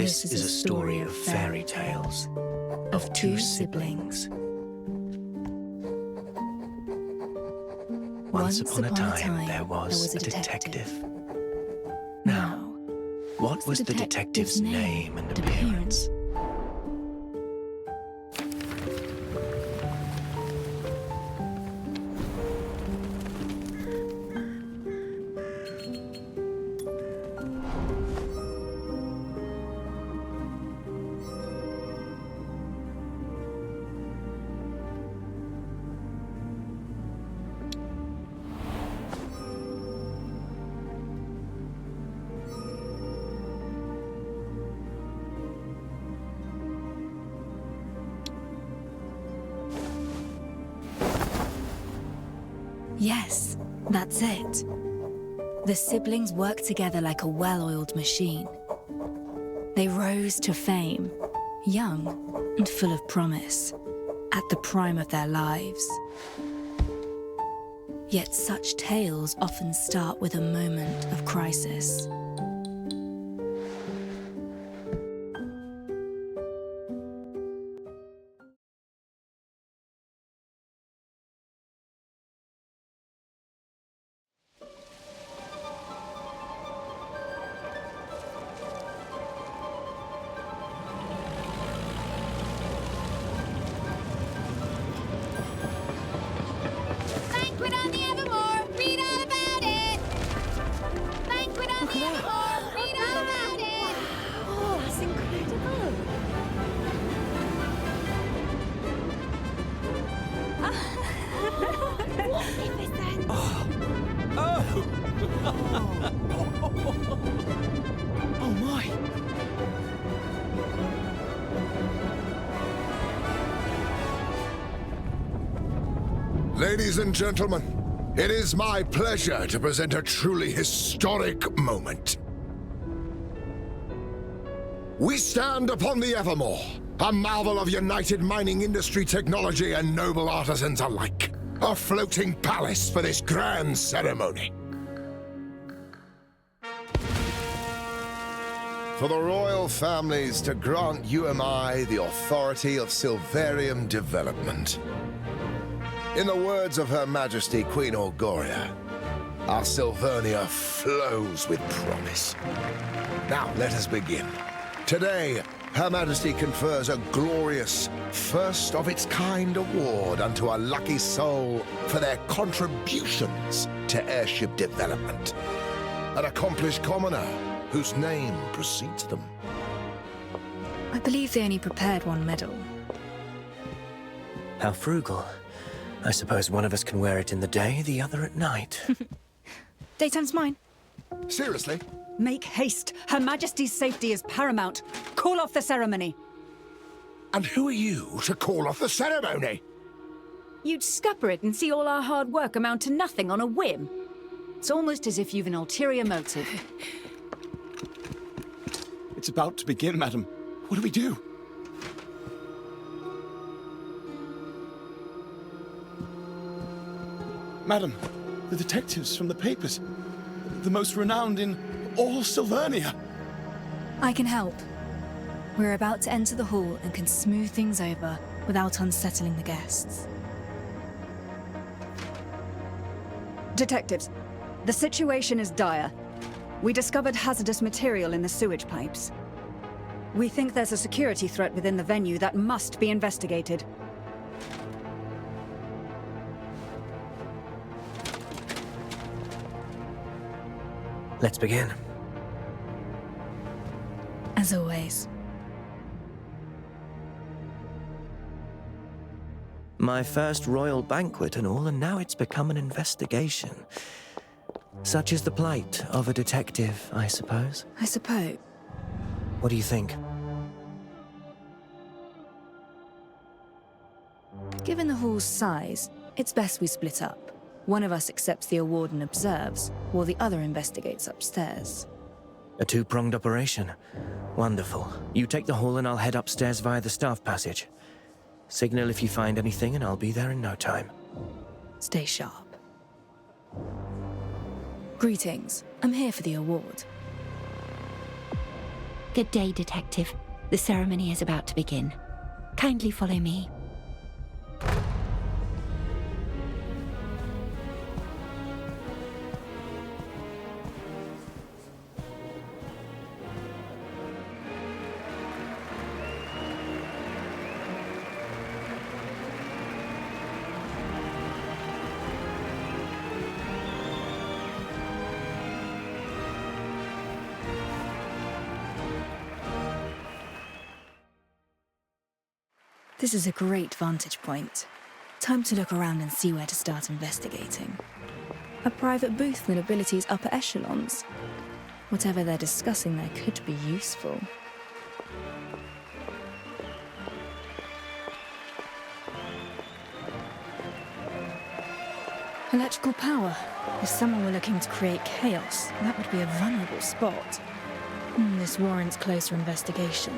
This is a story of fairy tales, of two siblings. Once upon a time, there was a detective. Now, what was the detective's name and appearance? Yes, that's it. The siblings worked together like a well-oiled machine. They rose to fame, young and full of promise, at the prime of their lives. Yet such tales often start with a moment of crisis. Banquet on the Evermore! Read all about it! Banquet on the Evermore! Read all about it! Oh, that's incredible. Magnificent! Oh my! Ladies and gentlemen, it is my pleasure to present a truly historic moment. We stand upon the Evermore, a marvel of united mining industry technology and noble artisans alike. A floating palace for this grand ceremony. For the royal families to grant UMI the authority of Silverium development. In the words of Her Majesty Queen Auguria, our Silvernia flows with promise. Now, let us begin. Today, Her Majesty confers a glorious, first-of-its-kind award unto a lucky soul for their contributions to airship development. An accomplished commoner whose name precedes them. I believe they only prepared one medal. How frugal. I suppose one of us can wear it in the day, the other at night. Daytime's mine. Seriously? Make haste. Her Majesty's safety is paramount. Call off the ceremony. And who are you to call off the ceremony? You'd scupper it and see all our hard work amount to nothing on a whim. It's almost as if you've an ulterior motive. It's about to begin, madam. What do we do? Madam, the detectives from the papers. The most renowned in all Silvernia. I can help. We're about to enter the hall and can smooth things over without unsettling the guests. Detectives, the situation is dire. We discovered hazardous material in the sewage pipes. We think there's a security threat within the venue that must be investigated. Let's begin. As always. My first royal banquet and all, and now it's become an investigation. Such is the plight of a detective, I suppose. I suppose. What do you think? Given the hall's size, it's best we split up. One of us accepts the award and observes, while the other investigates upstairs. A two-pronged operation. Wonderful. You take the hall and I'll head upstairs via the staff passage. Signal if you find anything and I'll be there in no time. Stay sharp. Greetings. I'm here for the award. Good day, Detective. The ceremony is about to begin. Kindly follow me. This is a great vantage point. Time to look around and see where to start investigating. A private booth for the nobility's upper echelons. Whatever they're discussing there could be useful. Electrical power. If someone were looking to create chaos, that would be a vulnerable spot. This warrants closer investigation.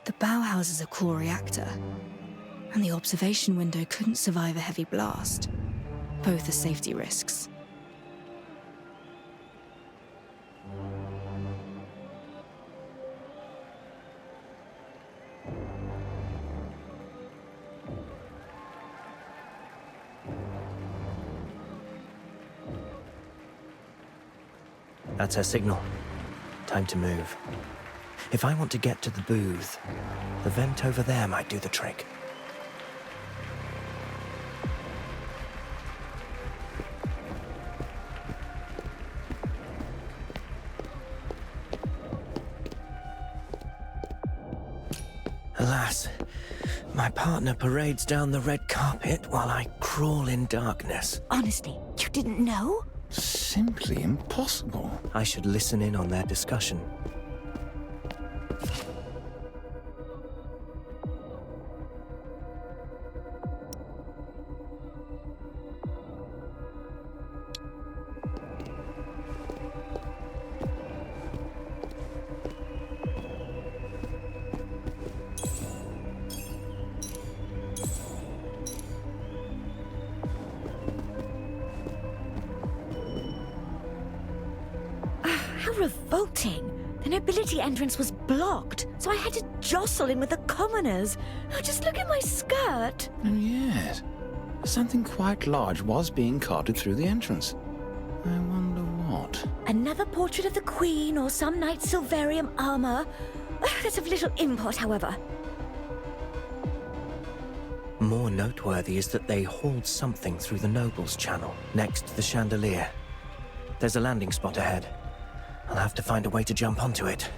The bow houses a core reactor, and the observation window couldn't survive a heavy blast. Both are safety risks. That's her signal. Time to move. If I want to get to the booth, the vent over there might do the trick. Alas, my partner parades down the red carpet while I crawl in darkness. Honestly, you didn't know? Simply impossible. I should listen in on their discussion. How revolting! The nobility entrance was blocked, so I had to jostle in with the commoners. Oh, just look at my skirt. Oh, yes. Something quite large was being carted through the entrance. I wonder what. Another portrait of the Queen or some knight's silverium armor. That's of little import, however. More noteworthy is that they hauled something through the Nobles Channel, next to the chandelier. There's a landing spot ahead. I'll have to find a way to jump onto it.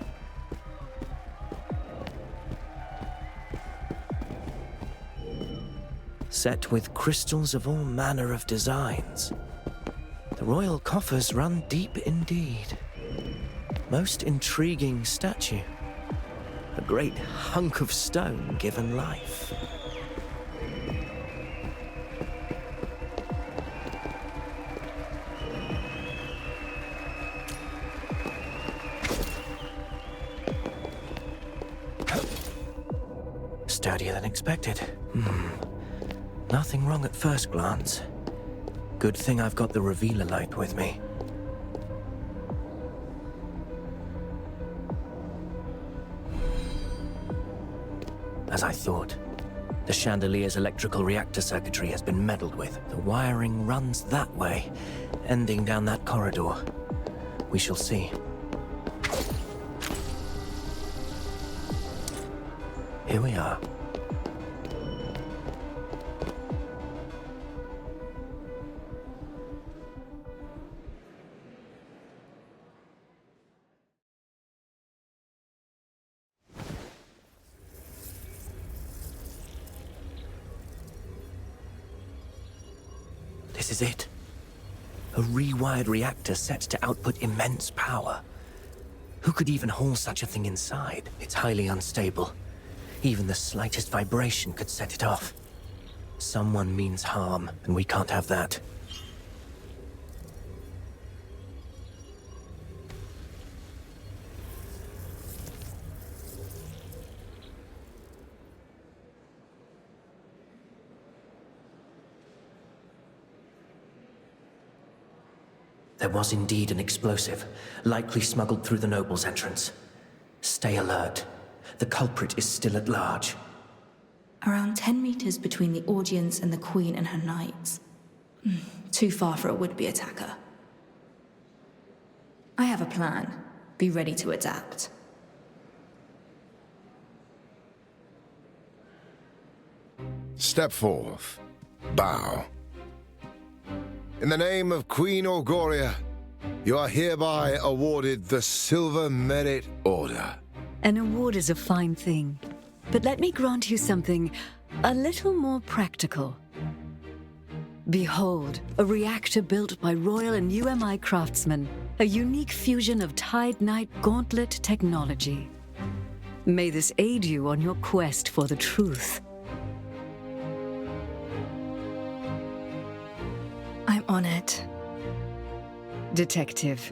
Set with crystals of all manner of designs. The royal coffers run deep indeed. Most intriguing statue. A great hunk of stone given life. Sturdier than expected. Nothing wrong at first glance. Good thing I've got the revealer light with me. As I thought, the chandelier's electrical reactor circuitry has been meddled with. The wiring runs that way, ending down that corridor. We shall see. Here we are. This is it. A rewired reactor set to output immense power. Who could even haul such a thing inside? It's highly unstable. Even the slightest vibration could set it off. Someone means harm, and we can't have that. There was indeed an explosive, likely smuggled through the noble's entrance. Stay alert. The culprit is still at large. Around 10 meters between the audience and the Queen and her knights. Too far for a would-be attacker. I have a plan. Be ready to adapt. Step forth. Bow. In the name of Queen Orgoria, you are hereby awarded the Silver Merit Order. An award is a fine thing, but let me grant you something a little more practical. Behold, a reactor built by Royal and UMI craftsmen, a unique fusion of Tide Knight Gauntlet technology. May this aid you on your quest for the truth. I'm honored. Detective,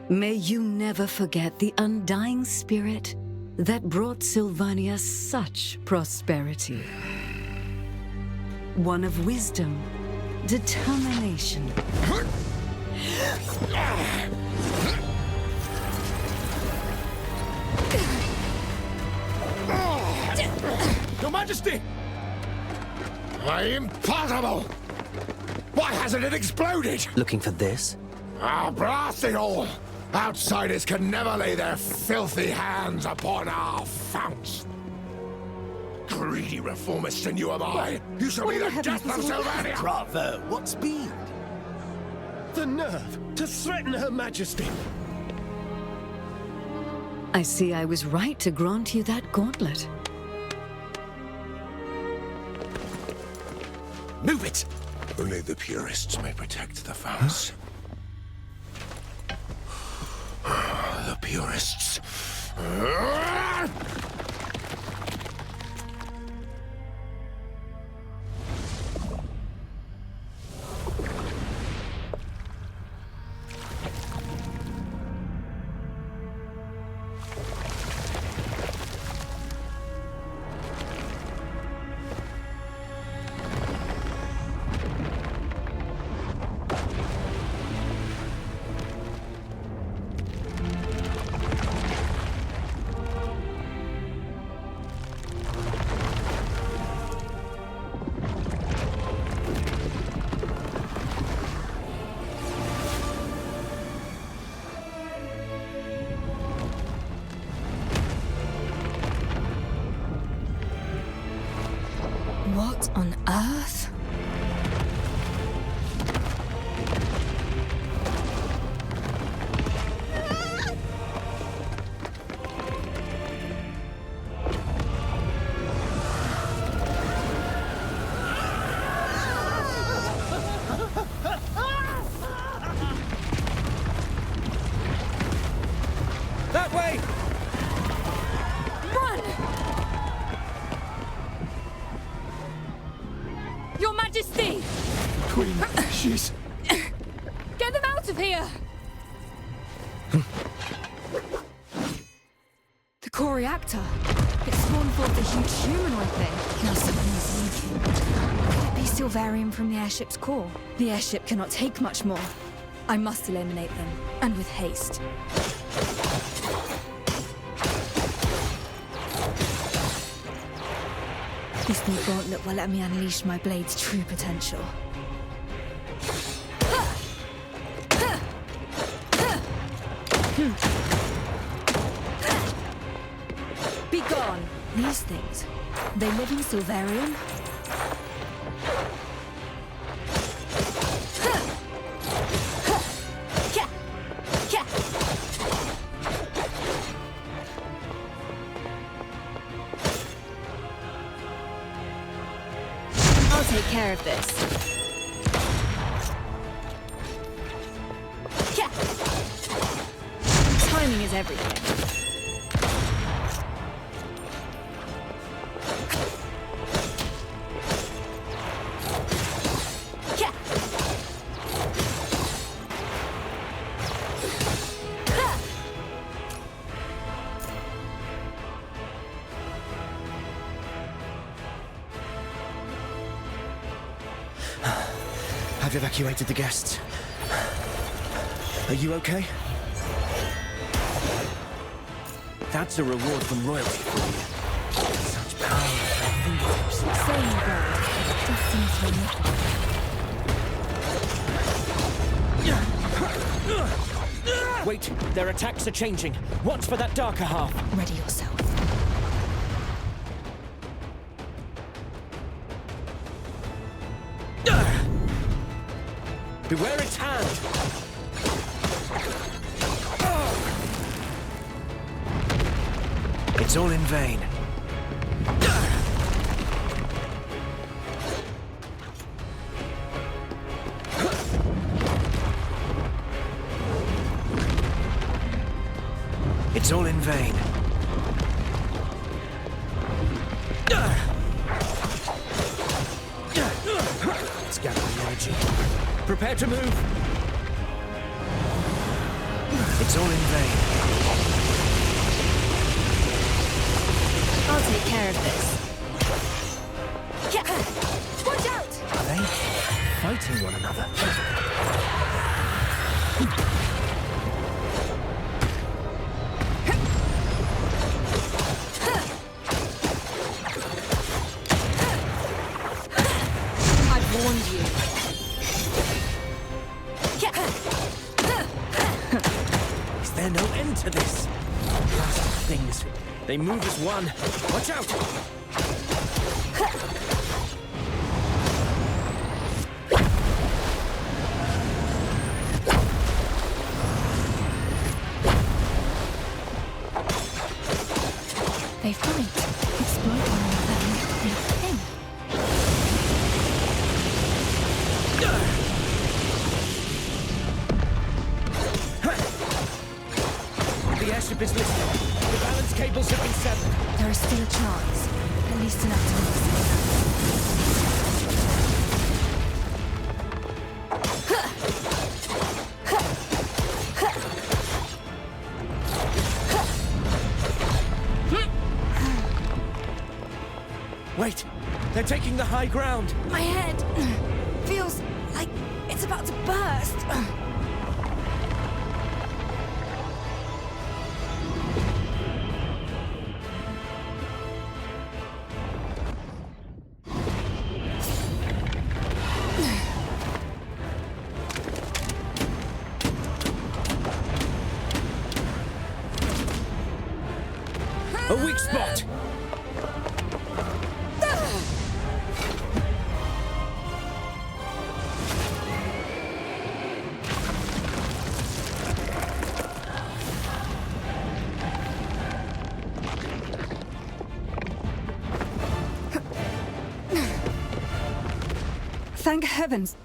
may you never forget the undying spirit that brought Sylvania such prosperity. One of wisdom, determination. Your Majesty! Impossible! Why hasn't it exploded? Looking for this? Ah, blast it all! Outsiders can never lay their filthy hands upon our founts. Greedy reformists and you am I. You shall be the death of Sylvania! Bravo! What speed? The nerve to threaten Her Majesty! I see I was right to grant you that gauntlet. Move it! Only the purists may protect the founts. The purists. What on earth? That way! Run! Your Majesty! Queen, she's... Get them out of here! The core reactor. It's spawned forth a huge humanoid thing. Now something's leaking. Could it be Silvarium from the airship's core? The airship cannot take much more. I must eliminate them, and with haste. This new gauntlet will let me unleash my blade's true potential. Be gone! These things, they live in Silvarium? I'll take care of this. Timing is everything. I've evacuated the guests. Are you okay? That's a reward from royalty for you. Such power at our fingertips. Saying that does seem to Wait, their attacks are changing. Watch for that darker half. ready yourself. Beware its hand! It's all in vain. It's all in vain. It's gathering energy. Prepare to move. It's all in vain. I'll take care of this. Yeah. Watch out! Are they fighting one another? I've warned you. Is there no end to this? Blasted things. They move as one. Watch out! They fight, exploit one another, and think. The airship is listening. The balance cables have been severed. There is still a chance. At least enough to make us. Wait! They're taking the high ground! My head feels like it's about to burst. A weak spot! Thank heavens.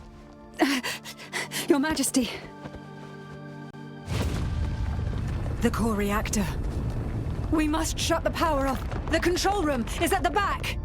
Your Majesty. The core reactor. We must shut the power off. The control room is at the back.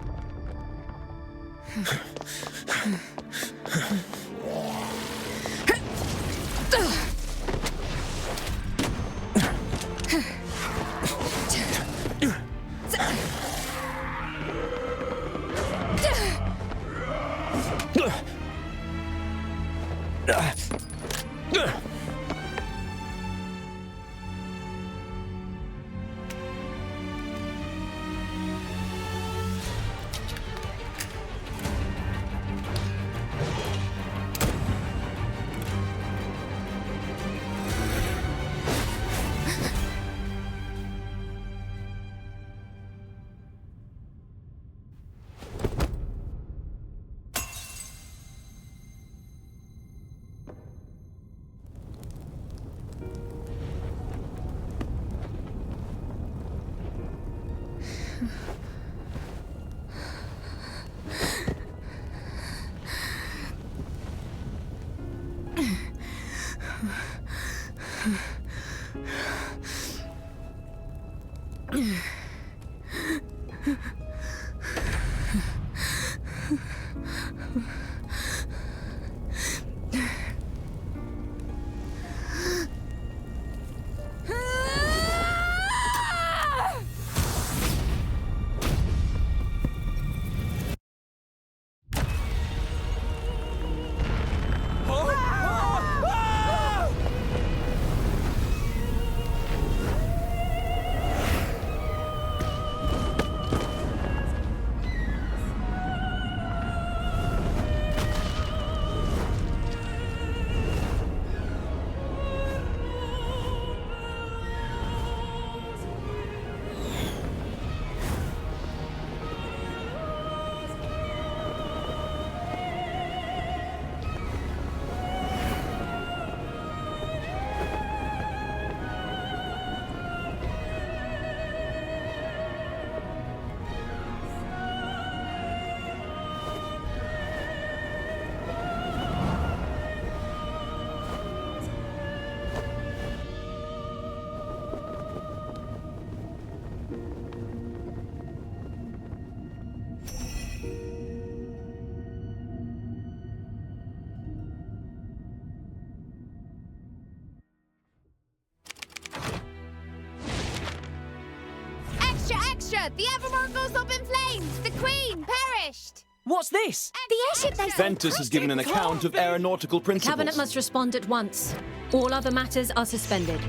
The Evermore goes up in flames! The Queen perished! What's this? The airship they Ventus has given an account of aeronautical principles. Cabinet must respond at once. All other matters are suspended.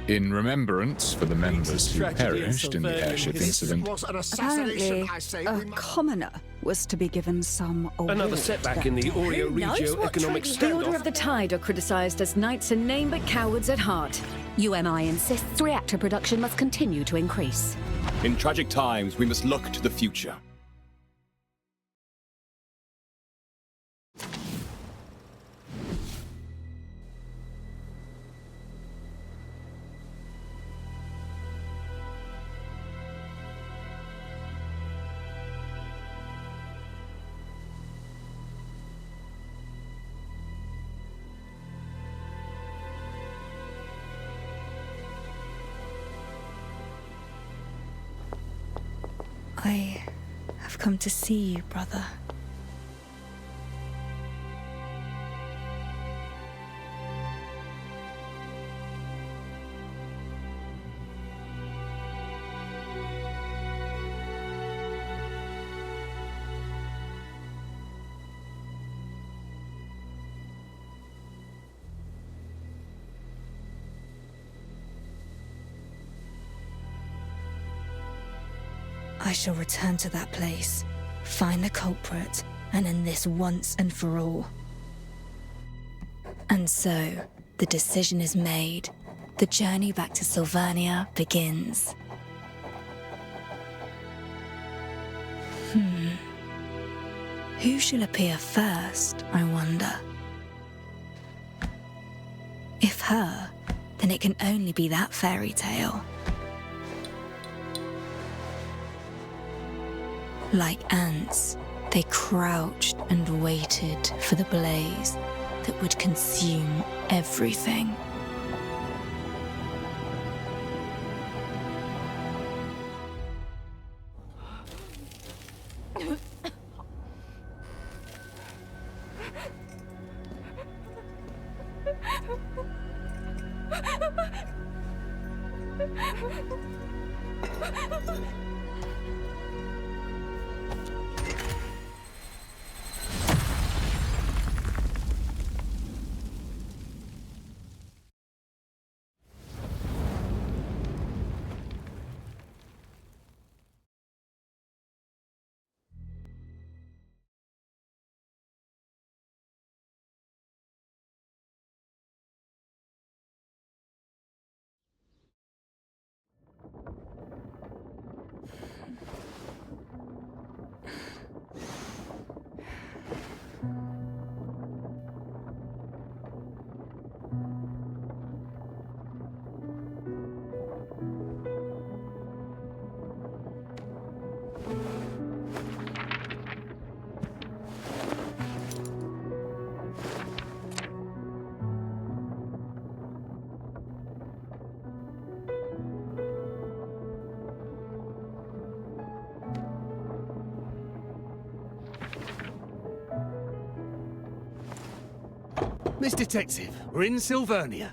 In remembrance for the members who perished in the airship incident. Apparently, a commoner was to be given some award. Another setback in the Oreo Regio economic The Order standoff. of the Tide are criticized as knights in name but cowards at heart. UMI insists reactor production must continue to increase. In tragic times, we must look to the future. I have come to see you, brother. I shall return to that place, find the culprit, and end this once and for all. And so, the decision is made. The journey back to Sylvernia begins. Who shall appear first, I wonder? If her, then it can only be that fairy tale. Like ants, they crouched and waited for the blaze that would consume everything. Miss Detective, we're in Sylvernia.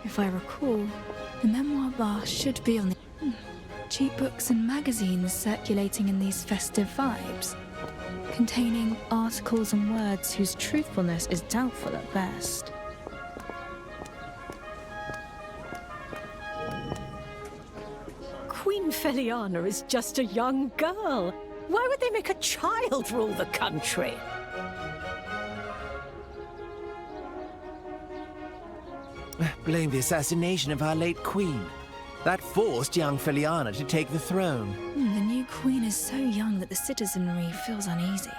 If I recall, the memoir bar should be on the... Cheap books and magazines circulating in these festive vibes, containing articles and words whose truthfulness is doubtful at best. Queen Feliana is just a young girl. Why would they make a child rule the country? Blame the assassination of our late queen. That forced young Feliana to take the throne. The new queen is so young that the citizenry feels uneasy.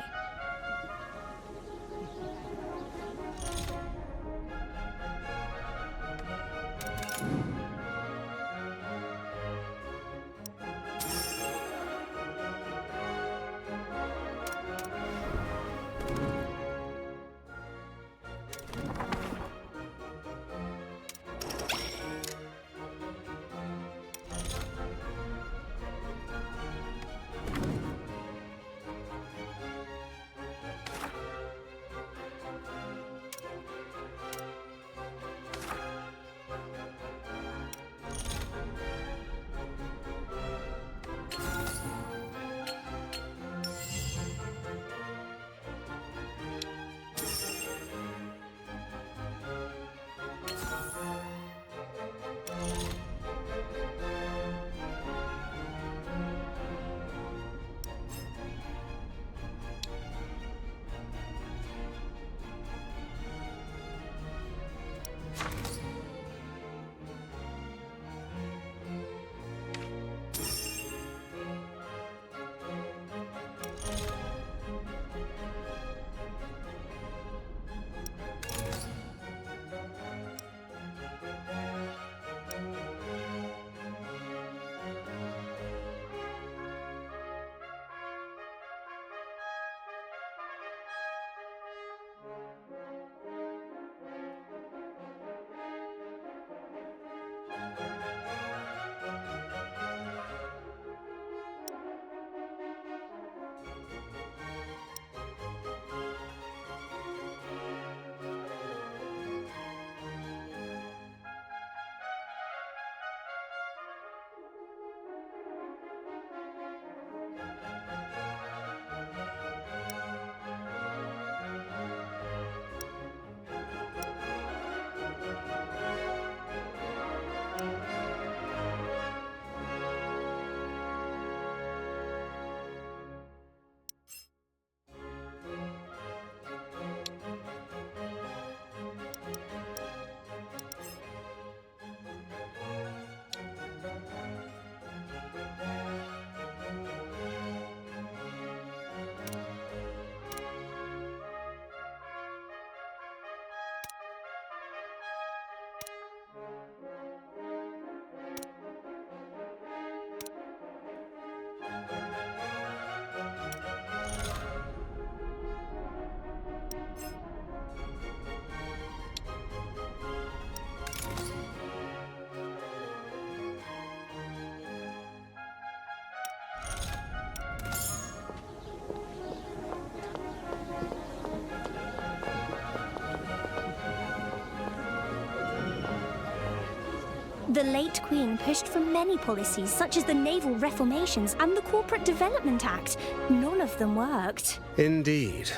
The late Queen pushed for many policies, such as the Naval Reformations and the Corporate Development Act. None of them worked. Indeed.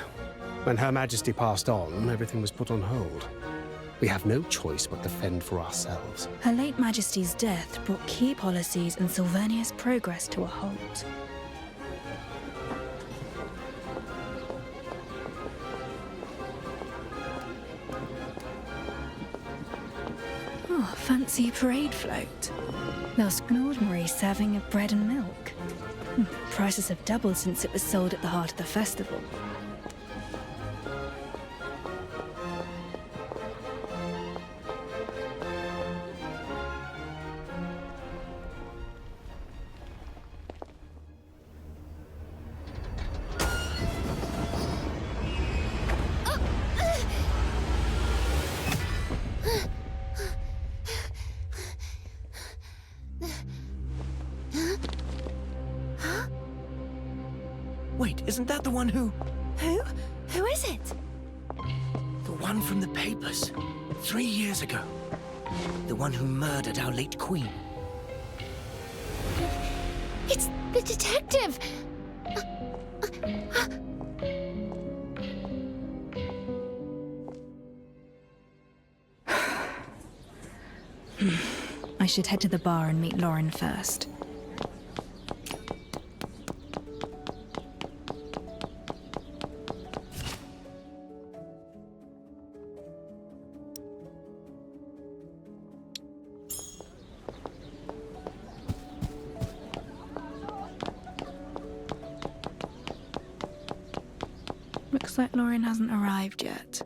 When Her Majesty passed on, everything was put on hold. We have no choice but to fend for ourselves. Her late Majesty's death brought key policies and Sylvernia's progress to a halt. Oh, fancy parade float. There's an ordinary serving of bread and milk. Prices have doubled since it was sold at the heart of the festival. Wait, isn't that the one who... Who is it? The one from the papers. 3 years ago. The one who murdered our late queen. It's the detective! I should head to the bar and meet Lauren first. Looks like Lauren hasn't arrived yet.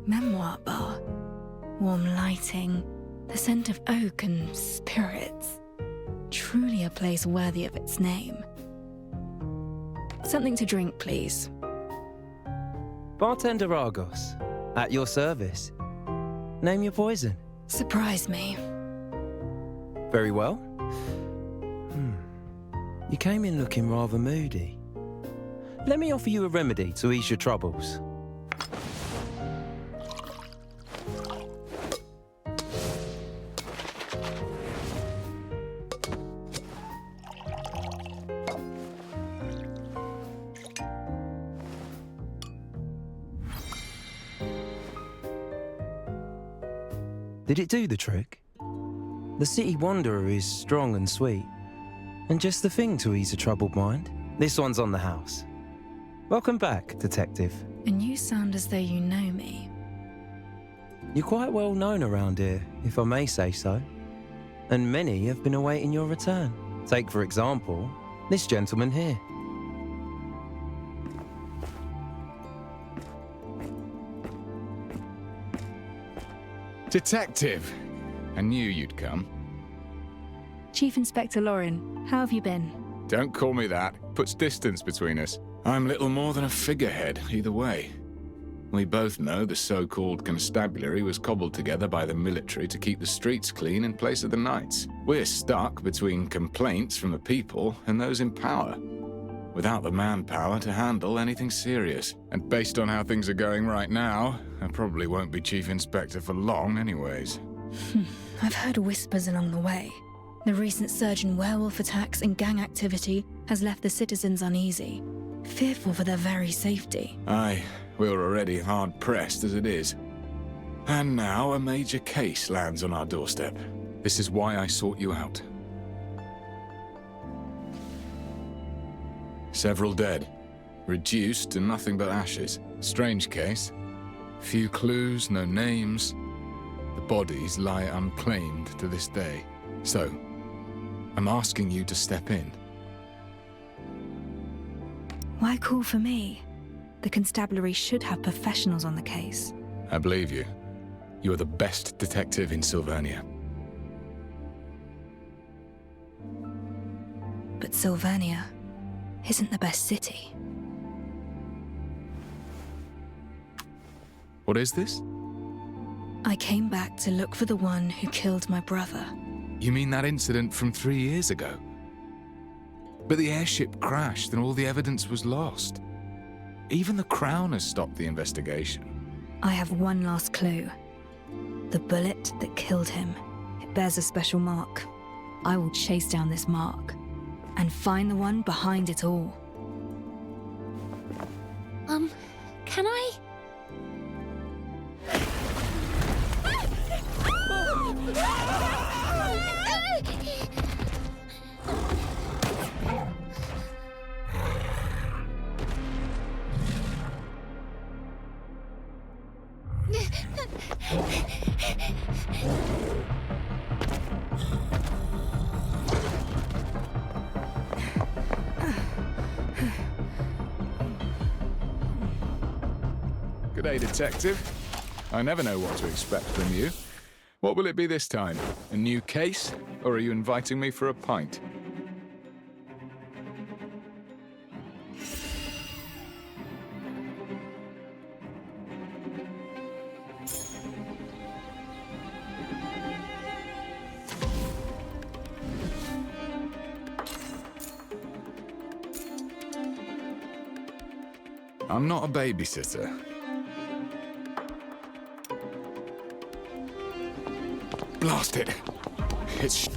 Memoir bar. Warm lighting, the scent of oak and spirits. Truly a place worthy of its name. Something to drink, please. Bartender Argos, at your service. Name your poison. Surprise me. Very well. You came in looking rather moody. Let me offer you a remedy to ease your troubles. Did it do the trick? The City Wanderer is strong and sweet, and just the thing to ease a troubled mind. This one's on the house. Welcome back, Detective. And you sound as though you know me. You're quite well known around here, if I may say so. And many have been awaiting your return. Take, for example, this gentleman here. Detective! I knew you'd come. Chief Inspector Lauren, how have you been? Don't call me that. Puts distance between us. I'm little more than a figurehead, either way. We both know the so-called constabulary was cobbled together by the military to keep the streets clean in place of the knights. We're stuck between complaints from the people and those in power, without the manpower to handle anything serious. And based on how things are going right now, I probably won't be Chief Inspector for long anyways. I've heard whispers along the way. The recent surge in werewolf attacks and gang activity has left the citizens uneasy, fearful for their very safety. Aye, we're already hard-pressed as it is. And now a major case lands on our doorstep. This is why I sought you out. Several dead, reduced to nothing but ashes. Strange case. Few clues, no names. The bodies lie unclaimed to this day. So, I'm asking you to step in. Why call for me? The constabulary should have professionals on the case. I believe you. You are the best detective in Sylvernia. But Sylvernia isn't the best city. What is this? I came back to look for the one who killed my brother. You mean that incident from 3 years ago? But the airship crashed and all the evidence was lost. Even the Crown has stopped the investigation. I have one last clue. The bullet that killed him. It bears a special mark. I will chase down this mark and find the one behind it all. Can I? Good day, Detective. I never know what to expect from you. What will it be this time? A new case? Or are you inviting me for a pint? I'm not a babysitter. Blast it! It's...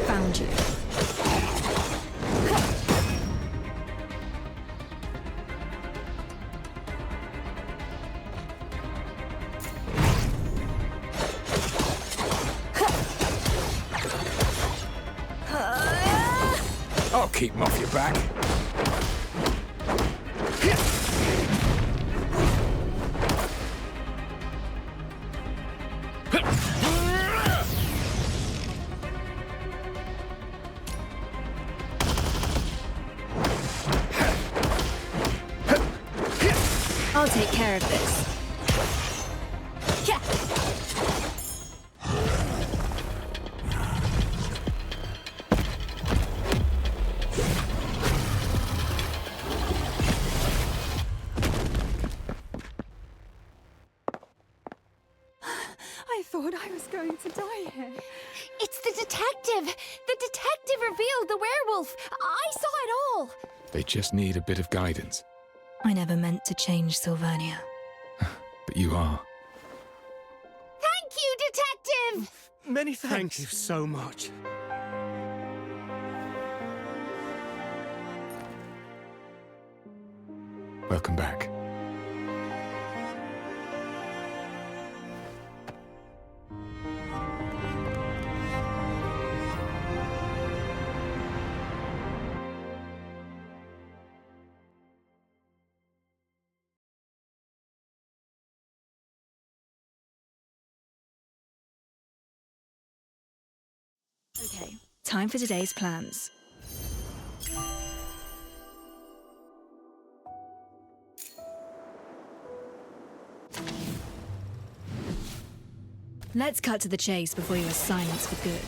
Found you. I'll keep him off your back. I'll take care of this. I thought I was going to die here. It's the detective! The detective revealed the werewolf! I saw it all! They just need a bit of guidance. I never meant to change Sylvania. But you are. Thank you, detective! Many thanks. Thank you so much. Welcome back. Okay, time for today's plans. Let's cut to the chase before you are silenced for good.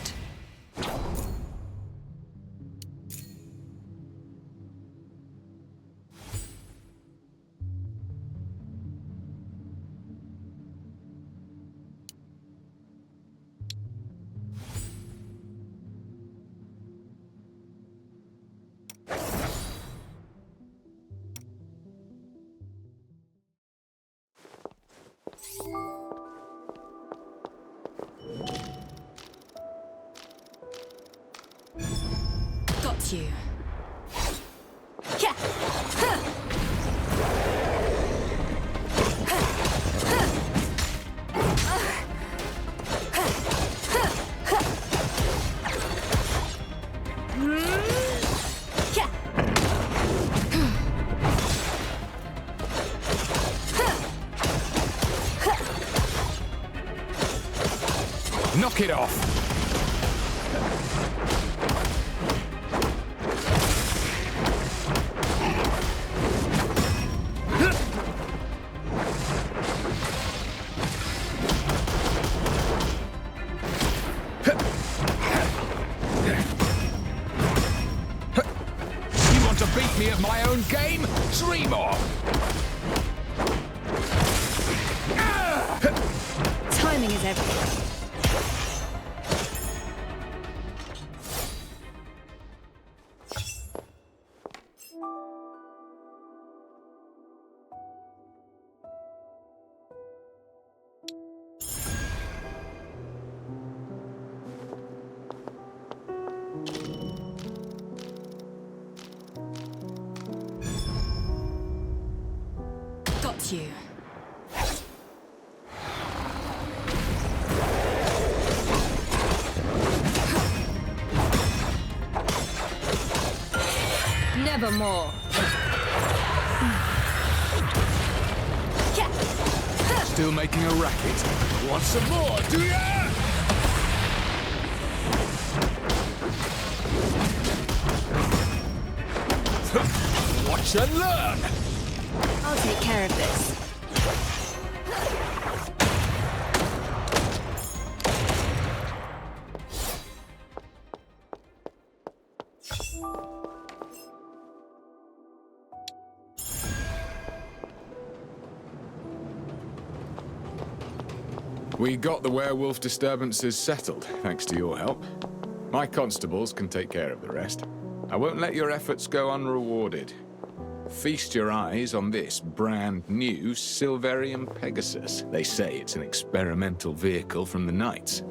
Got you. Knock it off! You want to beat me at my own game? Dream on! Timing is everything. Got you. Nevermore. Still making a racket. Want some more, do ya? Watch and learn! I'll take care of this. We got the werewolf disturbances settled, thanks to your help. My constables can take care of the rest. I won't let your efforts go unrewarded. Feast your eyes on this brand new Silverium Pegasus. They say it's an experimental vehicle from the Knights.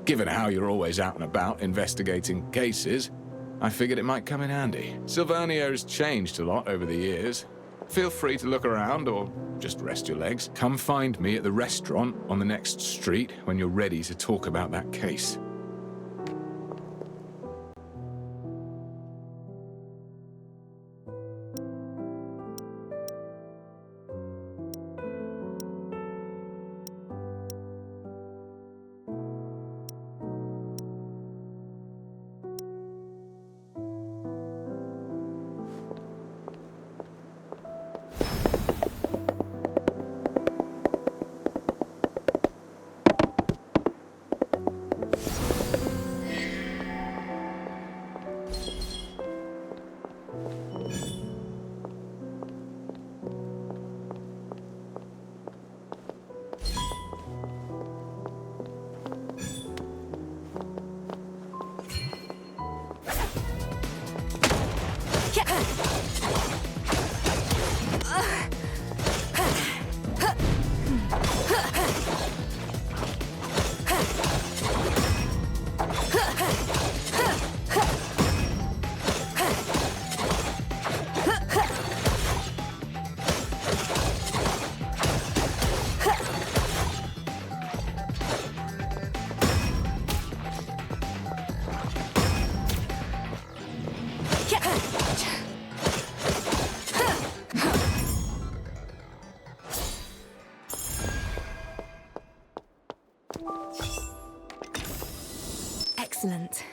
Given how you're always out and about investigating cases, I figured it might come in handy. Silvernio's changed a lot over the years. Feel free to look around or just rest your legs. Come find me at the restaurant on the next street when you're ready to talk about that case. Excellent.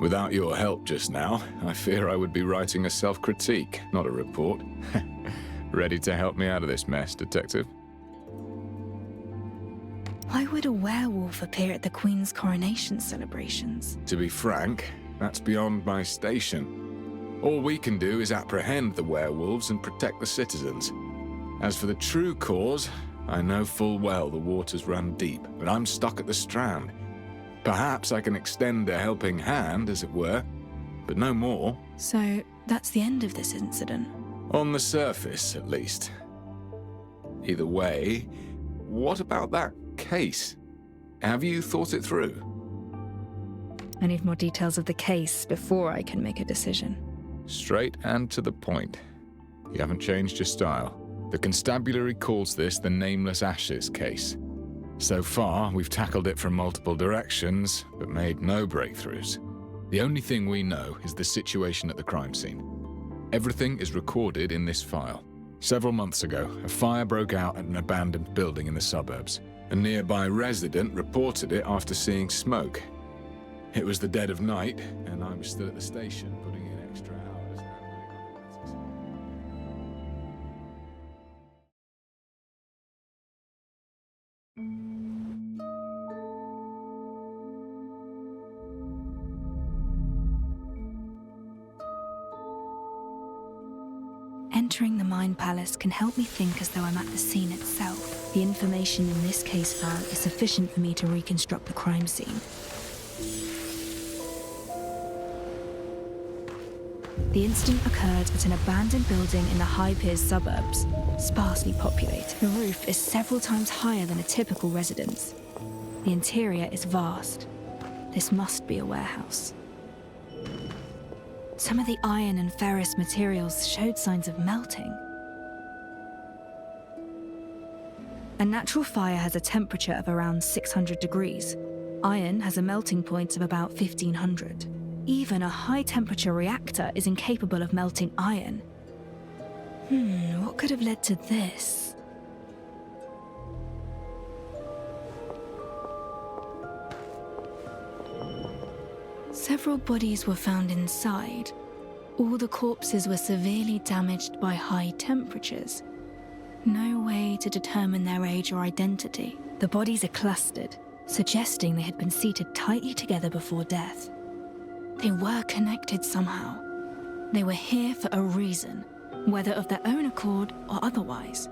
Without your help just now, I fear I would be writing a self-critique, not a report. Ready to help me out of this mess, Detective? Why would a werewolf appear at the Queen's coronation celebrations? To be frank, that's beyond my station. All we can do is apprehend the werewolves and protect the citizens. As for the true cause, I know full well the waters run deep, but I'm stuck at the Strand. Perhaps I can extend a helping hand, as it were, but no more. So, that's the end of this incident? On the surface, at least. Either way, what about that case? Have you thought it through? I need more details of the case before I can make a decision. Straight and to the point. You haven't changed your style. The constabulary calls this the Nameless Ashes case. So far, we've tackled it from multiple directions, but made no breakthroughs. The only thing we know is the situation at the crime scene. Everything is recorded in this file. Several months ago, a fire broke out at an abandoned building in the suburbs. A nearby resident reported it after seeing smoke. It was the dead of night, and I was still at the station putting in extra hours handling other matters. Entering the Mind Palace can help me think as though I'm at the scene itself. The information in this case file is sufficient for me to reconstruct the crime scene. The incident occurred at an abandoned building in the High Piers suburbs, sparsely populated. The roof is several times higher than a typical residence. The interior is vast. This must be a warehouse. Some of the iron and ferrous materials showed signs of melting. A natural fire has a temperature of around 600 degrees. Iron has a melting point of about 1500. Even a high-temperature reactor is incapable of melting iron. What could have led to this? Several bodies were found inside. All the corpses were severely damaged by high temperatures. No way to determine their age or identity. The bodies are clustered, suggesting they had been seated tightly together before death. They were connected somehow. They were here for a reason, whether of their own accord or otherwise.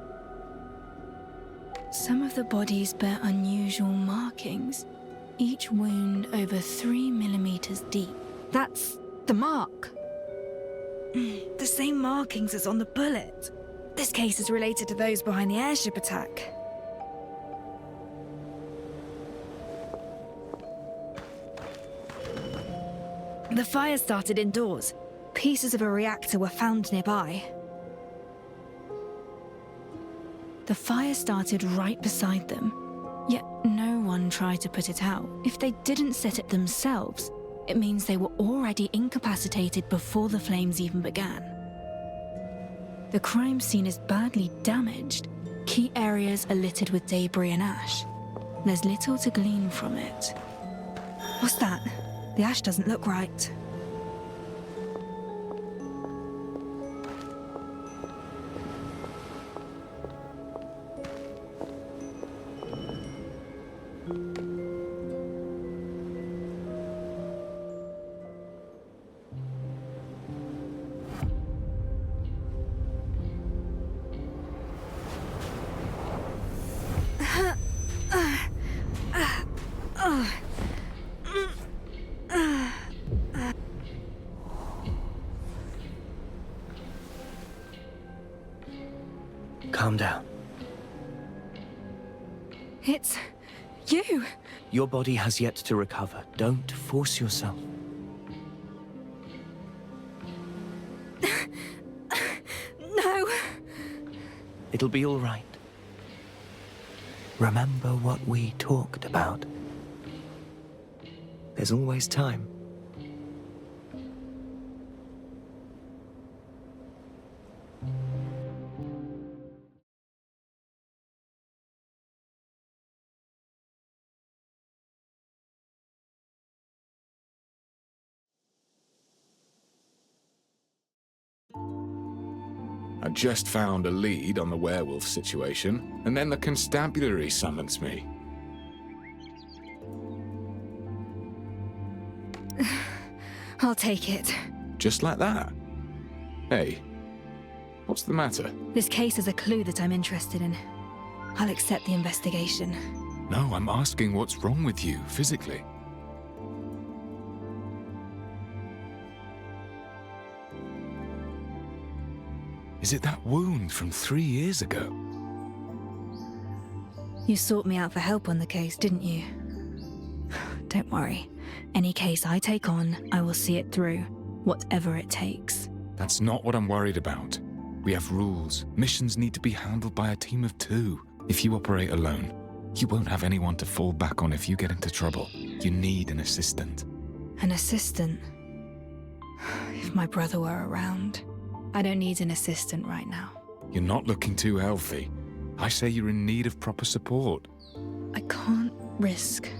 Some of the bodies bear unusual markings, each wound over 3 millimeters deep. That's the mark. The same markings as on the bullet. This case is related to those behind the airship attack. The fire started indoors. Pieces of a reactor were found nearby. The fire started right beside them, yet no one tried to put it out. If they didn't set it themselves, it means they were already incapacitated before the flames even began. The crime scene is badly damaged. Key areas are littered with debris and ash. There's little to glean from it. What's that? The ash doesn't look right. Calm down. It's you. Your body has yet to recover. Don't force yourself. No. It'll be all right. Remember what we talked about. There's always time. I just found a lead on the werewolf situation, and then the constabulary summons me. I'll take it. Just like that? Hey, what's the matter? This case is a clue that I'm interested in. I'll accept the investigation. No, I'm asking what's wrong with you, physically. Is it that wound from 3 years ago? You sought me out for help on the case, didn't you? Don't worry. Any case I take on, I will see it through, whatever it takes. That's not what I'm worried about. We have rules. Missions need to be handled by a team of 2. If you operate alone, you won't have anyone to fall back on if you get into trouble. You need an assistant. An assistant? If my brother were around. I don't need an assistant right now. You're not looking too healthy. I say you're in need of proper support. I can't risk.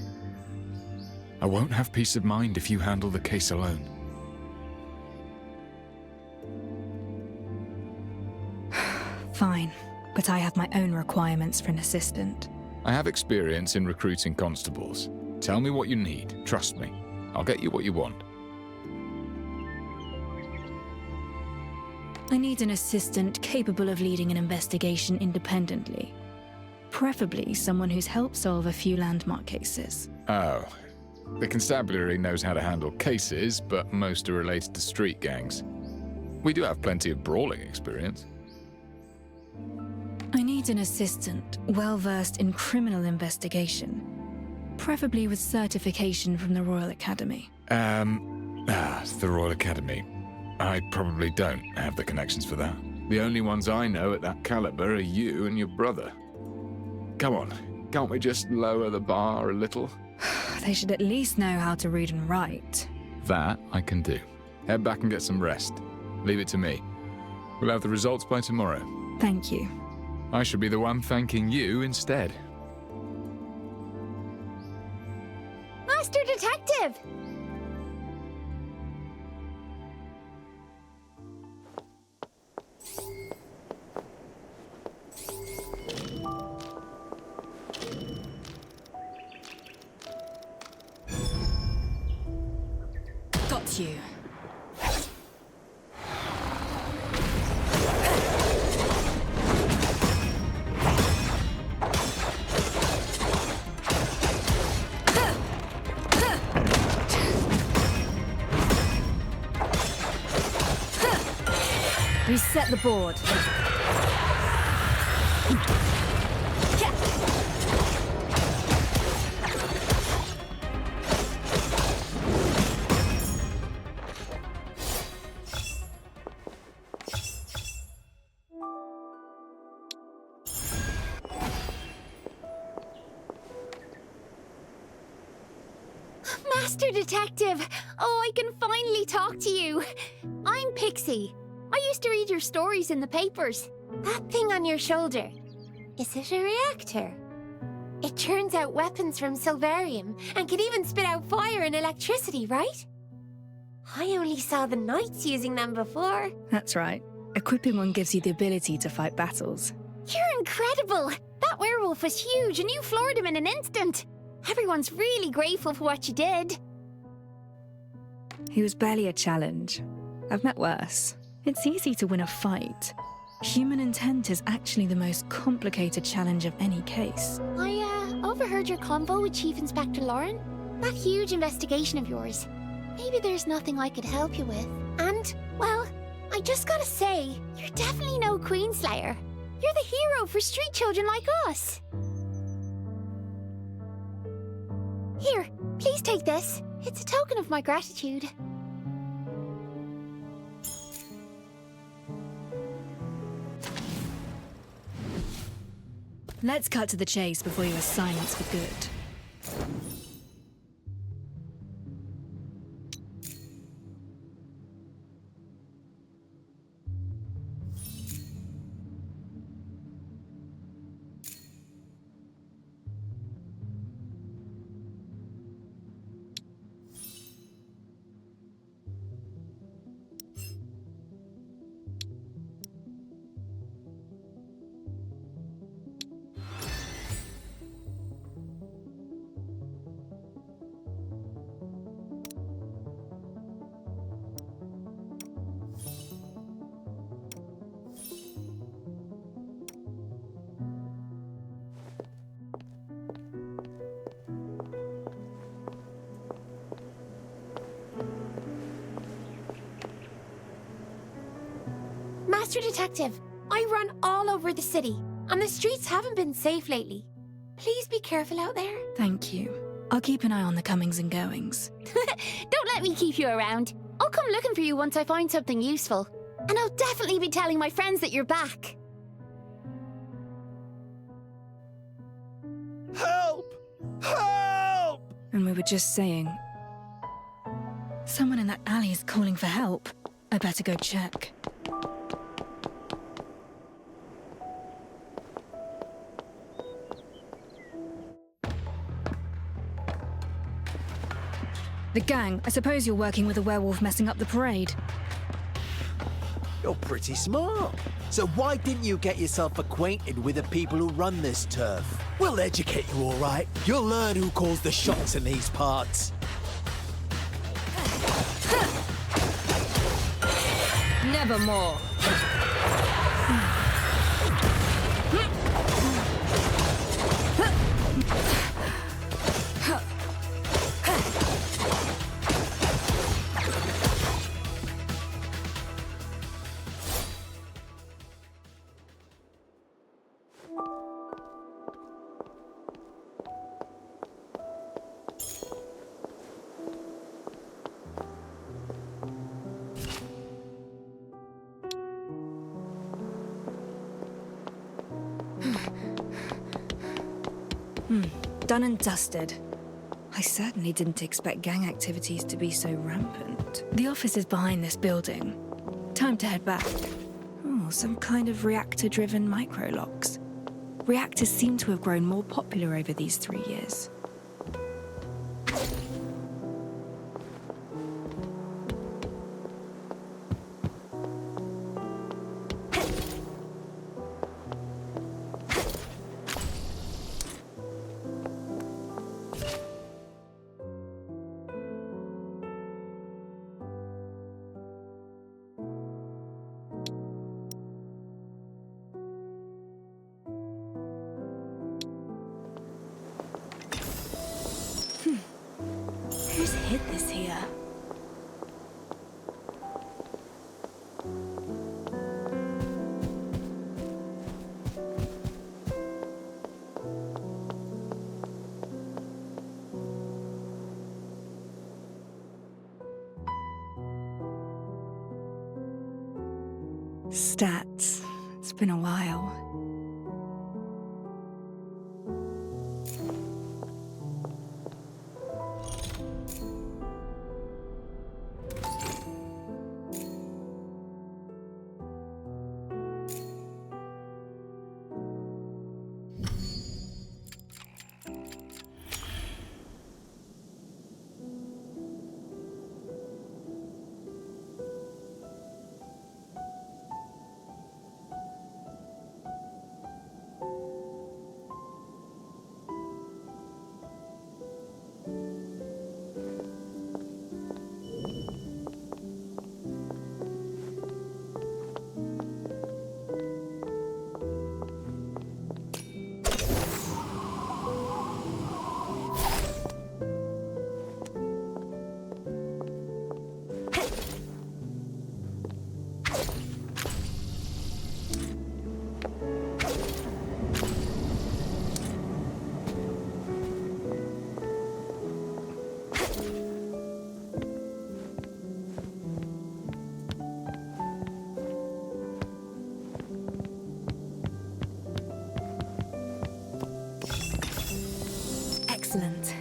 I won't have peace of mind if you handle the case alone. Fine, but I have my own requirements for an assistant. I have experience in recruiting constables. Tell me what you need. Trust me. I'll get you what you want. I need an assistant capable of leading an investigation independently. Preferably someone who's helped solve a few landmark cases. Oh. The constabulary knows how to handle cases, but most are related to street gangs. We do have plenty of brawling experience. I need an assistant well-versed in criminal investigation. Preferably with certification from the Royal Academy. The Royal Academy. I probably don't have the connections for that. The only ones I know at that caliber are you and your brother. Come on, can't we just lower the bar a little? They should at least know how to read and write. That I can do. Head back and get some rest. Leave it to me. We'll have the results by tomorrow. Thank you. I should be the one thanking you instead. Master Detective! Got you. Reset the board. Master Detective! Oh, I can finally talk to you. I'm Pixie. I used to read your stories in the papers. That thing on your shoulder, is it a reactor? It churns out weapons from Silverium and can even spit out fire and electricity, right? I only saw the knights using them before. That's right. Equipping one gives you the ability to fight battles. You're incredible! That werewolf was huge and you floored him in an instant. Everyone's really grateful for what you did. He was barely a challenge. I've met worse. It's easy to win a fight. Human intent is actually the most complicated challenge of any case. I overheard your convo with Chief Inspector Lauren. That huge investigation of yours. Maybe there's nothing I could help you with. And, well, I just gotta say, you're definitely no Queenslayer. You're the hero for street children like us. Here, please take this. It's a token of my gratitude. Let's cut to the chase before you are silenced for good. Master Detective, I run all over the city, and the streets haven't been safe lately. Please be careful out there. Thank you. I'll keep an eye on the comings and goings. Don't let me keep you around. I'll come looking for you once I find something useful. And I'll definitely be telling my friends that you're back. Help! Help! And we were just saying... Someone in that alley is calling for help. I better go check. The gang, I suppose you're working with a werewolf messing up the parade. You're pretty smart. So why didn't you get yourself acquainted with the people who run this turf? We'll educate you, all right. You'll learn who calls the shots in these parts. Nevermore. Done and dusted. I certainly didn't expect gang activities to be so rampant. The office is behind this building. Time to head back. Oh, some kind of reactor-driven micro-locks. Reactors seem to have grown more popular over these 3 years. Who's hid this here? Stats. It's been a while. Excellent.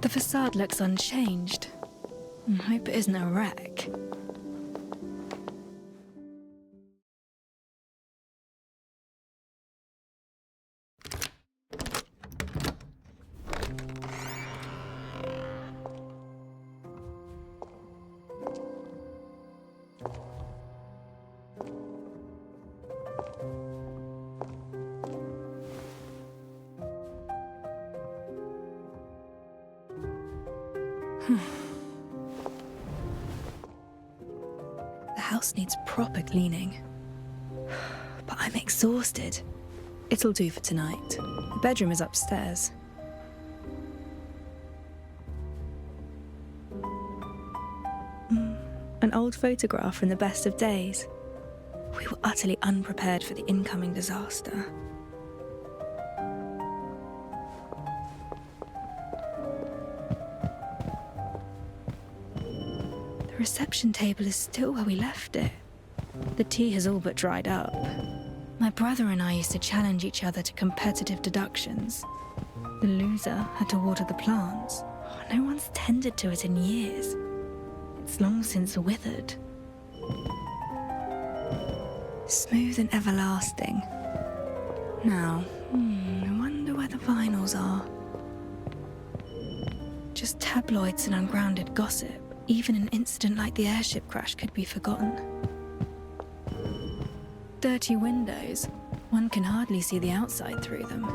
The facade looks unchanged. I hope it isn't a wreck. The house needs proper cleaning. But I'm exhausted. It'll do for tonight. The bedroom is upstairs. An old photograph from the best of days. We were utterly unprepared for the incoming disaster. The reception table is still where we left it. The tea has all but dried up. My brother and I used to challenge each other to competitive deductions. The loser had to water the plants. No one's tended to it in years. It's long since withered. Smooth and everlasting. Now, I wonder where the vinyls are. Just tabloids and ungrounded gossip. Even an incident like the airship crash could be forgotten. Dirty windows. One can hardly see the outside through them.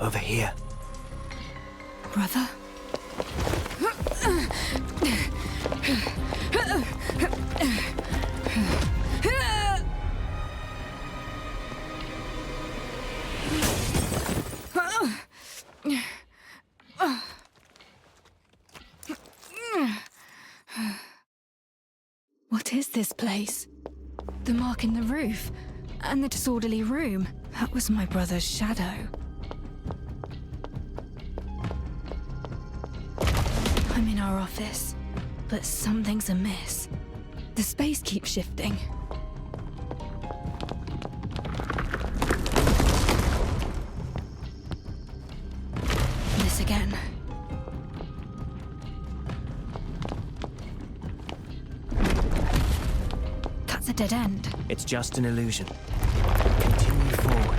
Over here. Brother? What is this place? The mark in the roof, and the disorderly room. That was my brother's shadow. I'm in our office, but something's amiss. The space keeps shifting. This again. That's a dead end. It's just an illusion. Continue forward.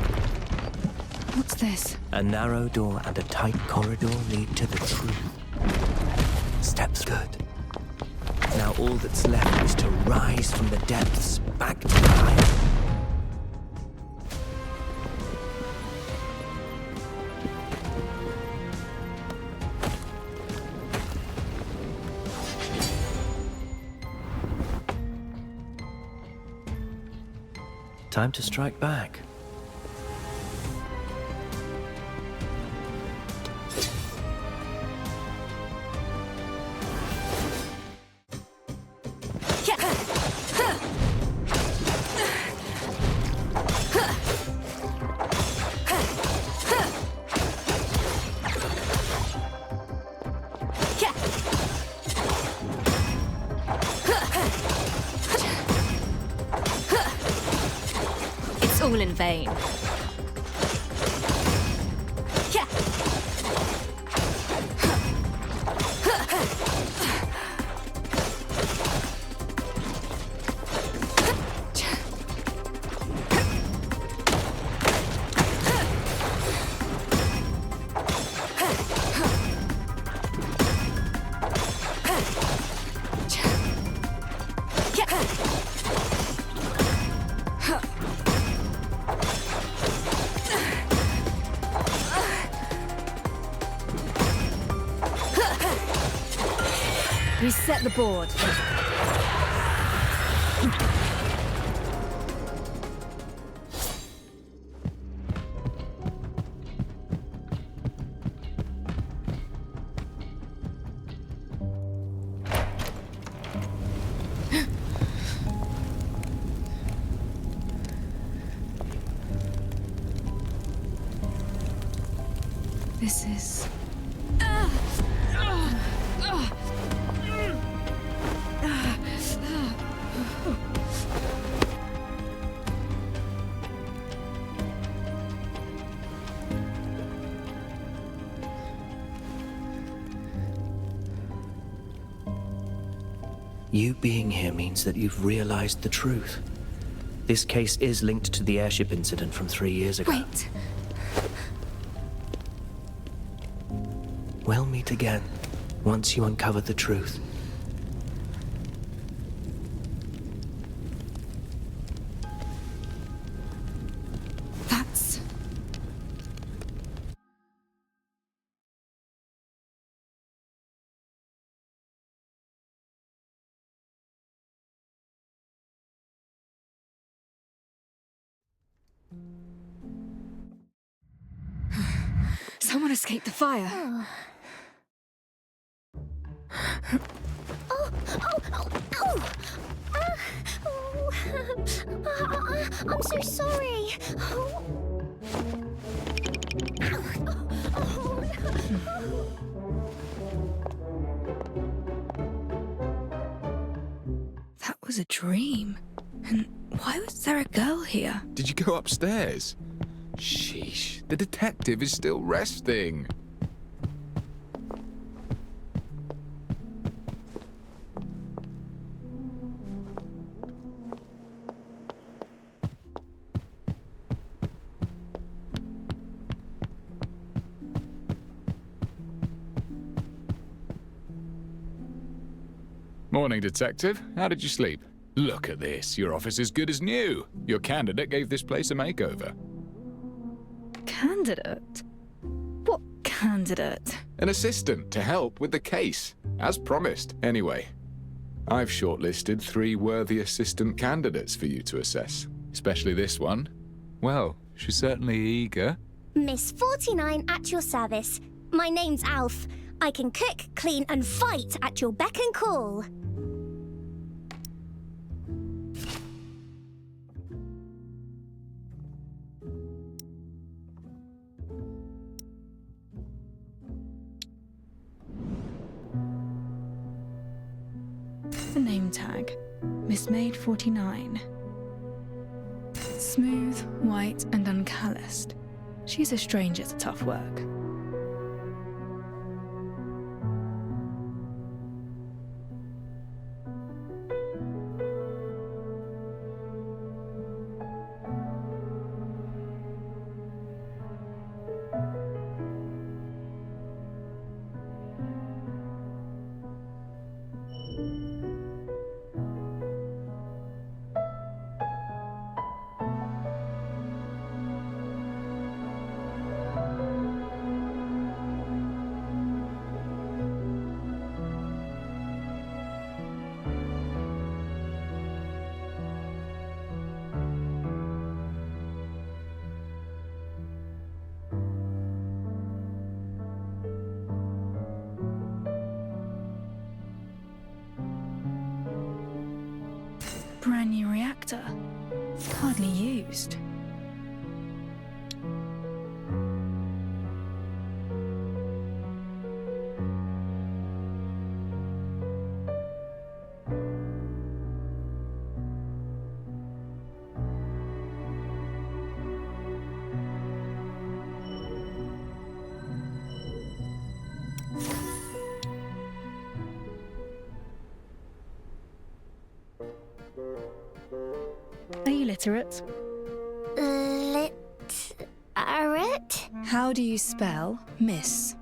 What's this? A narrow door and a tight corridor lead to the truth. Steps good. Now all that's left is to rise from the depths back to life. Time to strike back. It's all in vain. Reset the board. This is... You being here means that you've realized the truth. This case is linked to the airship incident from 3 years ago. Wait. We'll meet again, once you uncover the truth. That's... Someone escaped the fire. I'm so sorry. That was a dream. And why was there a girl here? Did you go upstairs? Sheesh, the detective is still resting. Morning, Detective. How did you sleep? Look at this. Your office is good as new. Your candidate gave this place a makeover. Candidate? What candidate? An assistant to help with the case, as promised. Anyway, I've shortlisted 3 worthy assistant candidates for you to assess, especially this one. Well, she's certainly eager. Miss 49 at your service. My name's Alf. I can cook, clean, and fight at your beck and call. the name tag. Mismade 49. Smooth, white, and uncalloused. She's a stranger to tough work. Brand new reactor. Hardly used. Are you literate? Literate? How do you spell miss?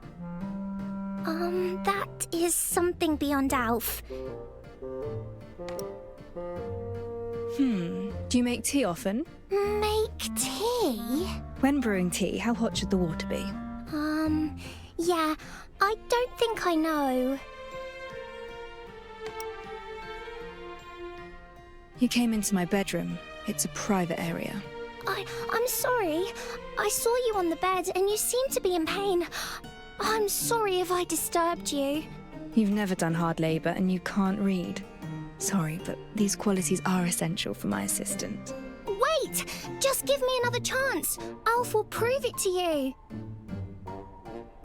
That is something beyond Alf. Do you make tea often? Make tea? When brewing tea, how hot should the water be? Yeah, I don't think I know. You came into my bedroom. It's a private area. I'm sorry. I saw you on the bed and you seemed to be in pain. I'm sorry if I disturbed you. You've never done hard labor and you can't read. Sorry, but these qualities are essential for my assistant. Wait! Just give me another chance. Alf will prove it to you.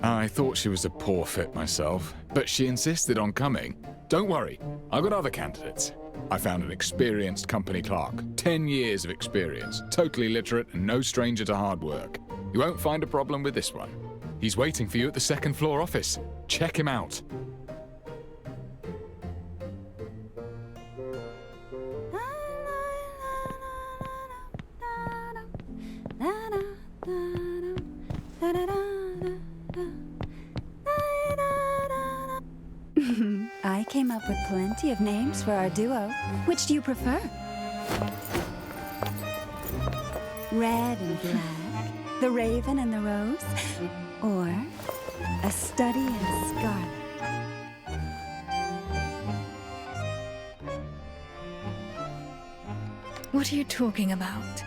I thought she was a poor fit myself, but she insisted on coming. Don't worry, I've got other candidates. I found an experienced company clerk, 10 years of experience, totally literate and no stranger to hard work. You won't find a problem with this one. He's waiting for you at the second floor office. Check him out. I came up with plenty of names for our duo. Which do you prefer? Red and black, the raven and the rose, or a study in scarlet? What are you talking about?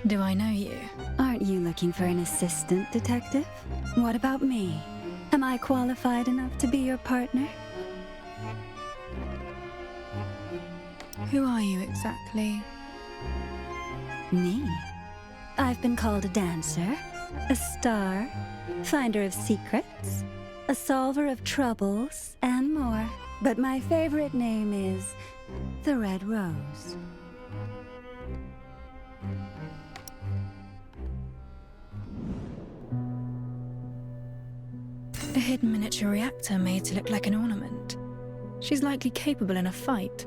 Do I know you? Aren't you looking for an assistant, detective? What about me? Am I qualified enough to be your partner? Who are you exactly? Me? I've been called a dancer, a star, finder of secrets, a solver of troubles, and more. But my favorite name is the Red Rose. A hidden miniature reactor made to look like an ornament. She's likely capable in a fight.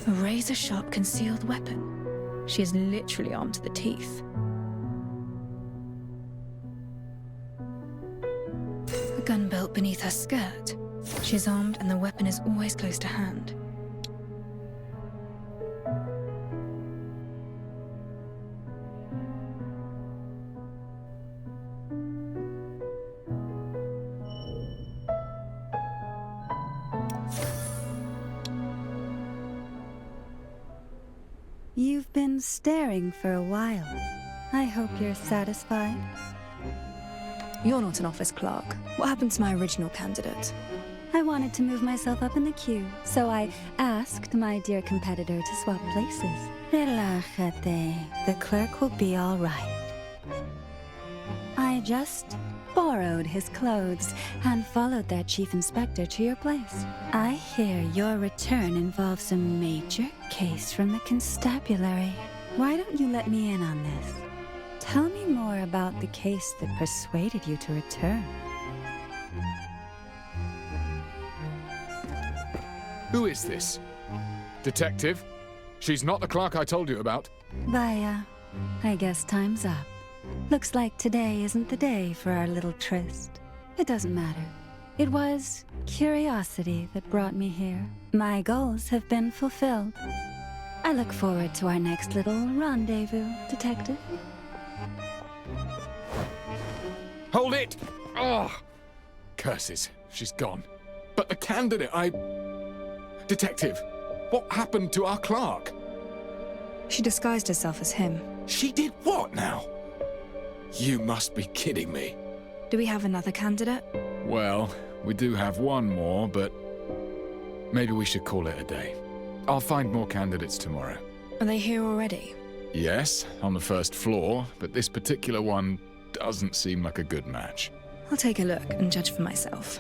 A razor-sharp concealed weapon. She is literally armed to the teeth. A gun belt beneath her skirt. She's armed and the weapon is always close to hand. You've been staring for a while. I hope you're satisfied. You're not an office clerk. What happened to my original candidate? I wanted to move myself up in the queue, so I asked my dear competitor to swap places. Relájate. The clerk will be all right. I just borrowed his clothes and followed their chief inspector to your place. I hear your return involves a major case from the constabulary. Why don't you let me in on this? Tell me more about the case that persuaded you to return. Who is this? Detective? She's not the clerk I told you about. Baya, I guess time's up. Looks like today isn't the day for our little tryst. It doesn't matter. It was curiosity that brought me here. My goals have been fulfilled. I look forward to our next little rendezvous, Detective. Hold it! Oh! Curses, she's gone. But the candidate, Detective, what happened to our clerk? She disguised herself as him. She did what now? You must be kidding me. Do we have another candidate? Well, we do have one more, but maybe we should call it a day. I'll find more candidates tomorrow. Are they here already? Yes, on the first floor, but this particular one doesn't seem like a good match. I'll take a look and judge for myself.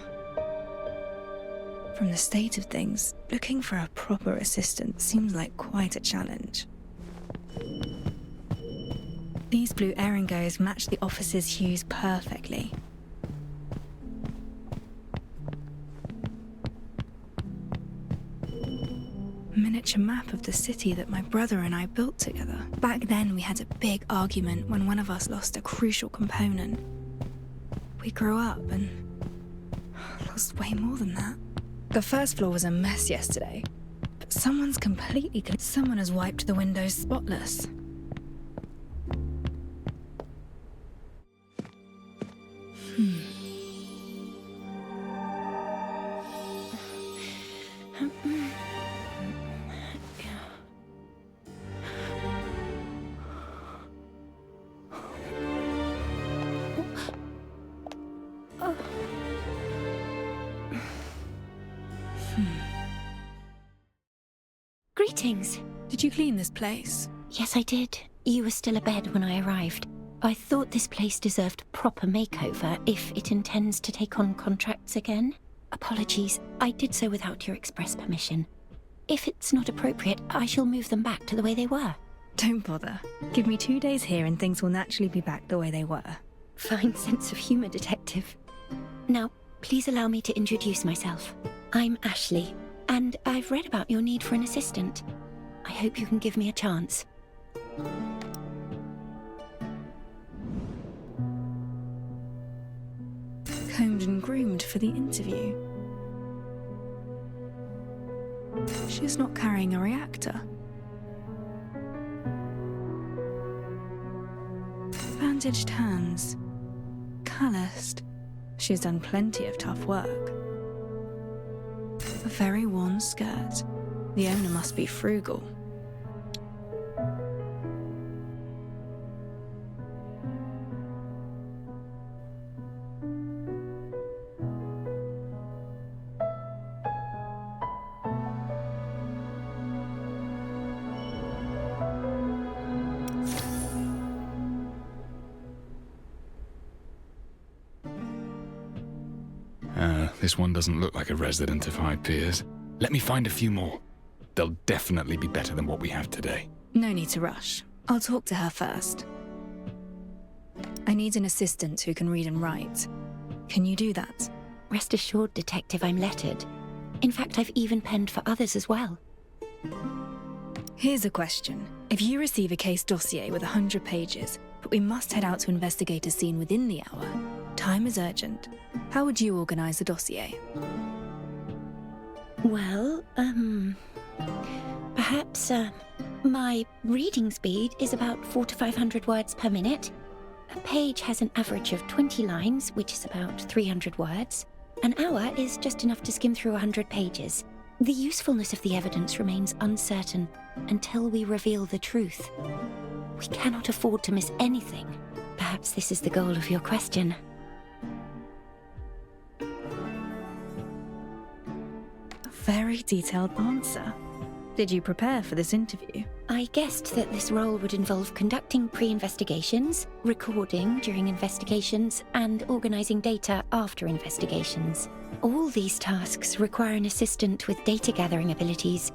From the state of things, looking for a proper assistant seems like quite a challenge. These blue eringos match the office's hues perfectly. Miniature map of the city that my brother and I built together. Back then we had a big argument when one of us lost a crucial component. We grew up and lost way more than that. The first floor was a mess yesterday, but someone has wiped the windows spotless. Greetings. Did you clean this place? Yes, I did. You were still abed when I arrived. I thought this place deserved a proper makeover if it intends to take on contracts again. Apologies, I did so without your express permission. If it's not appropriate, I shall move them back to the way they were. Don't bother. Give me 2 days here and things will naturally be back the way they were. Fine sense of humor, Detective. Now, please allow me to introduce myself. I'm Ashley, and I've read about your need for an assistant. I hope you can give me a chance. Combed and groomed for the interview. She's not carrying a reactor. Bandaged hands. Calloused. She's done plenty of tough work. A very worn skirt. The owner must be frugal. This one doesn't look like a resident of High Piers. Let me find a few more. They'll definitely be better than what we have today. No need to rush. I'll talk to her first. I need an assistant who can read and write. Can you do that? Rest assured, Detective, I'm lettered. In fact, I've even penned for others as well. Here's a question. If you receive a case dossier with 100 pages, but we must head out to investigate a scene within the hour, time is urgent. How would you organize the dossier? Well, perhaps, my reading speed is about 400 to 500 words per minute. A page has an average of 20 lines, which is about 300 words. An hour is just enough to skim through 100 pages. The usefulness of the evidence remains uncertain until we reveal the truth. We cannot afford to miss anything. Perhaps this is the goal of your question. A very detailed answer. Did you prepare for this interview? I guessed that this role would involve conducting pre-investigations, recording during investigations, and organizing data after investigations. All these tasks require an assistant with data-gathering abilities.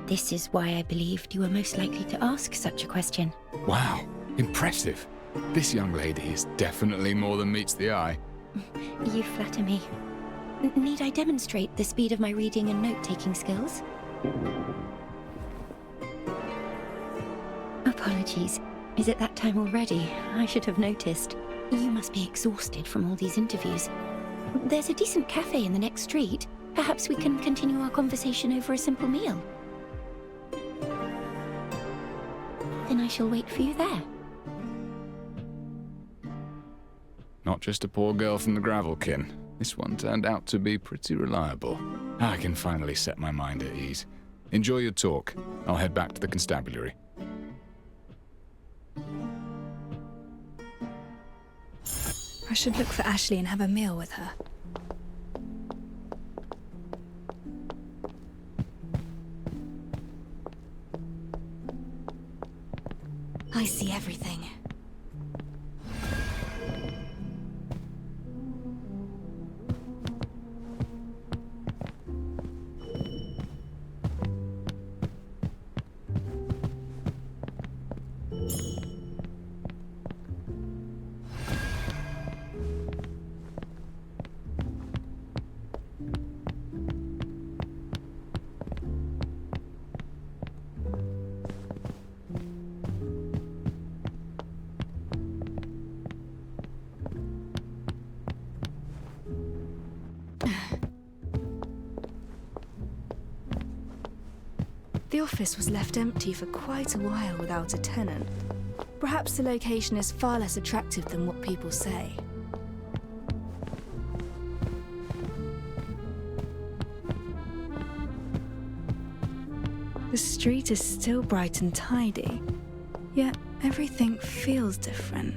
This is why I believed you were most likely to ask such a question. Wow, impressive. This young lady is definitely more than meets the eye. You flatter me. Need I demonstrate the speed of my reading and note-taking skills? Apologies. Is it that time already? I should have noticed. You must be exhausted from all these interviews. There's a decent cafe in the next street. Perhaps we can continue our conversation over a simple meal. Then I shall wait for you there. Not just a poor girl from the Gravelkin. This one turned out to be pretty reliable. I can finally set my mind at ease. Enjoy your talk. I'll head back to the constabulary. I should look for Ashley and have a meal with her. I see everything. The office was left empty for quite a while without a tenant. Perhaps the location is far less attractive than what people say. The street is still bright and tidy, yet everything feels different.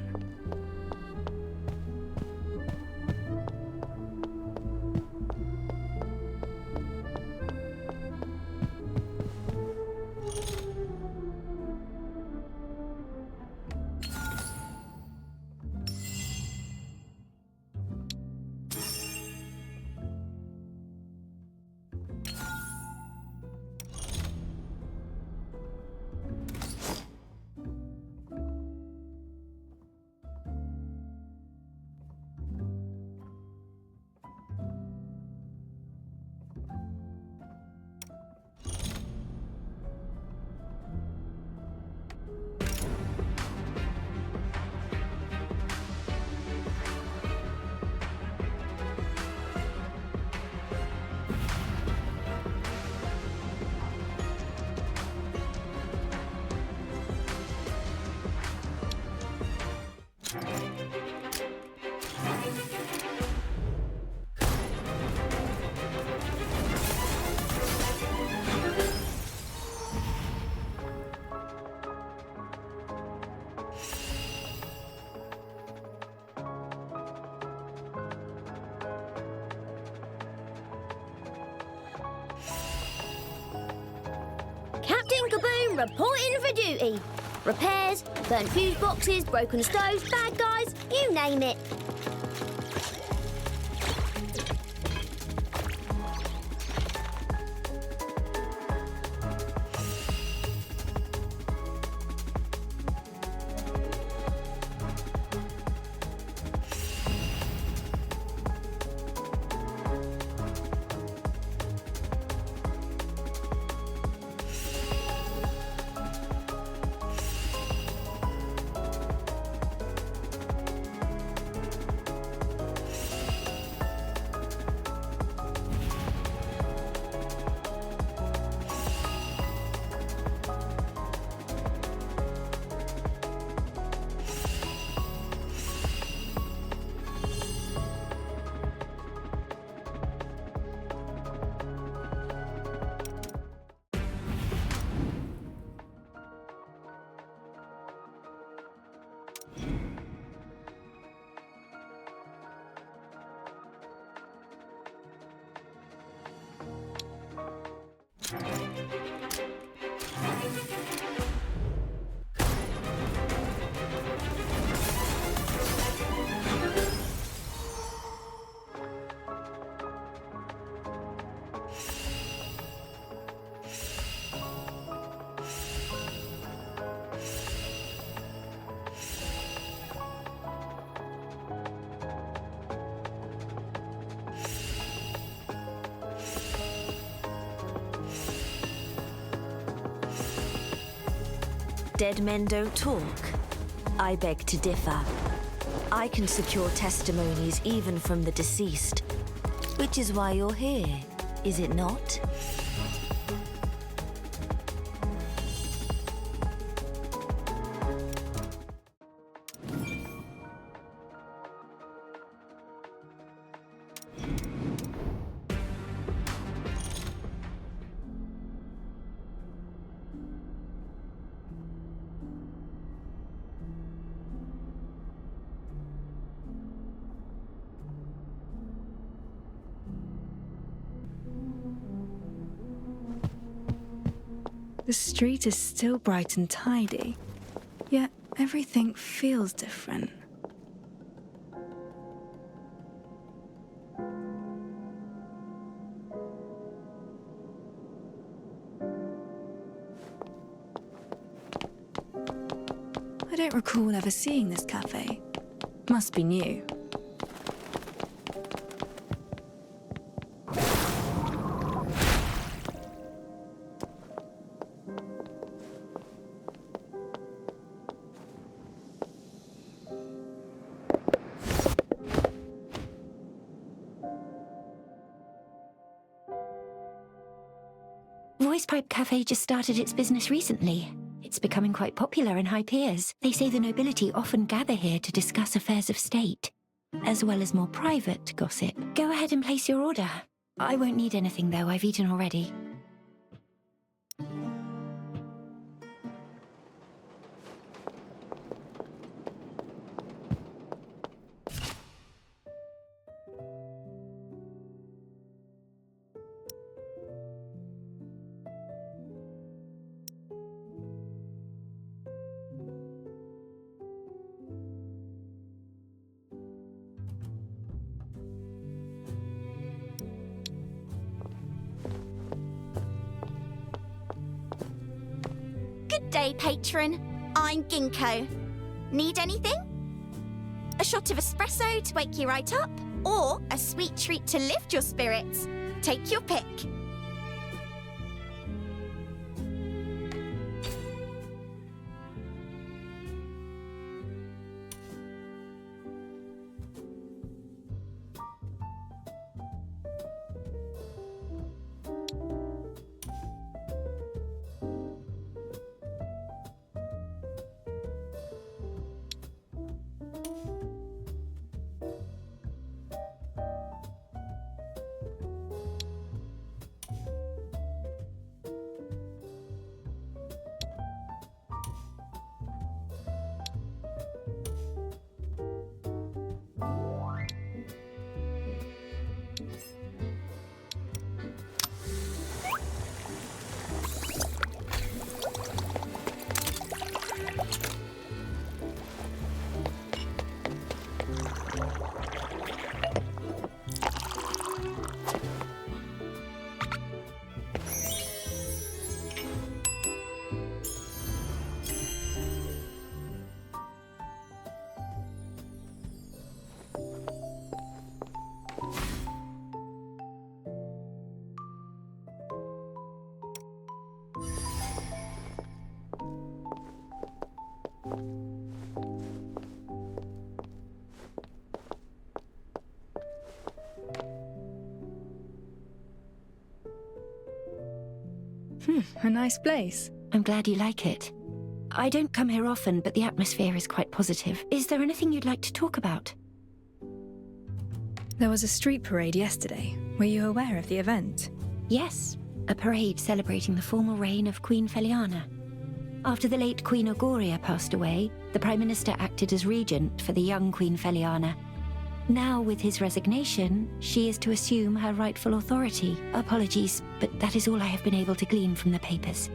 Captain Kaboom reporting for duty. Repairs, burnt fuse boxes, broken stoves, bad guys, you name it. dead men don't talk? I beg to differ. I can secure testimonies even from the deceased, which is why you're here, is it not? The street is still bright and tidy, yet everything feels different. I don't recall ever seeing this cafe. Must be new. Voice Pipe Cafe just started its business recently. It's becoming quite popular in high peers. They say the nobility often gather here to discuss affairs of state, as well as more private gossip. Go ahead and place your order. I won't need anything, though. I've eaten already. Good day, patron. I'm Ginkgo. Need anything? A shot of espresso to wake you right up? Or a sweet treat to lift your spirits? Take your pick. A nice place. I'm glad you like it. I don't come here often, but the atmosphere is quite positive. Is there anything you'd like to talk about? There was a street parade yesterday. Were you aware of the event? Yes, a parade celebrating the formal reign of Queen Feliana. After the late Queen Ogoria passed away, the Prime Minister acted as regent for the young Queen Feliana. Now, with his resignation, she is to assume her rightful authority. Apologies, but that is all I have been able to glean from the papers.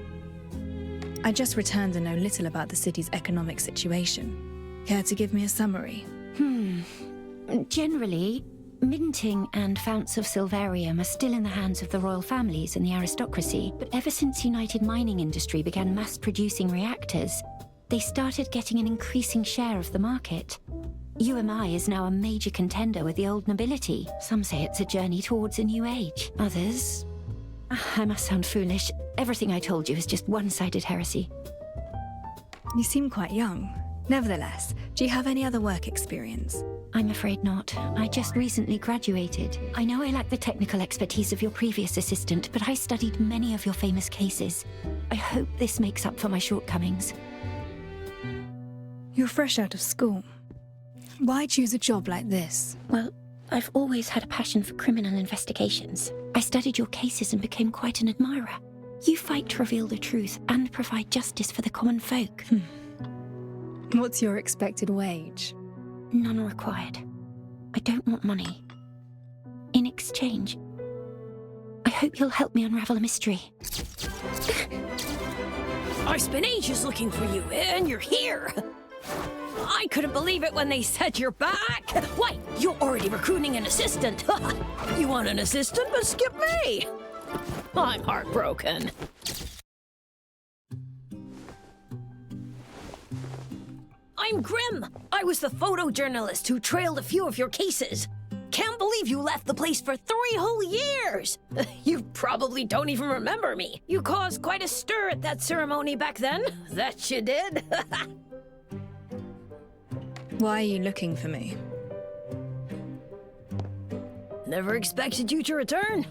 I just returned and know little about the city's economic situation. Care to give me a summary? Generally, minting and founts of silverium are still in the hands of the royal families and the aristocracy, but ever since United Mining Industry began mass-producing reactors, they started getting an increasing share of the market. UMI is now a major contender with the old nobility. Some say it's a journey towards a new age. Others... I must sound foolish. Everything I told you is just one-sided heresy. You seem quite young. Nevertheless, do you have any other work experience? I'm afraid not. I just recently graduated. I know I lack the technical expertise of your previous assistant, but I studied many of your famous cases. I hope this makes up for my shortcomings. You're fresh out of school. Why choose a job like this? Well, I've always had a passion for criminal investigations. I studied your cases and became quite an admirer. You fight to reveal the truth and provide justice for the common folk. What's your expected wage? None required. I don't want money. In exchange, I hope you'll help me unravel a mystery. I spent ages looking for you, and you're here. I couldn't believe it when they said you're back. Why, you're already recruiting an assistant. You want an assistant, but skip me. I'm heartbroken. I'm Grim. I was the photojournalist who trailed a few of your cases. Can't believe you left the place for 3 whole years. You probably don't even remember me. You caused quite a stir at that ceremony back then. That you did. Why are you looking for me? Never expected you to return.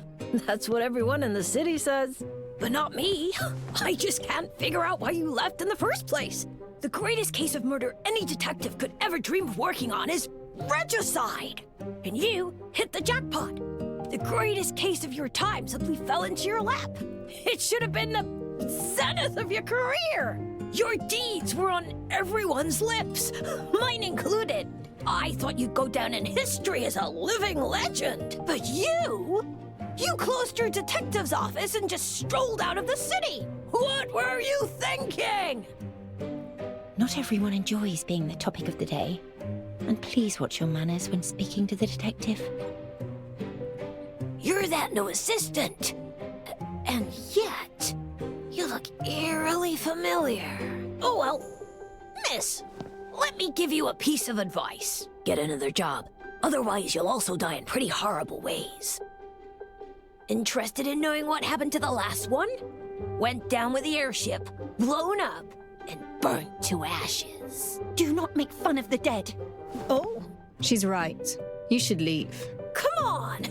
That's what everyone in the city says. But not me. I just can't figure out why you left in the first place. The greatest case of murder any detective could ever dream of working on is regicide. And you hit the jackpot. The greatest case of your time simply fell into your lap. It should have been the zenith of your career. Your deeds were on everyone's lips, mine included. I thought you'd go down in history as a living legend. But you closed your detective's office and just strolled out of the city. What were you thinking? Not everyone enjoys being the topic of the day. And please watch your manners when speaking to the detective. You're that new assistant. And yet, you look eerily familiar. Oh well, miss, let me give you a piece of advice. Get another job. Otherwise, you'll also die in pretty horrible ways. Interested in knowing what happened to the last one? Went down with the airship, blown up, and burnt to ashes. Do not make fun of the dead. Oh? She's right. You should leave. Come on!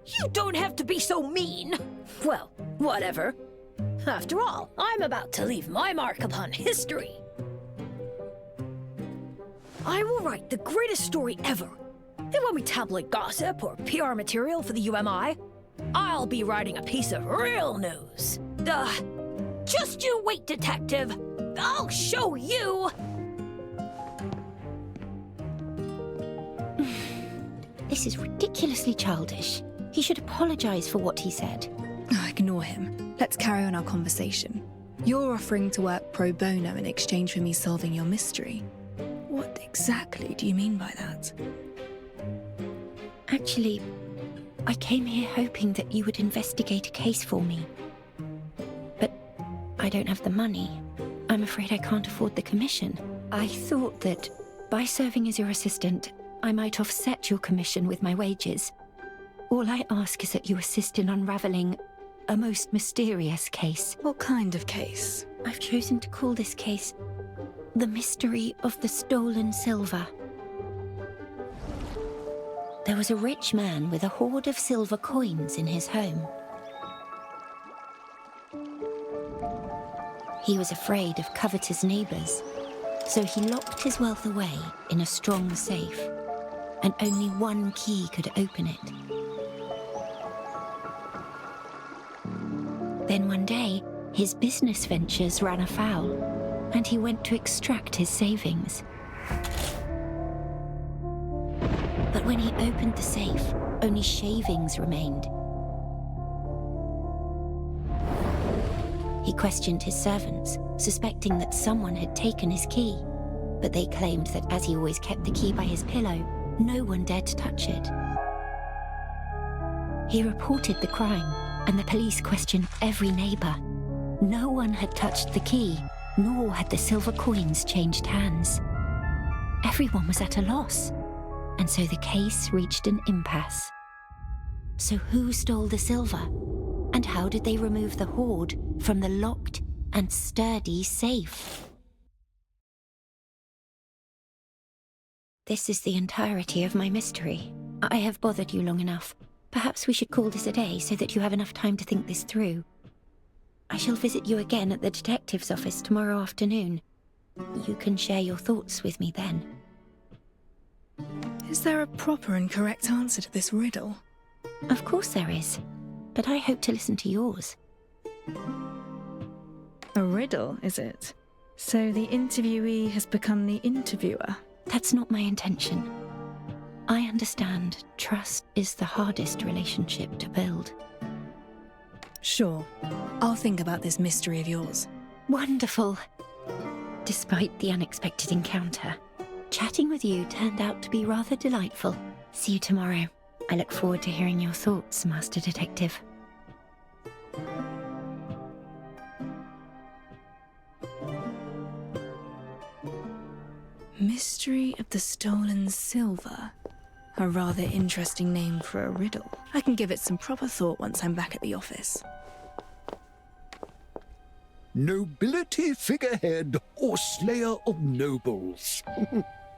You don't have to be so mean. Well, whatever. After all, I'm about to leave my mark upon history. I will write the greatest story ever. It won't be tabloid gossip or PR material for the UMI. I'll be writing a piece of real news. Just you wait, detective. I'll show you. This is ridiculously childish. He should apologize for what he said. Oh, ignore him. Let's carry on our conversation. You're offering to work pro bono in exchange for me solving your mystery. What exactly do you mean by that? Actually, I came here hoping that you would investigate a case for me. But I don't have the money. I'm afraid I can't afford the commission. I thought that by serving as your assistant, I might offset your commission with my wages. All I ask is that you assist in unraveling a most mysterious case. What kind of case? I've chosen to call this case The Mystery of the Stolen Silver. There was a rich man with a hoard of silver coins in his home. He was afraid of covetous neighbors, so he locked his wealth away in a strong safe, and only one key could open it. Then one day, his business ventures ran afoul, and he went to extract his savings. But when he opened the safe, only shavings remained. He questioned his servants, suspecting that someone had taken his key, but they claimed that as he always kept the key by his pillow, no one dared to touch it. He reported the crime, and the police questioned every neighbor. No one had touched the key, nor had the silver coins changed hands. Everyone was at a loss, and so the case reached an impasse. So who stole the silver? And how did they remove the hoard from the locked and sturdy safe? This is the entirety of my mystery. I have bothered you long enough. Perhaps we should call this a day so that you have enough time to think this through. I shall visit you again at the detective's office tomorrow afternoon. You can share your thoughts with me then. Is there a proper and correct answer to this riddle? Of course there is, but I hope to listen to yours. A riddle, is it? So the interviewee has become the interviewer? That's not my intention. I understand trust is the hardest relationship to build. Sure. I'll think about this mystery of yours. Wonderful. Despite the unexpected encounter, chatting with you turned out to be rather delightful. See you tomorrow. I look forward to hearing your thoughts, Master Detective. Mystery of the Stolen Silver. A rather interesting name for a riddle. I can give it some proper thought once I'm back at the office. Nobility figurehead or slayer of nobles.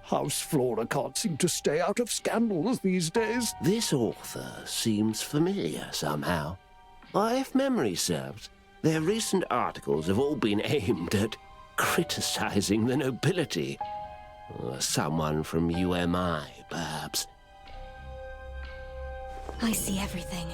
House Flora can't seem to stay out of scandals these days. This author seems familiar somehow. If memory serves, their recent articles have all been aimed at criticizing the nobility. Someone from UMI, perhaps. I see everything.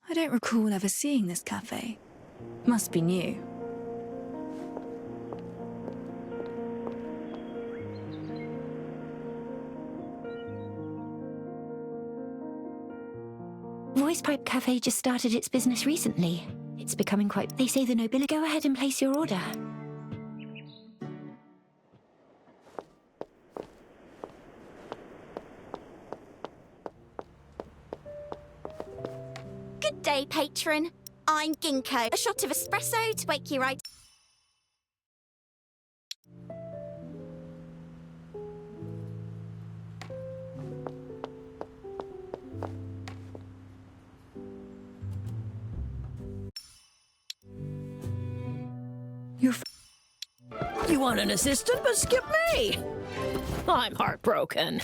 I don't recall ever seeing this cafe. Must be new. Voice Pipe Cafe just started its business recently. It's becoming quite... They say the nobility... Go ahead and place your order. day, patron. I'm Ginkgo. A shot of espresso to wake you right. You want an assistant, but skip me! I'm heartbroken.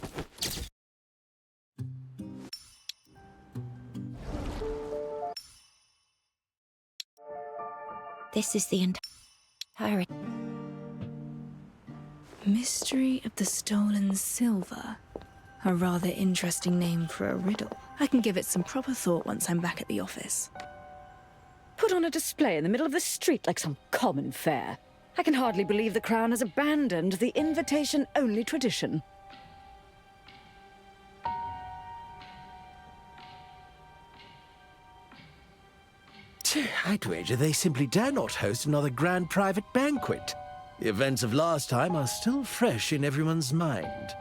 This is the entire... Mystery of the Stolen Silver. A rather interesting name for a riddle. I can give it some proper thought once I'm back at the office. Put on a display in the middle of the street like some common fair. I can hardly believe the Crown has abandoned the invitation-only tradition. I'd wager they simply dare not host another grand private banquet. The events of last time are still fresh in everyone's mind.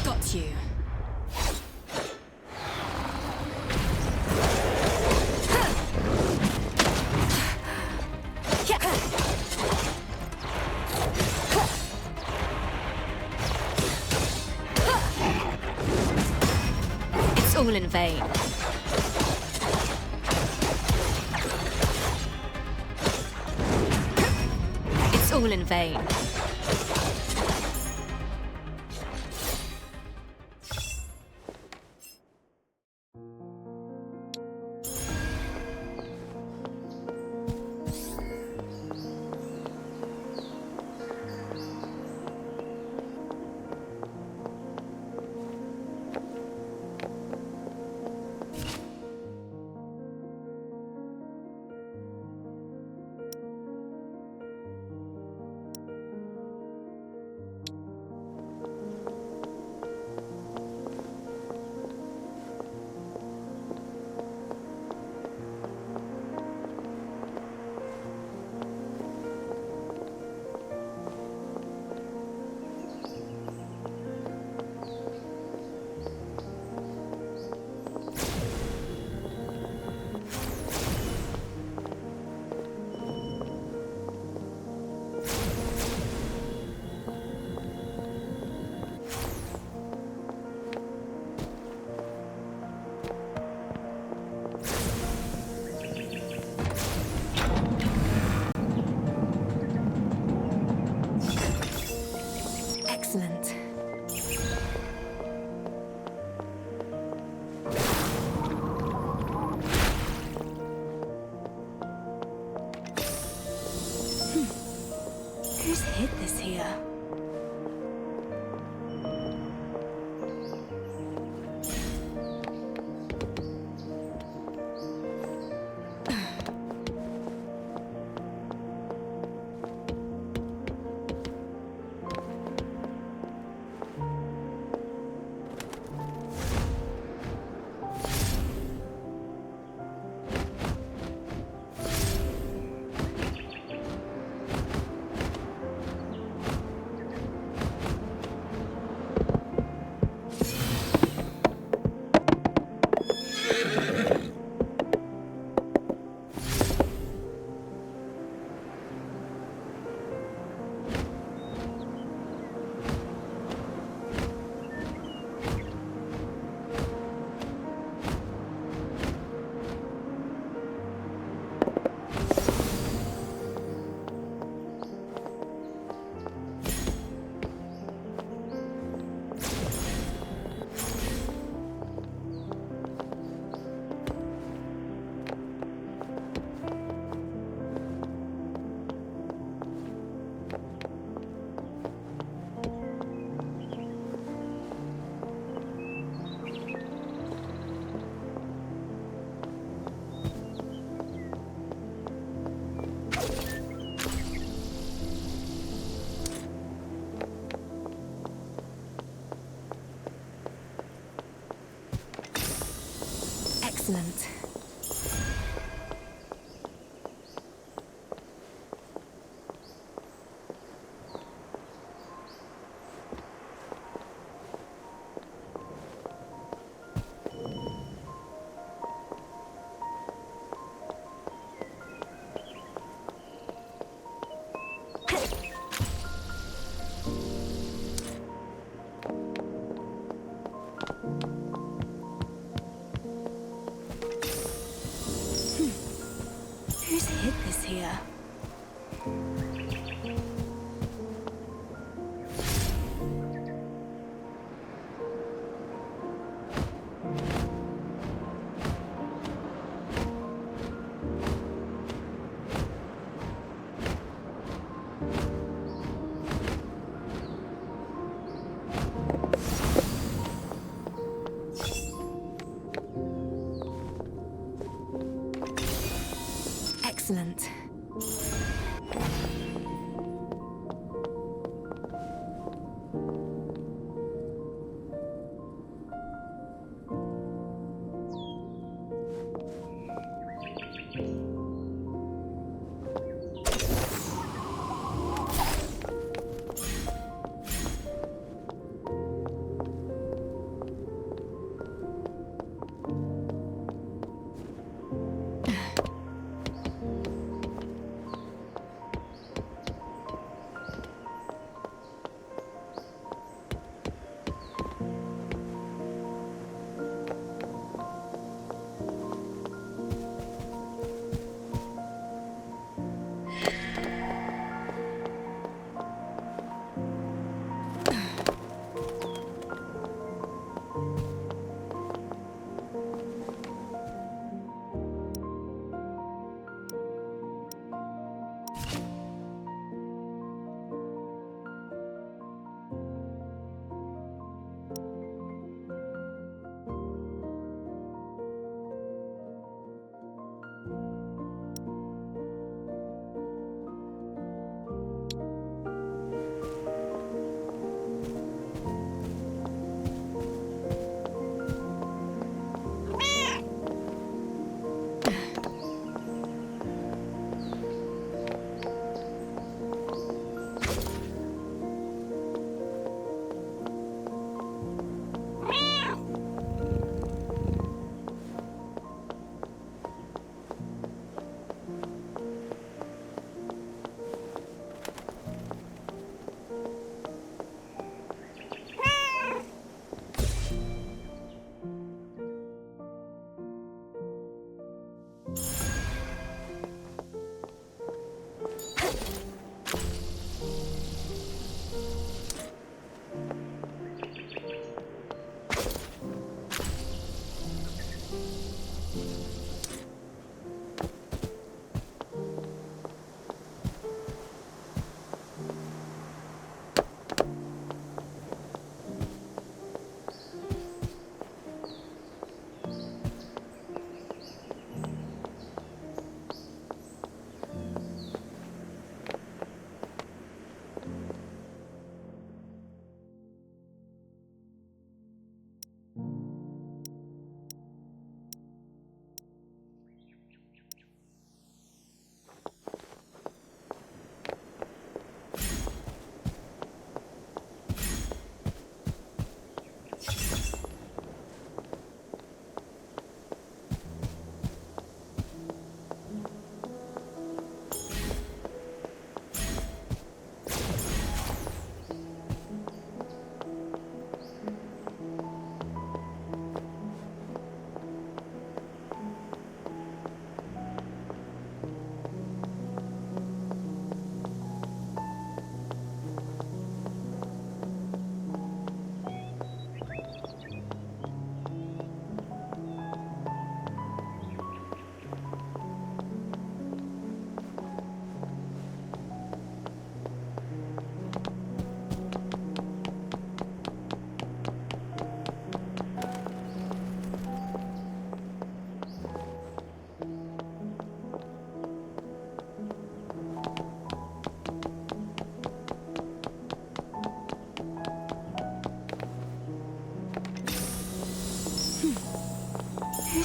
Got you. It's all in vain. It's all in vain. Excellent. Who's hid this here? Excellent. Who's hid this here? Excellent.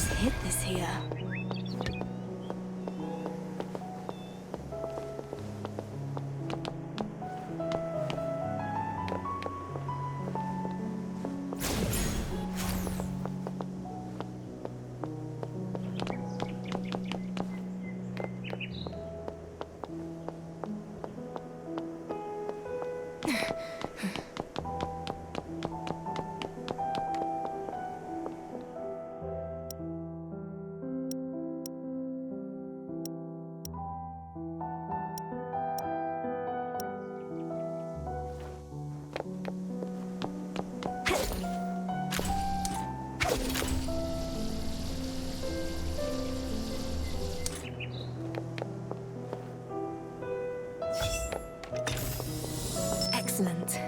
Who's hid this here? Excellent.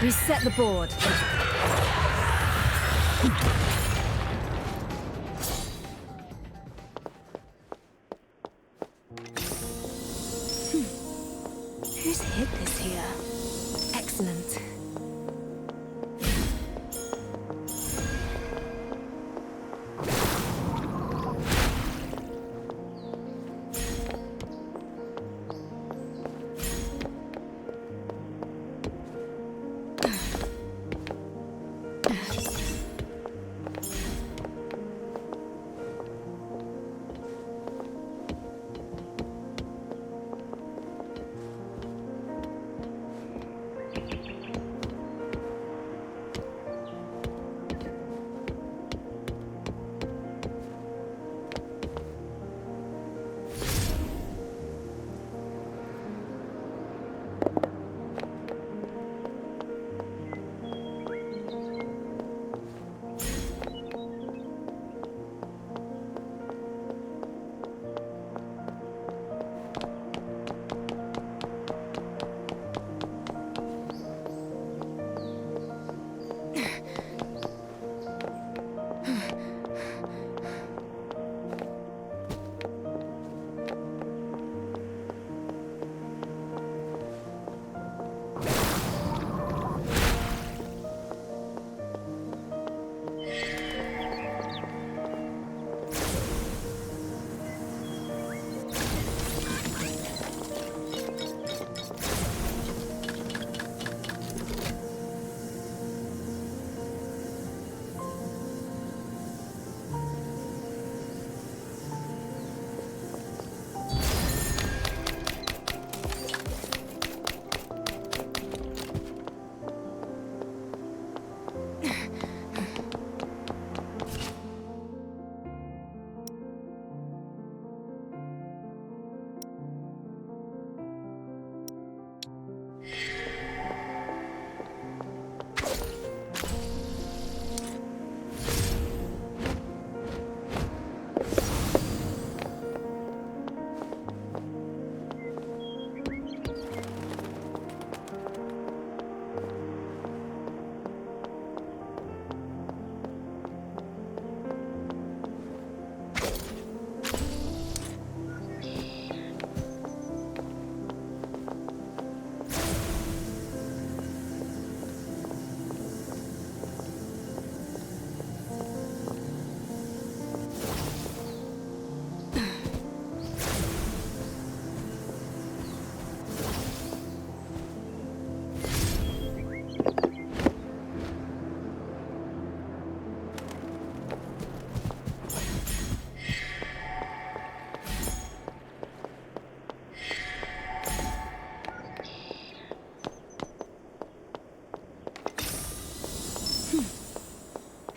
Reset the board. Who's hid this here? Excellent.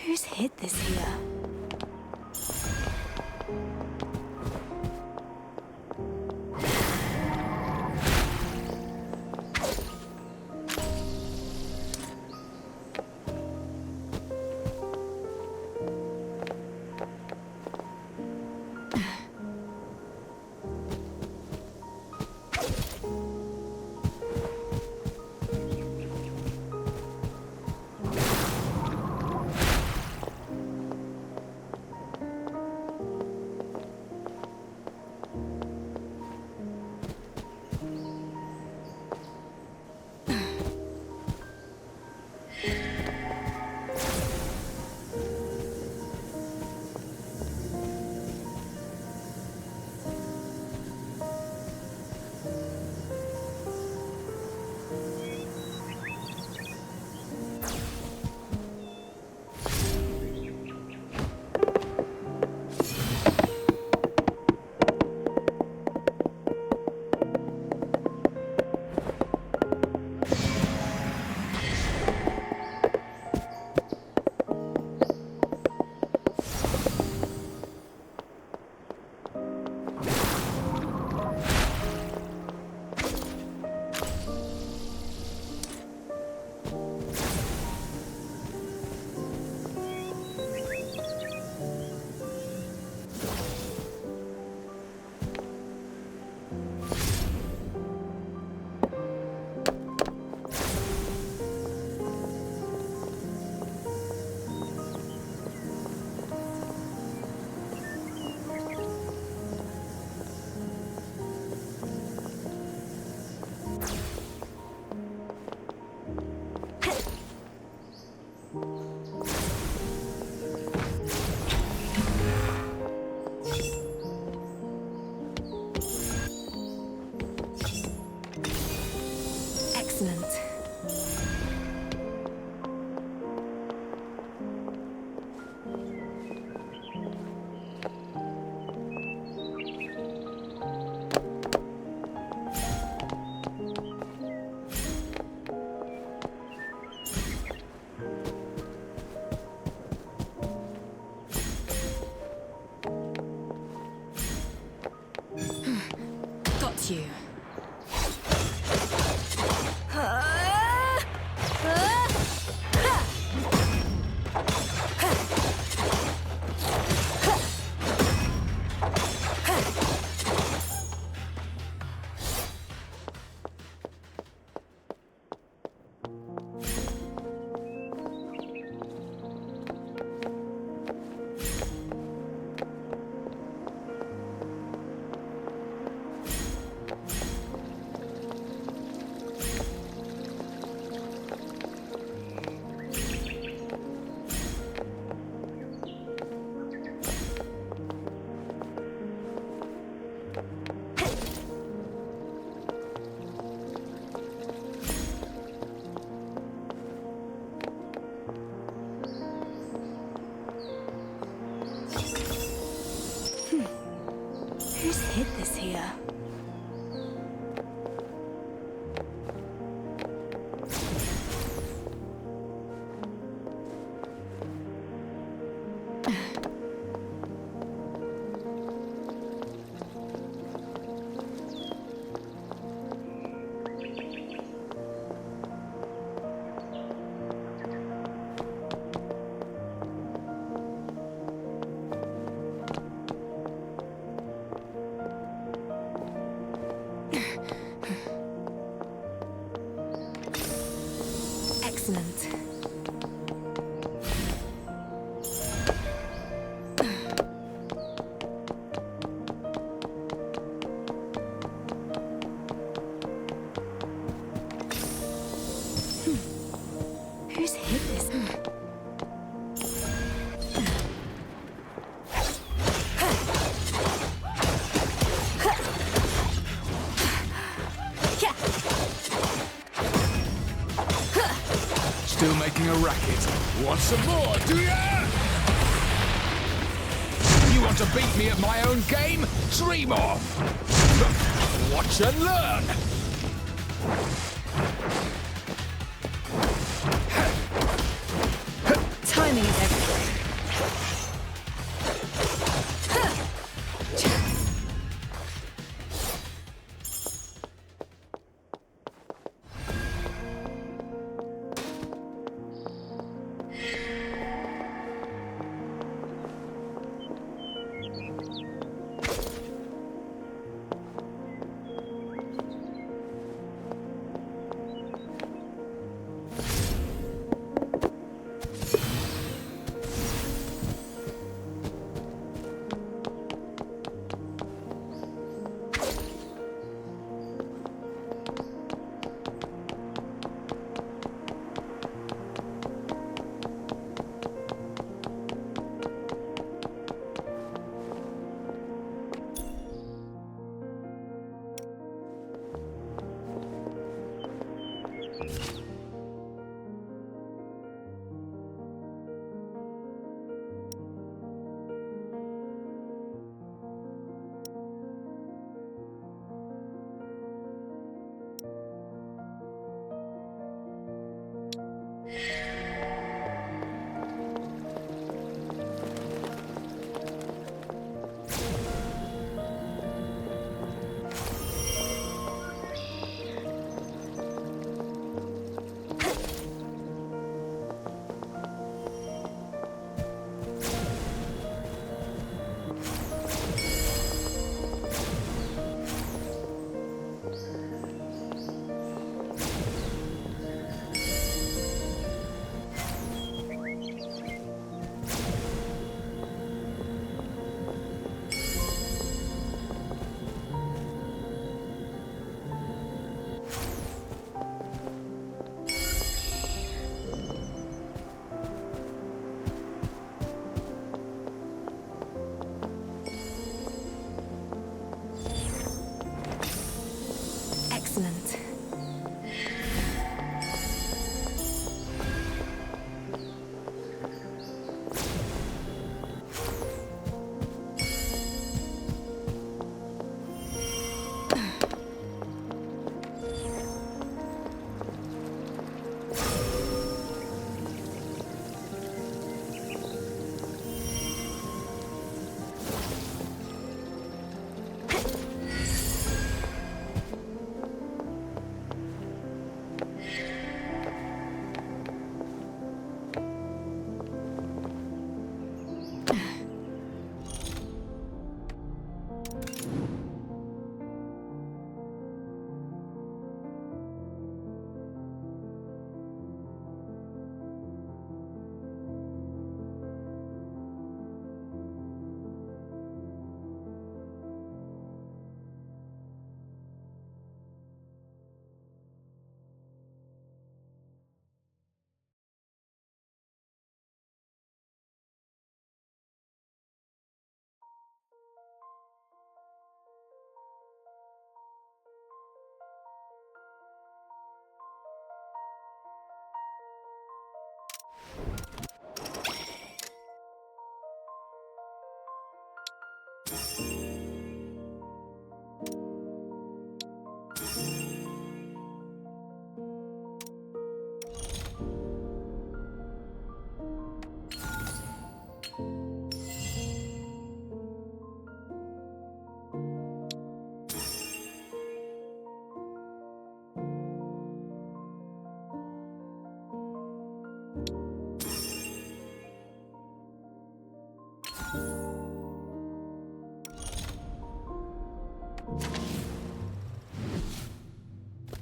Who's hid this here? Got you. Who's hid this here? Excellent. Who's hid this? Still making a racket. Want some more, do ya? You want to beat me at my own game? Dream on! Watch and learn! Timing is everything.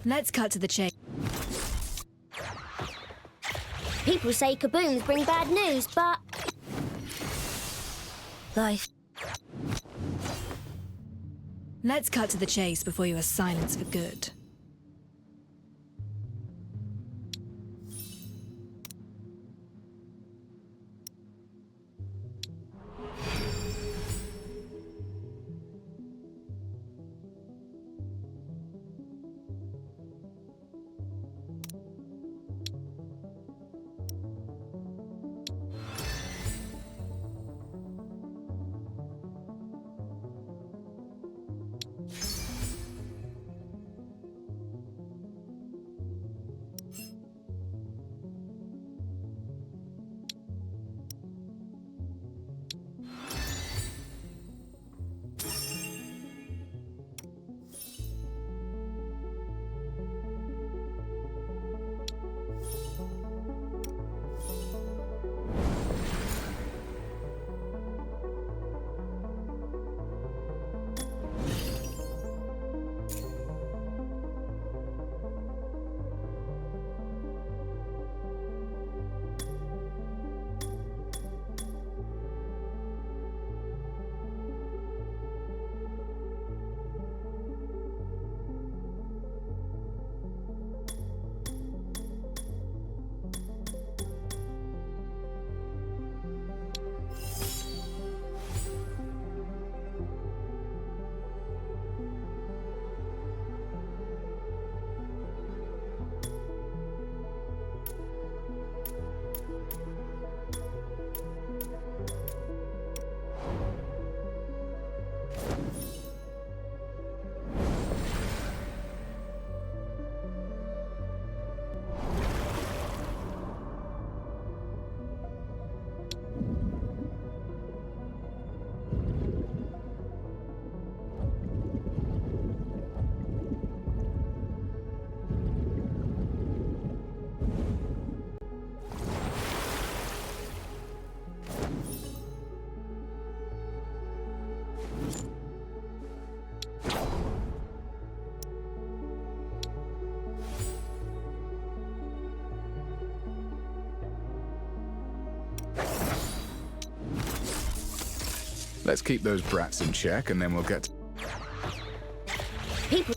Let's cut to the chase. People say kabooms bring bad news, but... Life. Let's cut to the chase before you are silenced for good. Let's keep those brats in check, and then we'll get... People...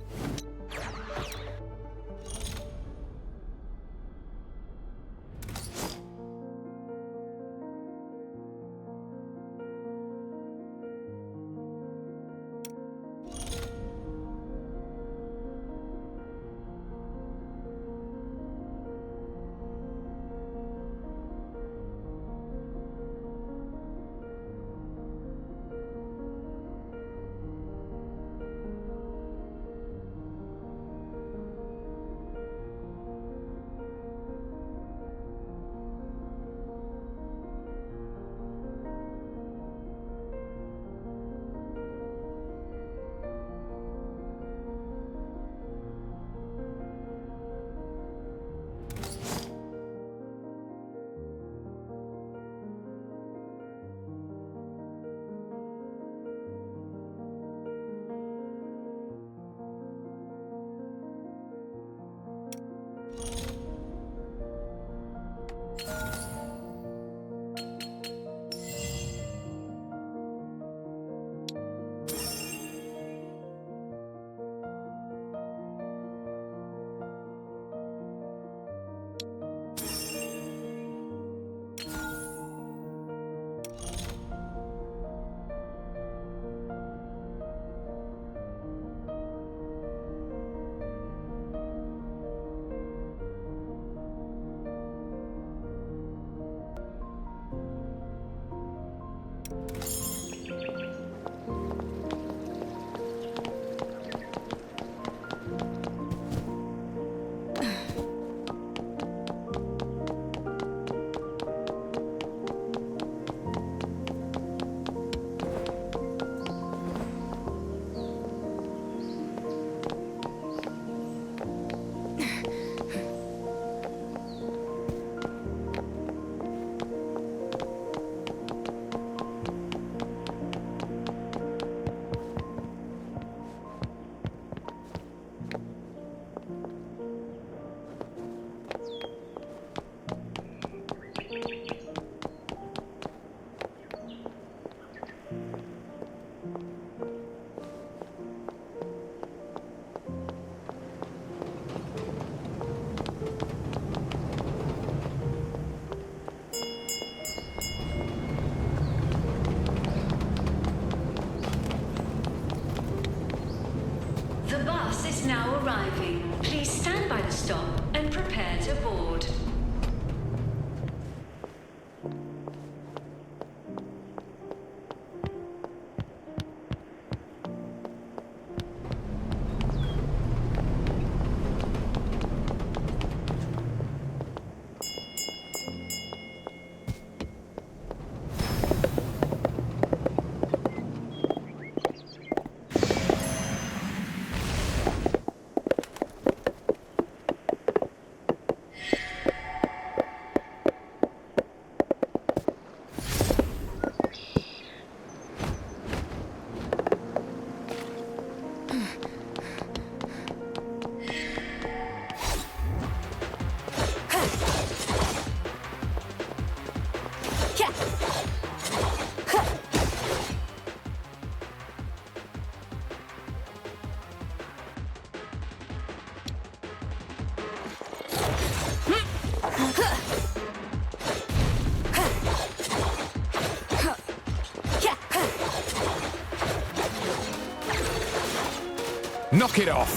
Knock it off!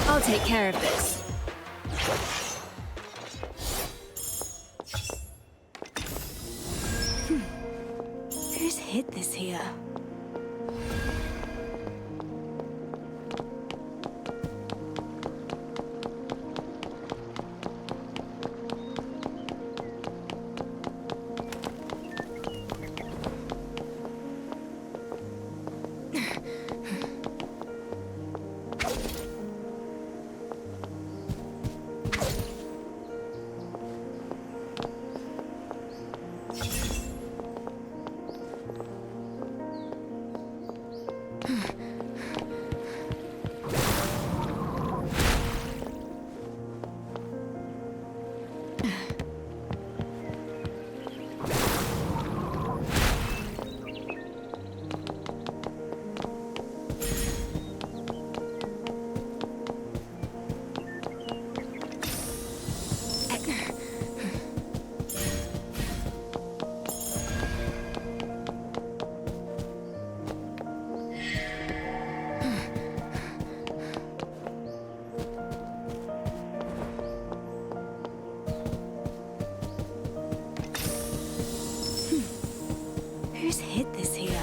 I'll take care of this. Who's hid this here? Who's hid this here?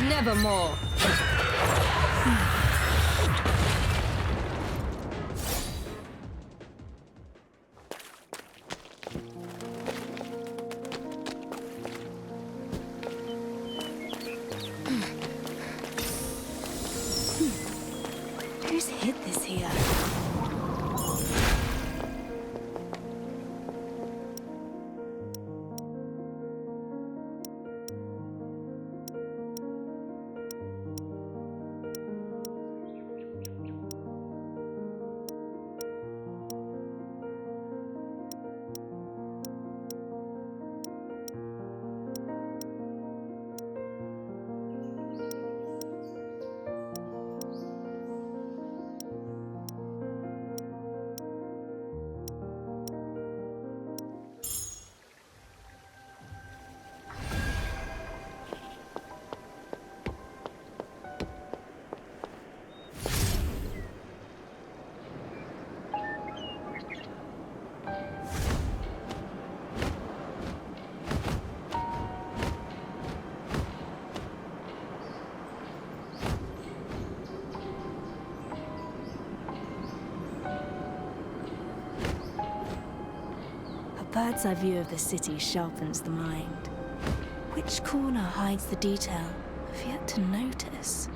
Nevermore. Who's hid this here? A bird's eye view of the city sharpens the mind. Which corner hides the detail I've yet to notice?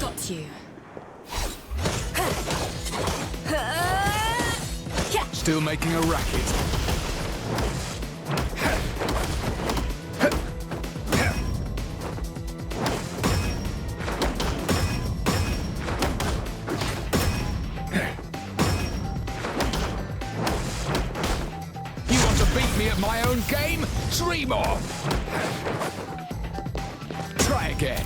Got you. Still making a racket. You want to beat me at my own game? Dream on! Try again.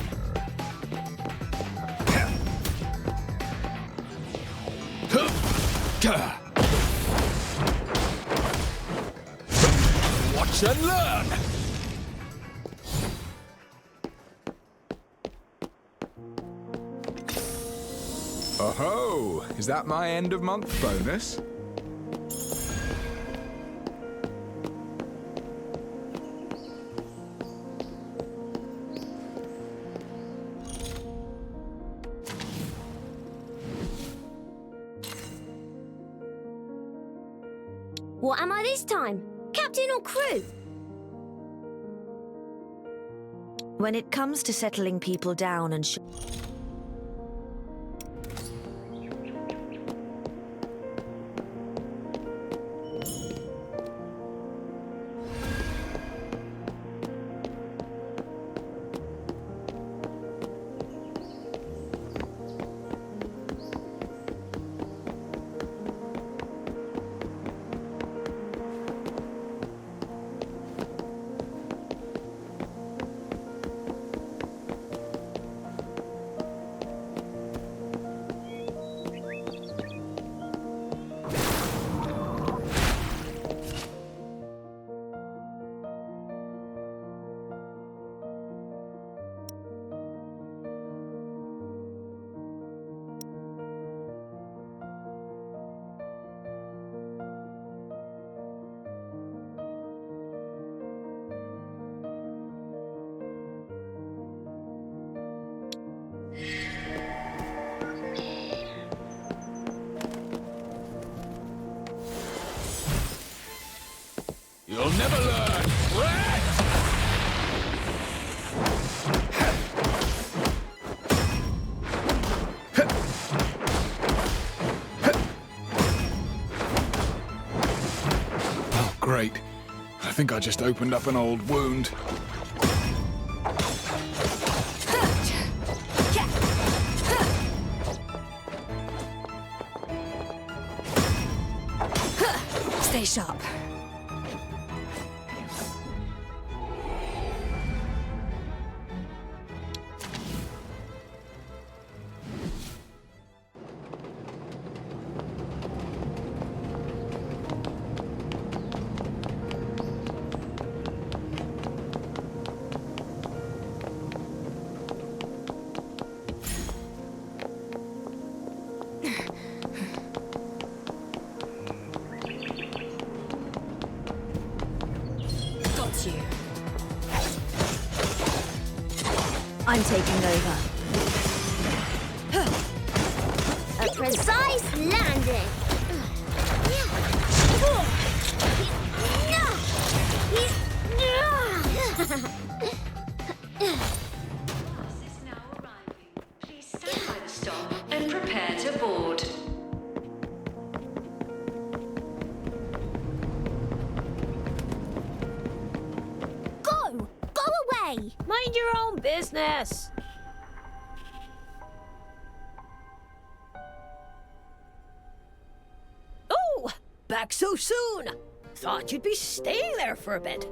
Watch and learn! Oh-ho! Is that my end of month bonus? What am I this time? Captain or crew? When it comes to settling people down and You'll never learn! Oh, great. I think I just opened up an old wound. Stay sharp. You. I'm taking over. A precise landing. Please stand by the stop and prepare to board. Mind your own business. Oh, back so soon. Thought you'd be staying there for a bit.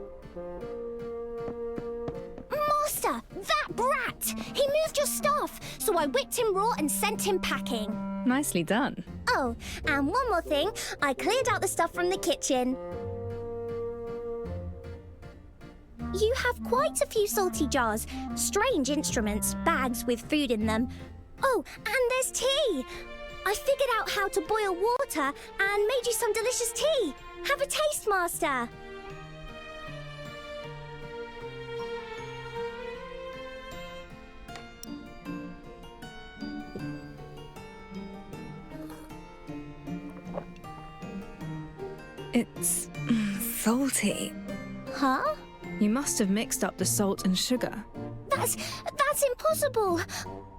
Master, that brat! He moved your stuff, so I whipped him raw and sent him packing. Nicely done. Oh, and one more thing. I cleared out the stuff from the kitchen. You have quite a few salty jars, strange instruments, bags with food in them. Oh, and there's tea! I figured out how to boil water and made you some delicious tea. Have a taste, Master. It's salty. Huh? You must have mixed up the salt and sugar. That's impossible.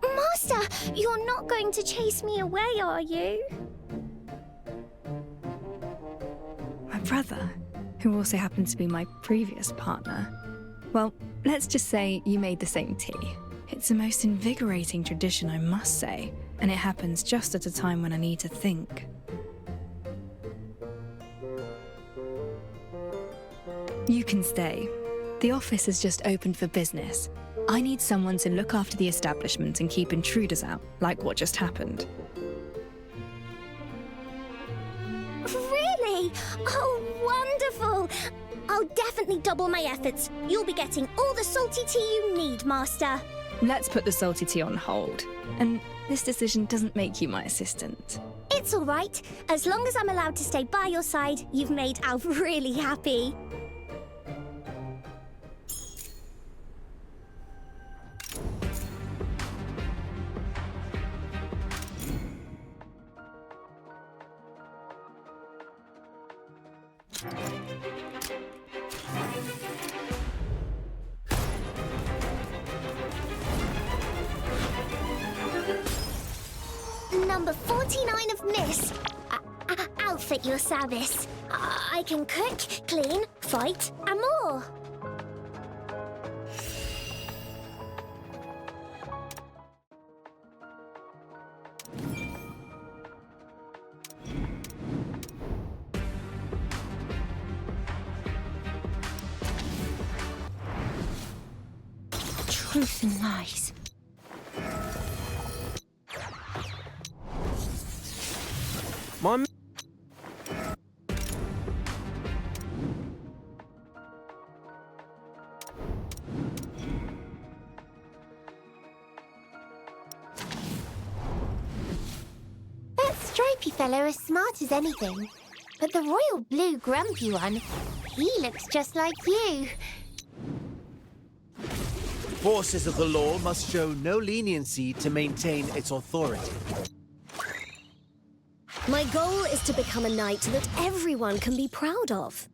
Master, you're not going to chase me away, are you? My brother, who also happened to be my previous partner. Well, let's just say you made the same tea. It's a most invigorating tradition, I must say, and it happens just at a time when I need to think. You can stay. The office has just opened for business. I need someone to look after the establishment and keep intruders out, like what just happened. Really? Oh, wonderful! I'll definitely double my efforts. You'll be getting all the salty tea you need, Master. Let's put the salty tea on hold. And this decision doesn't make you my assistant. It's all right. As long as I'm allowed to stay by your side, you've made Alf really happy. Number 49 of Miss. I'll fit your service. I can cook, clean, fight, and more. Truth and lies. My That stripy fellow is smart as anything. But the royal blue grumpy one, he looks just like you. Forces of the law must show no leniency to maintain its authority. My goal is to become a knight that everyone can be proud of.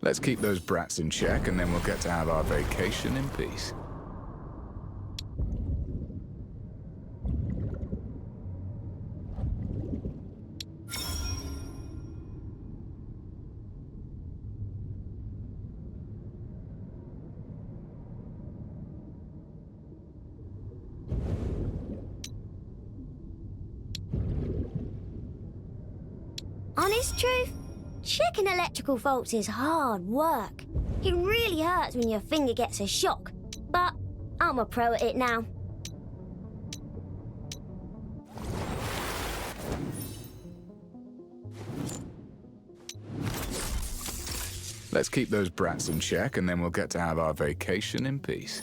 Let's keep those brats in check, and then we'll get to have our vacation in peace. Honest truth? Checking electrical faults is hard work. It really hurts when your finger gets a shock. But I'm a pro at it now. Let's keep those brats in check, and then we'll get to have our vacation in peace.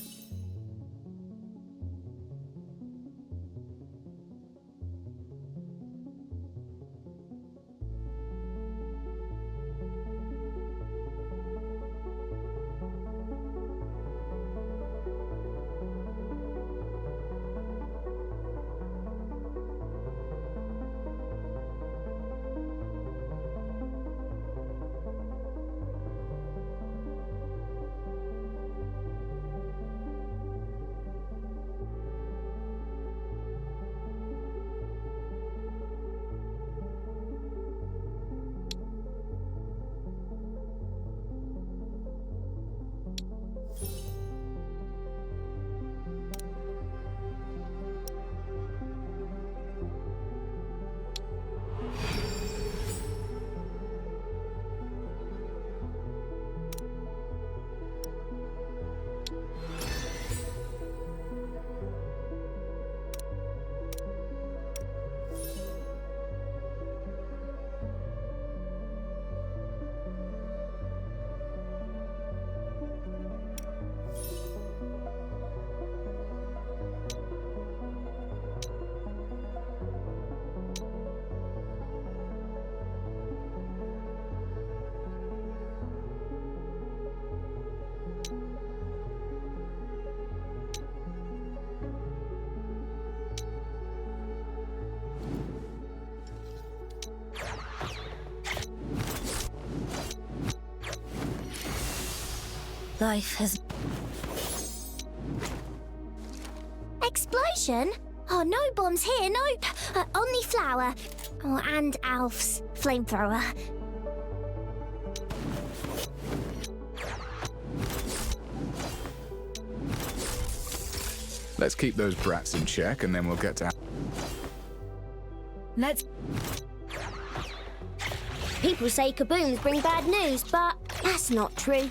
Life has... Explosion? Oh, no bombs here, nope. Only flour. Oh, and Alf's flamethrower. Let's keep those brats in check, and then we'll get to... Let's... People say kabooms bring bad news, but that's not true.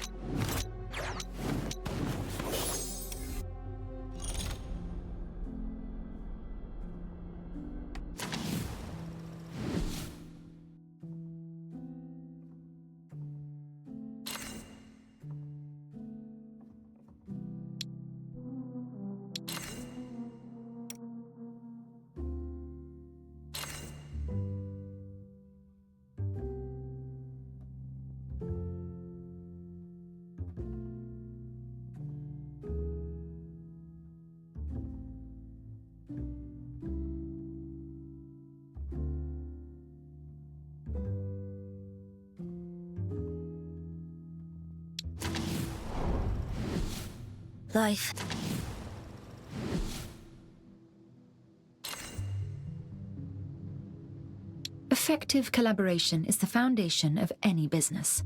Life... Effective collaboration is the foundation of any business.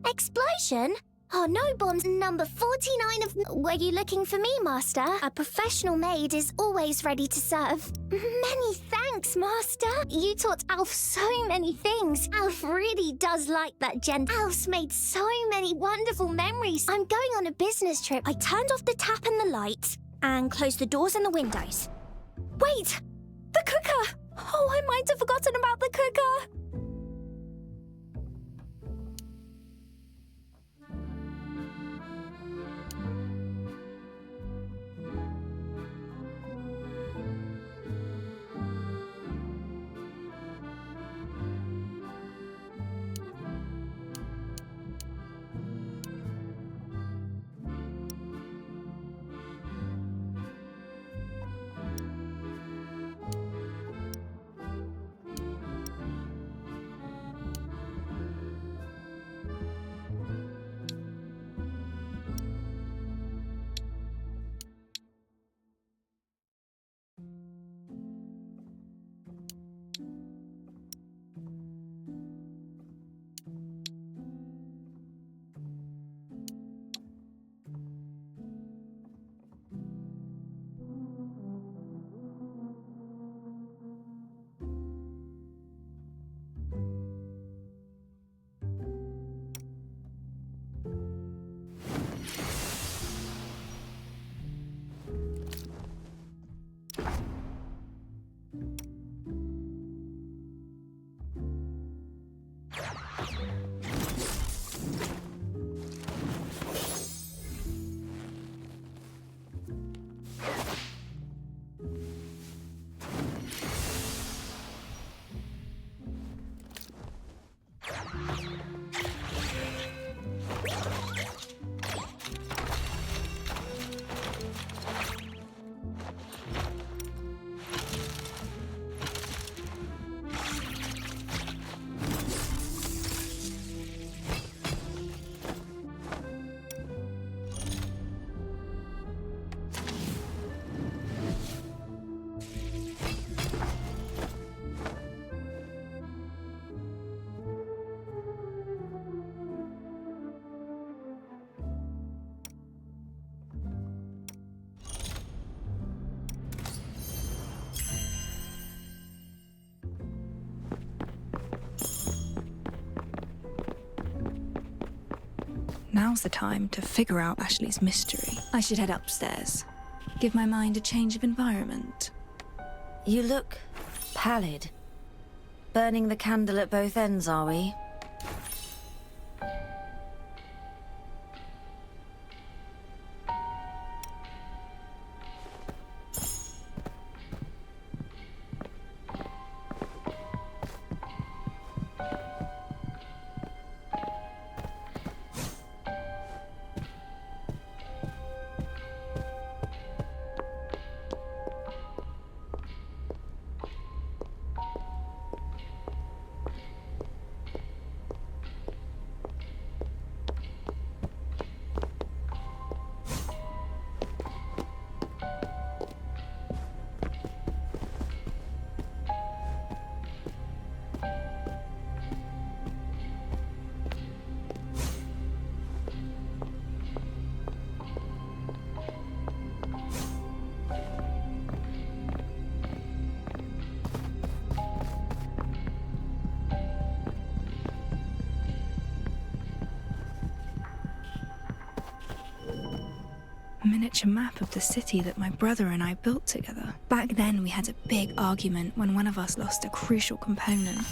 Explosion? Oh, no bombs. Number 49 of... Were you looking for me, Master? A professional maid is always ready to serve. Many thanks, Master. You taught Alf so many things. Alf really does like that gent. Alf's made so many wonderful memories. I'm going on a business trip. I turned off the tap and the lights and closed the doors and the windows. Wait! The cooker! Oh, I might have forgotten about the cooker. Now's the time to figure out Ashley's mystery. I should head upstairs. Give my mind a change of environment. You look pallid. Burning the candle at both ends, are we? Miniature map of the city that my brother and I built together. Back then, we had a big argument when one of us lost a crucial component.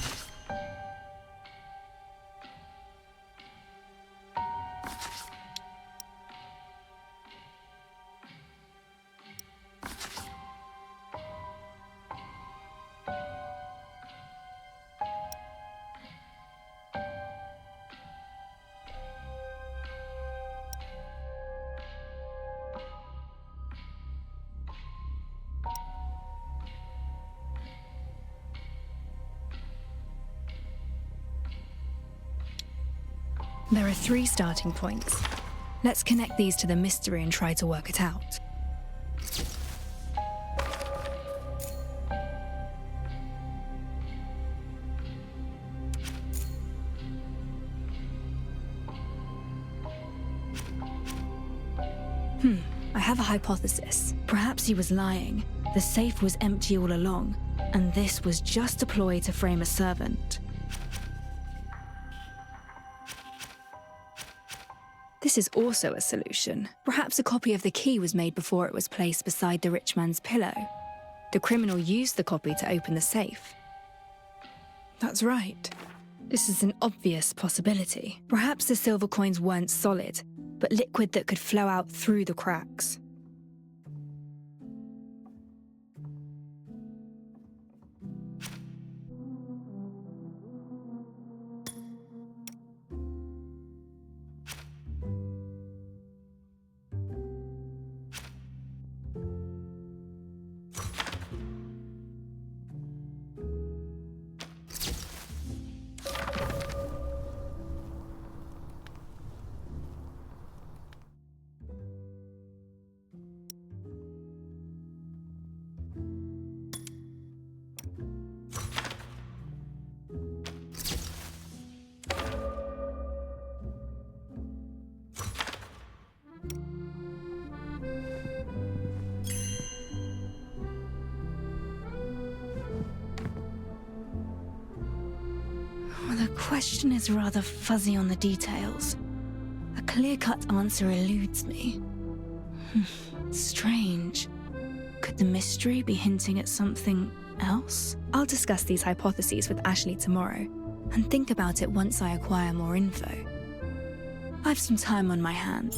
There are 3 starting points. Let's connect these to the mystery and try to work it out. I have a hypothesis. Perhaps he was lying. The safe was empty all along, and this was just a ploy to frame a servant. This is also a solution. Perhaps a copy of the key was made before it was placed beside the rich man's pillow. The criminal used the copy to open the safe. That's right. This is an obvious possibility. Perhaps the silver coins weren't solid, but liquid that could flow out through the cracks. The question is rather fuzzy on the details. A clear-cut answer eludes me. Strange. Could the mystery be hinting at something else? I'll discuss these hypotheses with Ashley tomorrow, and think about it once I acquire more info. I've some time on my hands.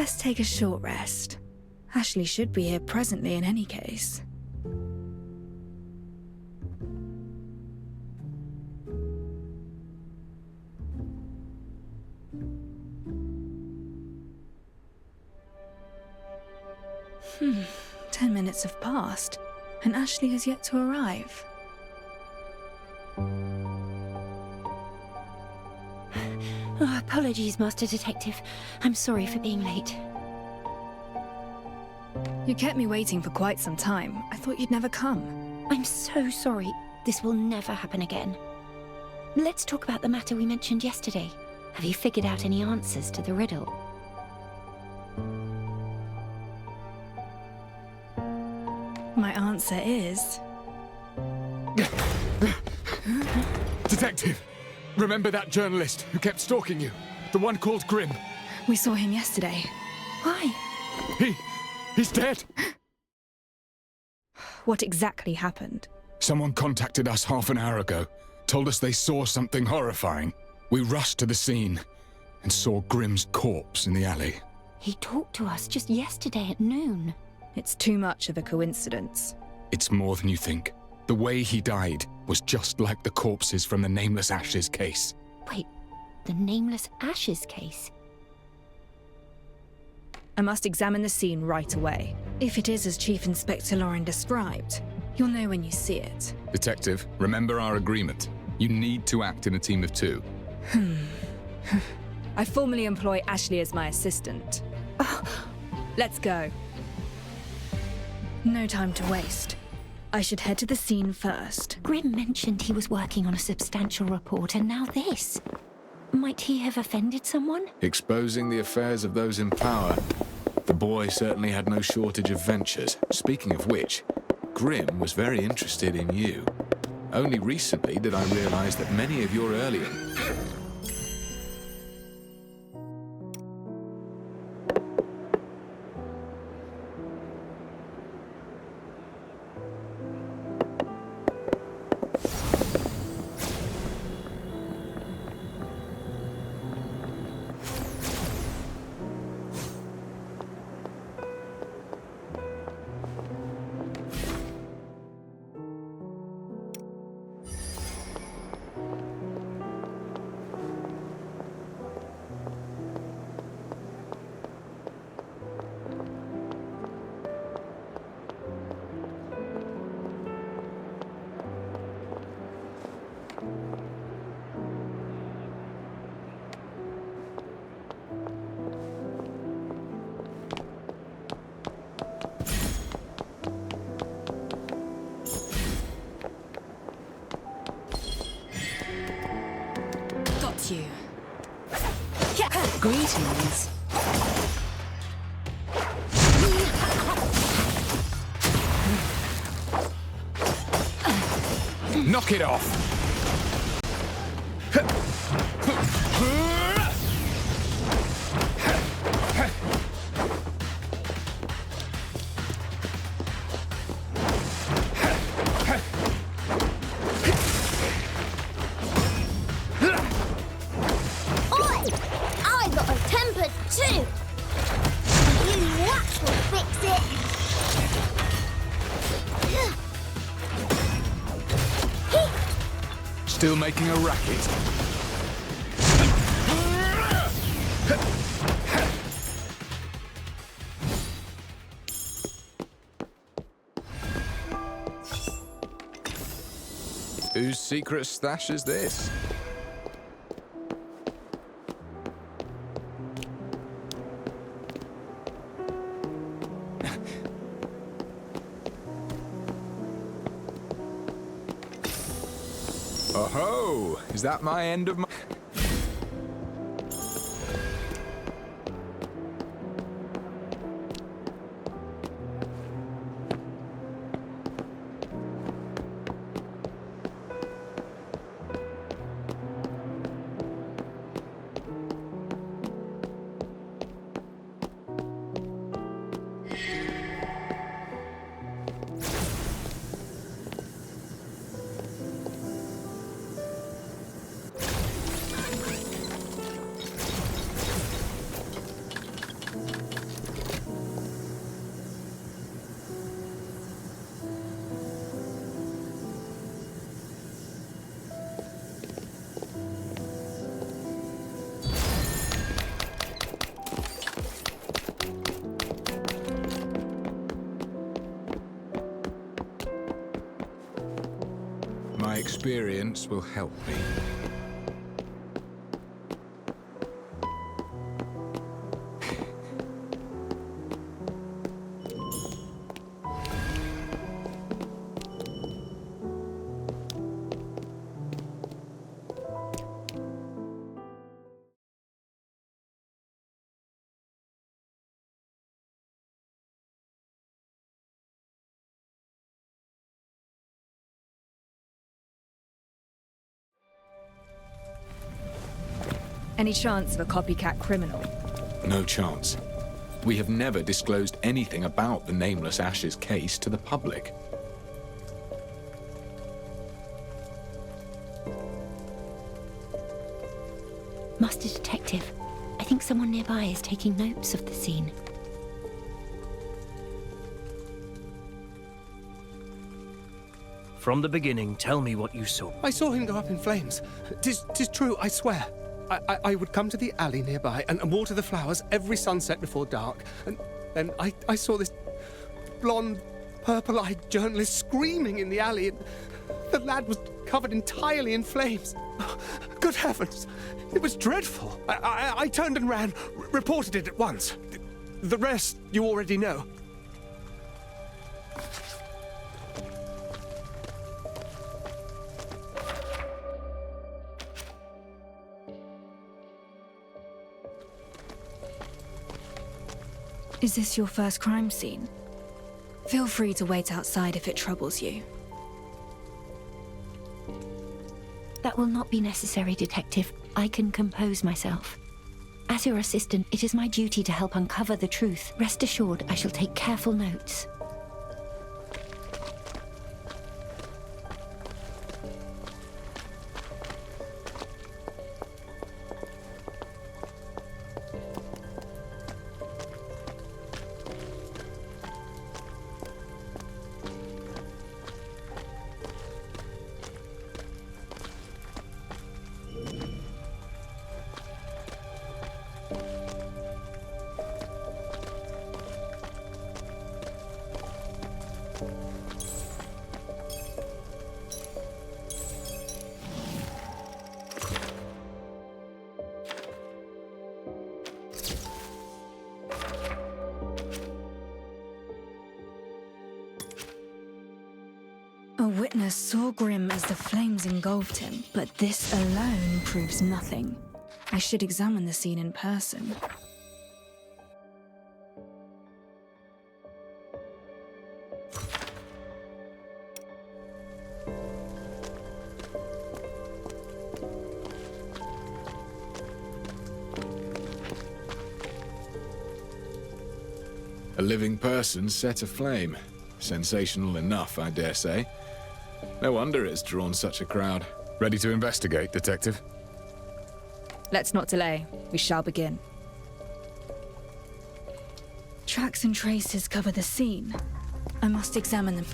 Best take a short rest. Ashley should be here presently in any case. Hmm, 10 minutes have passed, and Ashley has yet to arrive. Oh, apologies, Master Detective. I'm sorry for being late. You kept me waiting for quite some time. I thought you'd never come. I'm so sorry. This will never happen again. Let's talk about the matter we mentioned yesterday. Have you figured out any answers to the riddle? My answer is... Detective! Remember that journalist who kept stalking you? The one called Grimm? We saw him yesterday. Why? He's dead! What exactly happened? Someone contacted us half an hour ago, told us they saw something horrifying. We rushed to the scene and saw Grimm's corpse in the alley. He talked to us just yesterday at noon. It's too much of a coincidence. It's more than you think. The way he died was just like the corpses from the Nameless Ashes case. Wait, the Nameless Ashes case? I must examine the scene right away. If it is as Chief Inspector Lauren described, you'll know when you see it. Detective, remember our agreement. You need to act in a team of 2. I formally employ Ashley as my assistant. Let's go. No time to waste. I should head to the scene first. Grimm mentioned he was working on a substantial report, and now this. Might he have offended someone? Exposing the affairs of those in power. The boy certainly had no shortage of ventures. Speaking of which, Grimm was very interested in you. Only recently did I realize that many of your earlier... You. Greetings. Knock it off! Still making a racket? Whose secret stash is this? Oh-ho! Is that my end of my... experience will help me. Any chance of a copycat criminal? No chance. We have never disclosed anything about the Nameless Ashes case to the public. Master Detective, I think someone nearby is taking notes of the scene. From the beginning, tell me what you saw. I saw him go up in flames. Tis true, I swear. I would come to the alley nearby and water the flowers every sunset before dark. And then I saw this blonde, purple-eyed journalist screaming in the alley. And the lad was covered entirely in flames. Good heavens! It was dreadful. I turned and ran, reported it at once. The rest you already know. Is this your first crime scene? Feel free to wait outside if it troubles you. That will not be necessary, Detective. I can compose myself. As your assistant, it is my duty to help uncover the truth. Rest assured, I shall take careful notes. A witness saw Grimm as the flames engulfed him, but this alone proves nothing. I should examine the scene in person. A living person set aflame. Sensational enough, I dare say. No wonder it's drawn such a crowd. Ready to investigate, Detective? Let's not delay. We shall begin. Tracks and traces cover the scene. I must examine them.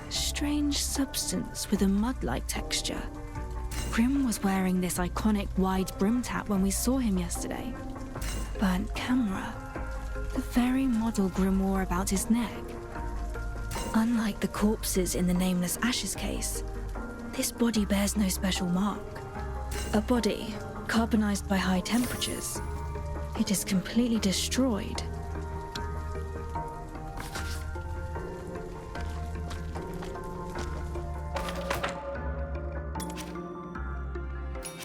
Strange substance with a mud-like texture. Grimm was wearing this iconic wide brim cap when we saw him yesterday. Burnt camera. The very model Grimm wore about his neck. Unlike the corpses in the Nameless Ashes case, this body bears no special mark. A body, carbonized by high temperatures. It is completely destroyed.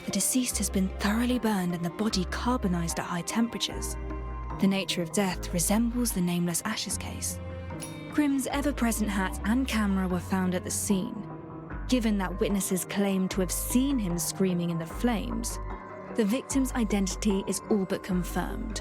The deceased has been thoroughly burned and the body carbonized at high temperatures. The nature of death resembles the Nameless Ashes case. Grimm's ever-present hat and camera were found at the scene. Given that witnesses claim to have seen him screaming in the flames, the victim's identity is all but confirmed.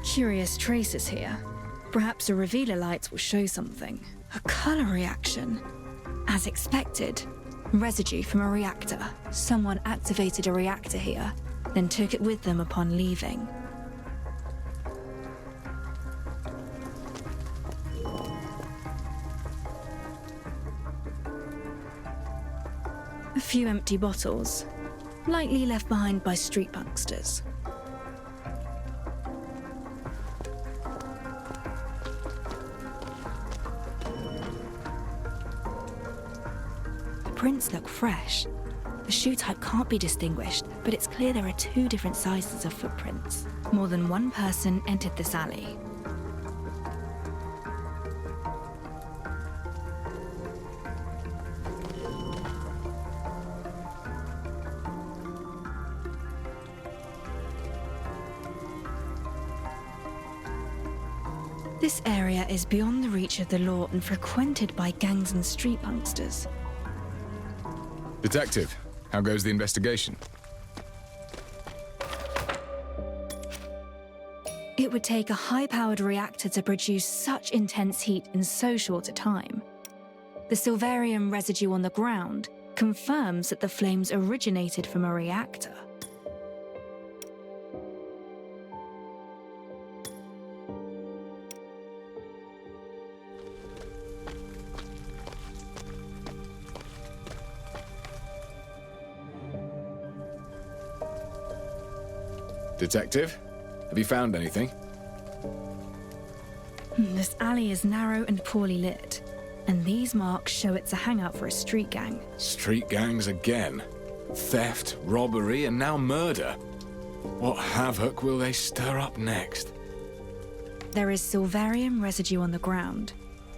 Curious traces here. Perhaps a revealer light will show something. A color reaction. As expected. Residue from a reactor. Someone activated a reactor here, then took it with them upon leaving. A few empty bottles, likely left behind by street punksters. The prints look fresh. The shoe type can't be distinguished, but it's clear there are 2 different sizes of footprints. More than one person entered this alley. This area is beyond the reach of the law and frequented by gangs and street punksters. Detective, how goes the investigation? It would take a high-powered reactor to produce such intense heat in so short a time. The silverium residue on the ground confirms that the flames originated from a reactor. Detective, have you found anything? This alley is narrow and poorly lit, and these marks show it's a hangout for a street gang. Street gangs again. Theft, robbery, and now murder. What havoc will they stir up next? There is silverium residue on the ground.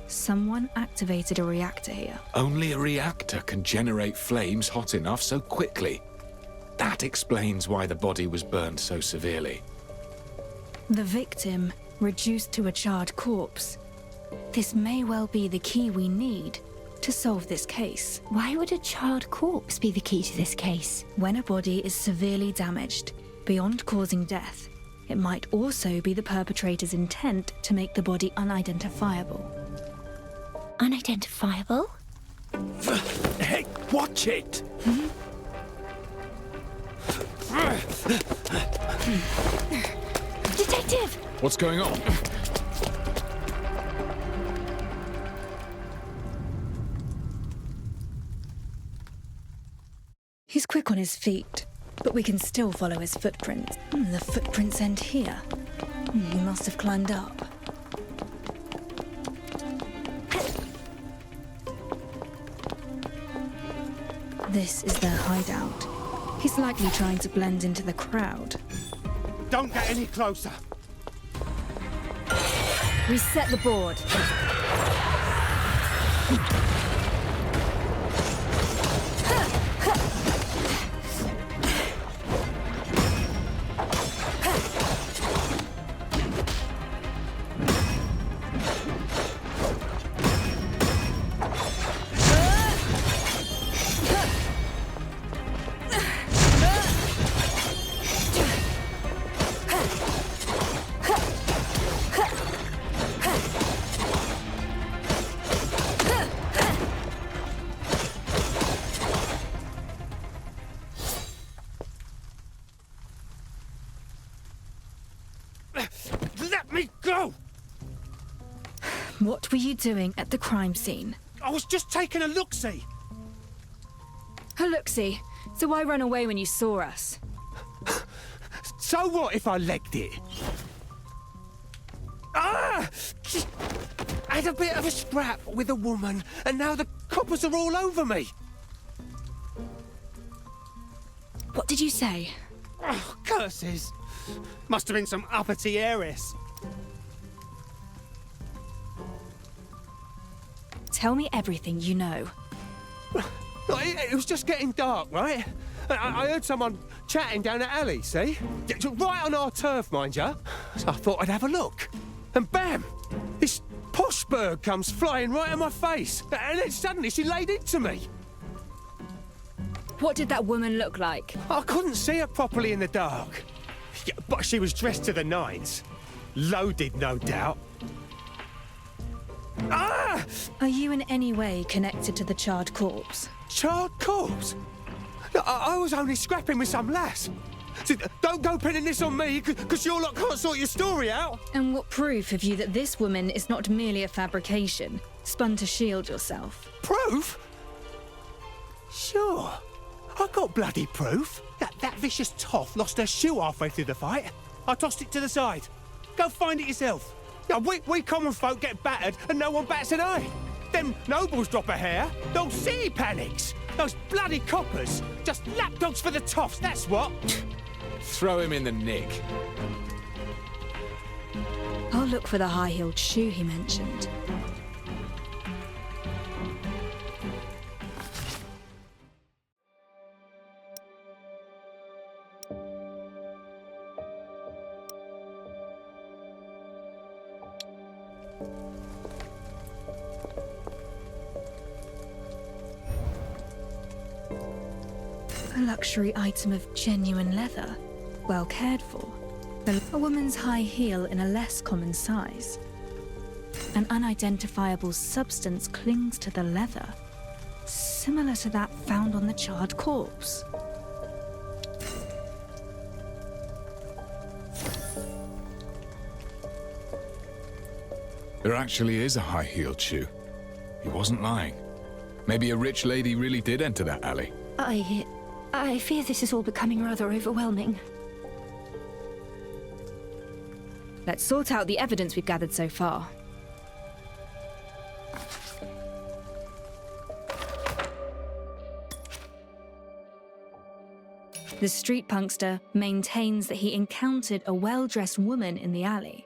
Someone activated a reactor here. Only a reactor can generate flames hot enough so quickly. That explains why the body was burned so severely. The victim reduced to a charred corpse. This may well be the key we need to solve this case. Why would a charred corpse be the key to this case? When a body is severely damaged, beyond causing death, it might also be the perpetrator's intent to make the body unidentifiable. Unidentifiable? Hey, watch it! Detective! What's going on? He's quick on his feet, but we can still follow his footprints. The footprints end here. He must have climbed up. This is their hideout. He's likely trying to blend into the crowd. Don't get any closer. Reset the board. Let me go! What were you doing at the crime scene? I was just taking a look-see. A look-see? So why run away when you saw us? So what if I legged it? Ah! I had a bit of a scrap with a woman, and now the coppers are all over me. What did you say? Oh, curses. Must have been some uppity heiress. Tell me everything you know. It was just getting dark, right? I heard someone chatting down the alley, see? Right on our turf, mind ya. So I thought I'd have a look. And bam! This posh bird comes flying right in my face. And then suddenly she laid into me. What did that woman look like? I couldn't see her properly in the dark. Yeah, but she was dressed to the nines. Loaded, no doubt. Ah! Are you in any way connected to the charred corpse? Charred corpse? I was only scrapping with some lass. So don't go pinning this on me, because your lot can't sort your story out. And what proof have you that this woman is not merely a fabrication, spun to shield yourself? Proof? Sure. I got bloody proof. That vicious toff lost her shoe halfway through the fight. I tossed it to the side. Go find it yourself. Yeah, we common folk get battered and no one bats an eye. Them nobles drop a hair, the whole city panics. Those bloody coppers, just lapdogs for the toffs, that's what. Throw him in the nick. I'll look for the high-heeled shoe he mentioned. A luxury item of genuine leather, well cared for. A woman's high heel in a less common size. An unidentifiable substance clings to the leather, similar to that found on the charred corpse. There actually is a high-heeled shoe. He wasn't lying. Maybe a rich lady really did enter that alley. I fear this is all becoming rather overwhelming. Let's sort out the evidence we've gathered so far. The street punkster maintains that he encountered a well-dressed woman in the alley.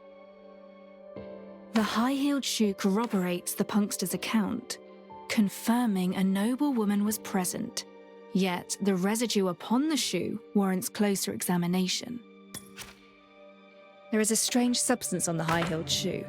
The high-heeled shoe corroborates the punkster's account, confirming a noble woman was present. Yet, the residue upon the shoe warrants closer examination. There is a strange substance on the high-heeled shoe.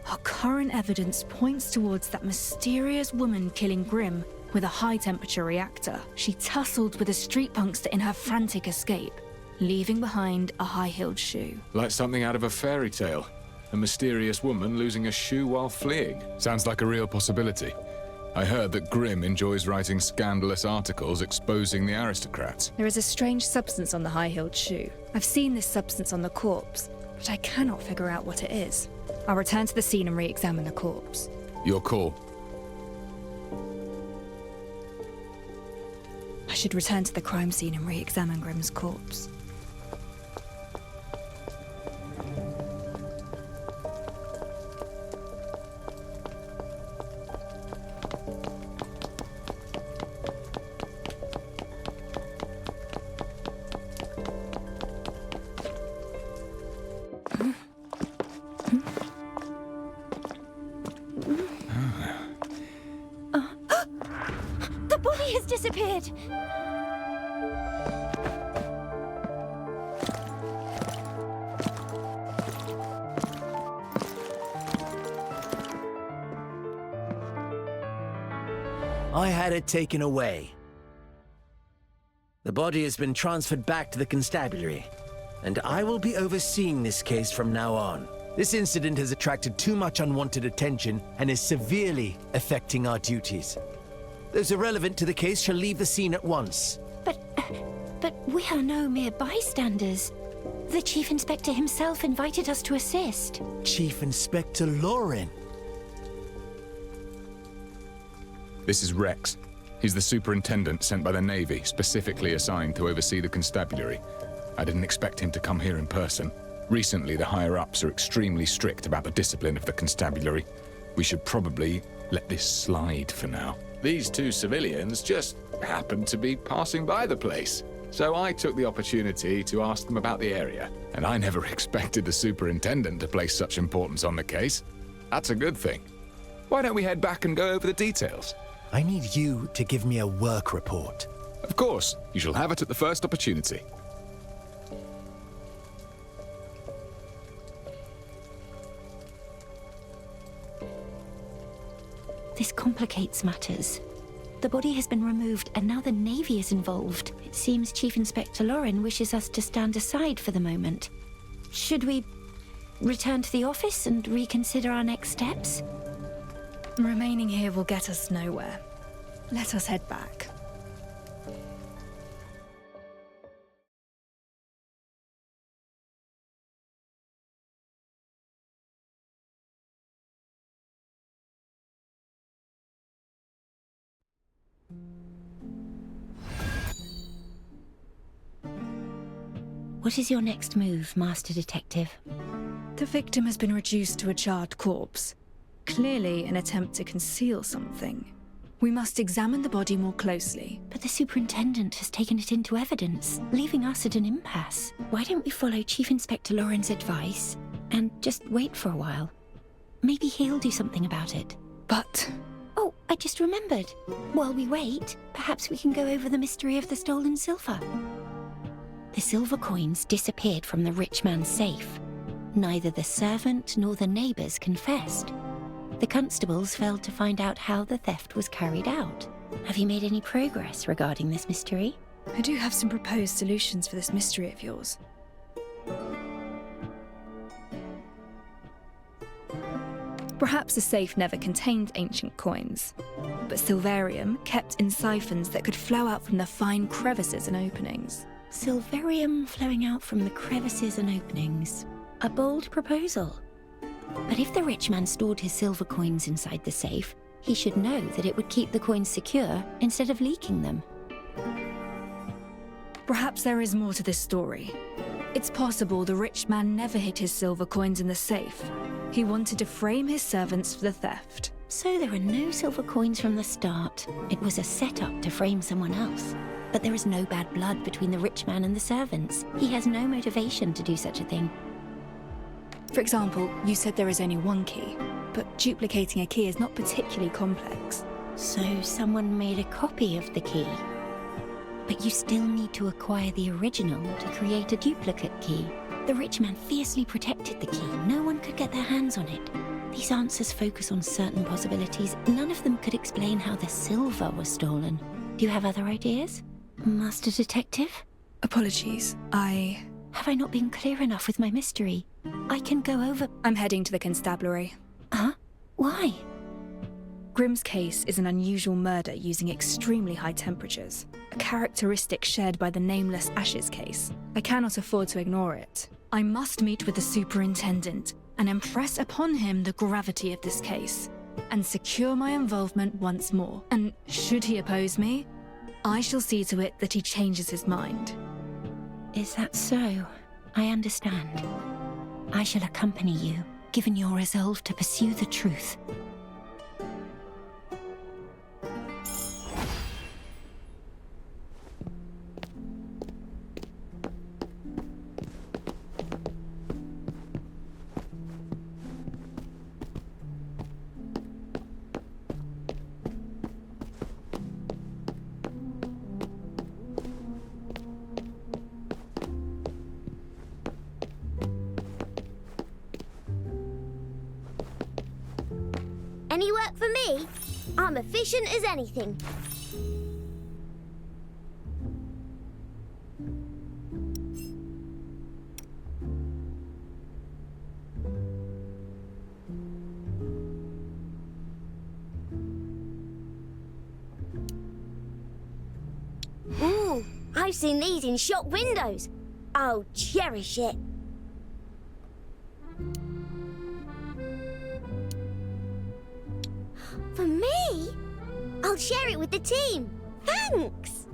Our current evidence points towards that mysterious woman killing Grimm with a high-temperature reactor. She tussled with a street punkster in her frantic escape, leaving behind a high-heeled shoe. Like something out of a fairy tale. A mysterious woman losing a shoe while fleeing. Sounds like a real possibility. I heard that Grimm enjoys writing scandalous articles exposing the aristocrats. There is a strange substance on the high-heeled shoe. I've seen this substance on the corpse, but I cannot figure out what it is. I'll return to the scene and re-examine the corpse. Your call. I should return to the crime scene and re-examine Grimm's corpse. The body has disappeared! I had it taken away. The body has been transferred back to the constabulary, and I will be overseeing this case from now on. This incident has attracted too much unwanted attention and is severely affecting our duties. Those irrelevant to the case shall leave the scene at once. But we are no mere bystanders. The Chief Inspector himself invited us to assist. Chief Inspector Lauren. This is Rex. He's the superintendent sent by the Navy, specifically assigned to oversee the constabulary. I didn't expect him to come here in person. Recently, the higher-ups are extremely strict about the discipline of the constabulary. We should probably let this slide for now. These two civilians just happened to be passing by the place. So I took the opportunity to ask them about the area. And I never expected the superintendent to place such importance on the case. That's a good thing. Why don't we head back and go over the details? I need you to give me a work report. Of course. You shall have it at the first opportunity. This complicates matters. The body has been removed and now the Navy is involved. It seems Chief Inspector Lauren wishes us to stand aside for the moment. Should we return to the office and reconsider our next steps? Remaining here will get us nowhere. Let us head back. What is your next move, Master Detective? The victim has been reduced to a charred corpse. Clearly an attempt to conceal something. We must examine the body more closely. But the superintendent has taken it into evidence, leaving us at an impasse. Why don't we follow Chief Inspector Lauren's advice and just wait for a while? Maybe he'll do something about it. But... Oh, I just remembered. While we wait, perhaps we can go over the mystery of the stolen silver. The silver coins disappeared from the rich man's safe. Neither the servant nor the neighbours confessed. The constables failed to find out how the theft was carried out. Have you made any progress regarding this mystery? I do have some proposed solutions for this mystery of yours. Perhaps the safe never contained ancient coins, but silverium kept in siphons that could flow out from the fine crevices and openings. Silverium flowing out from the crevices and openings. A bold proposal. But if the rich man stored his silver coins inside the safe, he should know that it would keep the coins secure instead of leaking them. Perhaps there is more to this story. It's possible the rich man never hid his silver coins in the safe. He wanted to frame his servants for the theft. So there are no silver coins from the start. It was a setup to frame someone else. But there is no bad blood between the rich man and the servants. He has no motivation to do such a thing. For example, you said there is only one key, but duplicating a key is not particularly complex. So someone made a copy of the key. But you still need to acquire the original to create a duplicate key. The rich man fiercely protected the key. No one could get their hands on it. These answers focus on certain possibilities. None of them could explain how the silver was stolen. Do you have other ideas, Master Detective? Apologies, Have I not been clear enough with my mystery? I can go over... I'm heading to the constabulary. Huh? Why? Grimm's case is an unusual murder using extremely high temperatures, a characteristic shared by the nameless Ashes case. I cannot afford to ignore it. I must meet with the superintendent and impress upon him the gravity of this case, and secure my involvement once more. And should he oppose me, I shall see to it that he changes his mind. Is that so? I understand. I shall accompany you, given your resolve to pursue the truth. Any work for me? I'm efficient as anything. Ooh, I've seen these in shop windows. I'll cherish it. For me? I'll share it with the team. Thanks!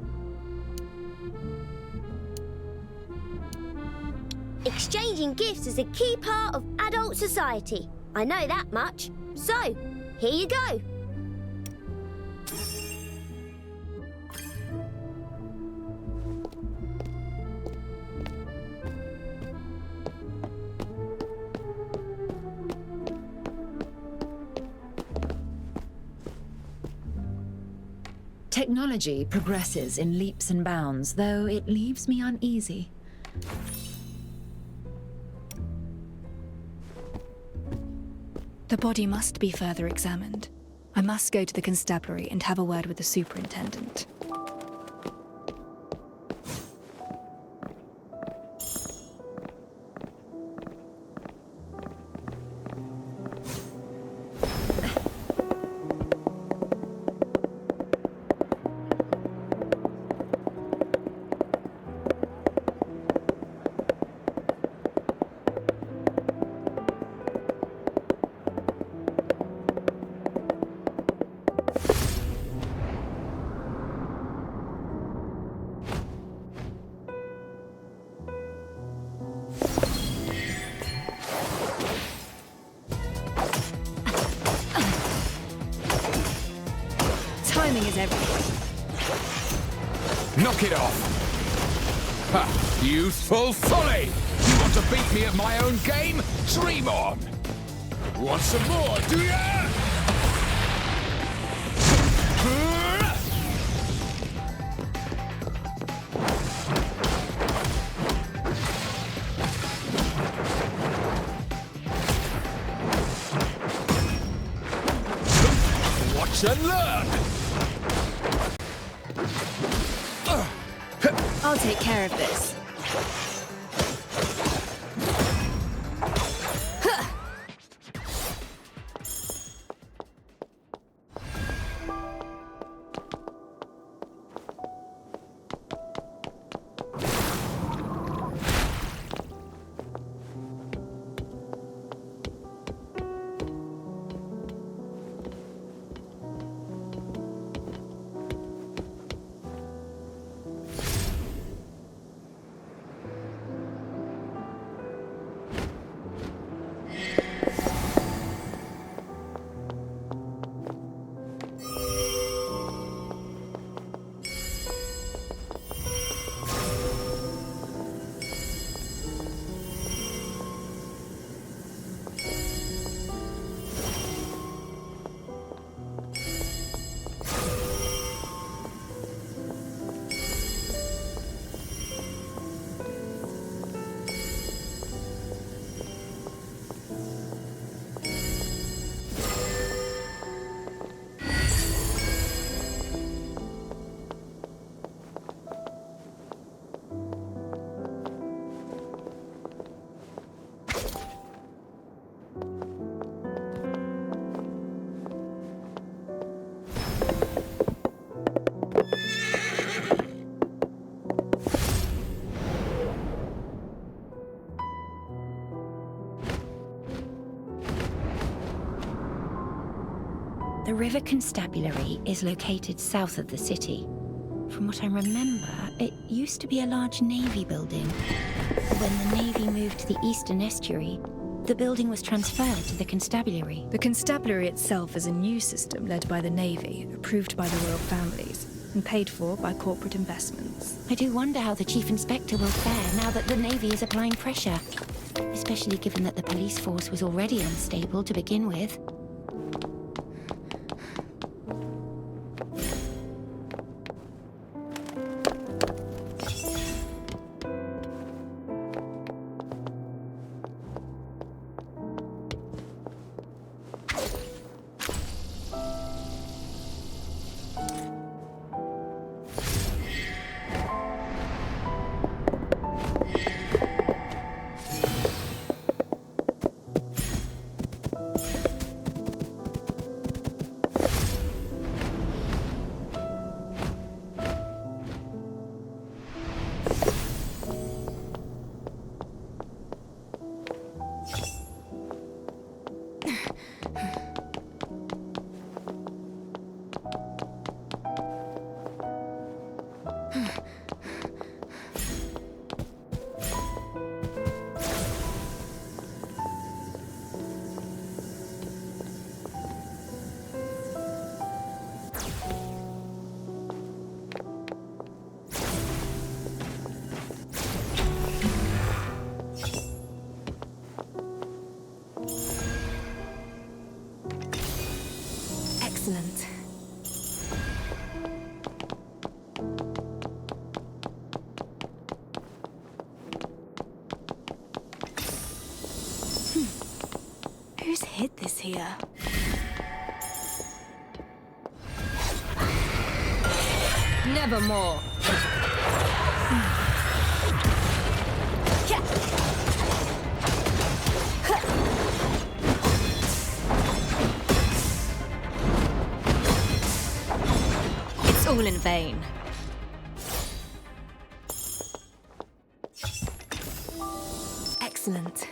Exchanging gifts is a key part of adult society. I know that much. So, here you go. Technology progresses in leaps and bounds, though it leaves me uneasy. The body must be further examined. I must go to the constabulary and have a word with the superintendent. Timing is everything. Knock it off! Ha! Youthful folly! You want to beat me at my own game? Dream on! Want some more, do ya? Watch and learn! I'll take care of this. The River Constabulary is located south of the city. From what I remember, it used to be a large navy building. When the navy moved to the eastern estuary, the building was transferred to the constabulary. The constabulary itself is a new system led by the Navy, approved by the royal families, and paid for by corporate investments. I do wonder how the Chief Inspector will fare now that the Navy is applying pressure, especially given that the police force was already unstable to begin with. Excellent. Who's hid this here? Nevermore. It's all in vain. Excellent.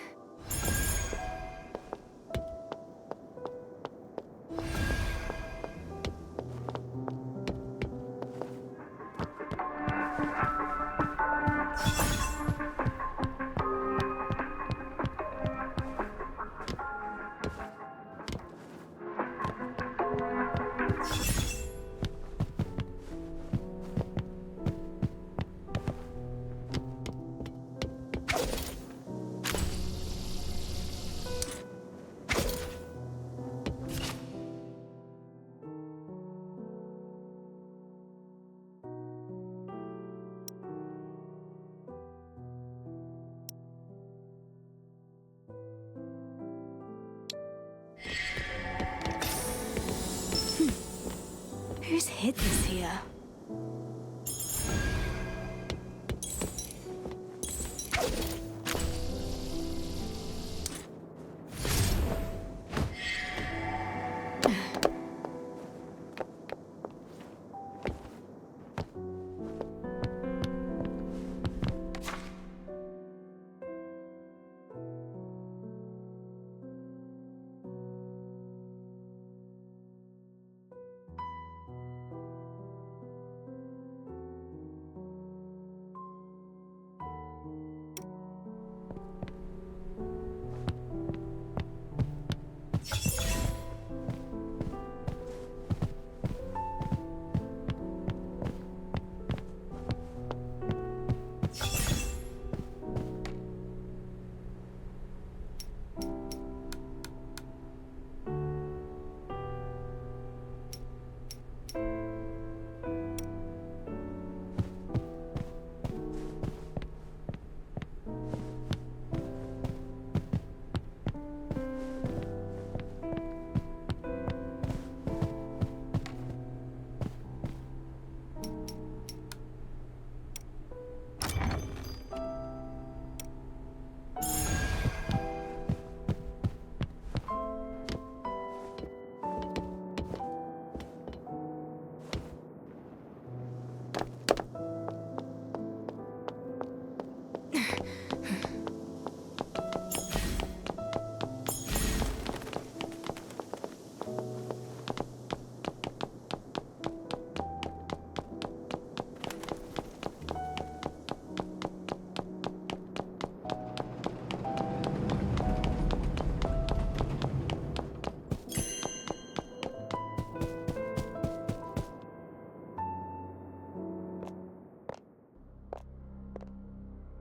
Who's hid this here?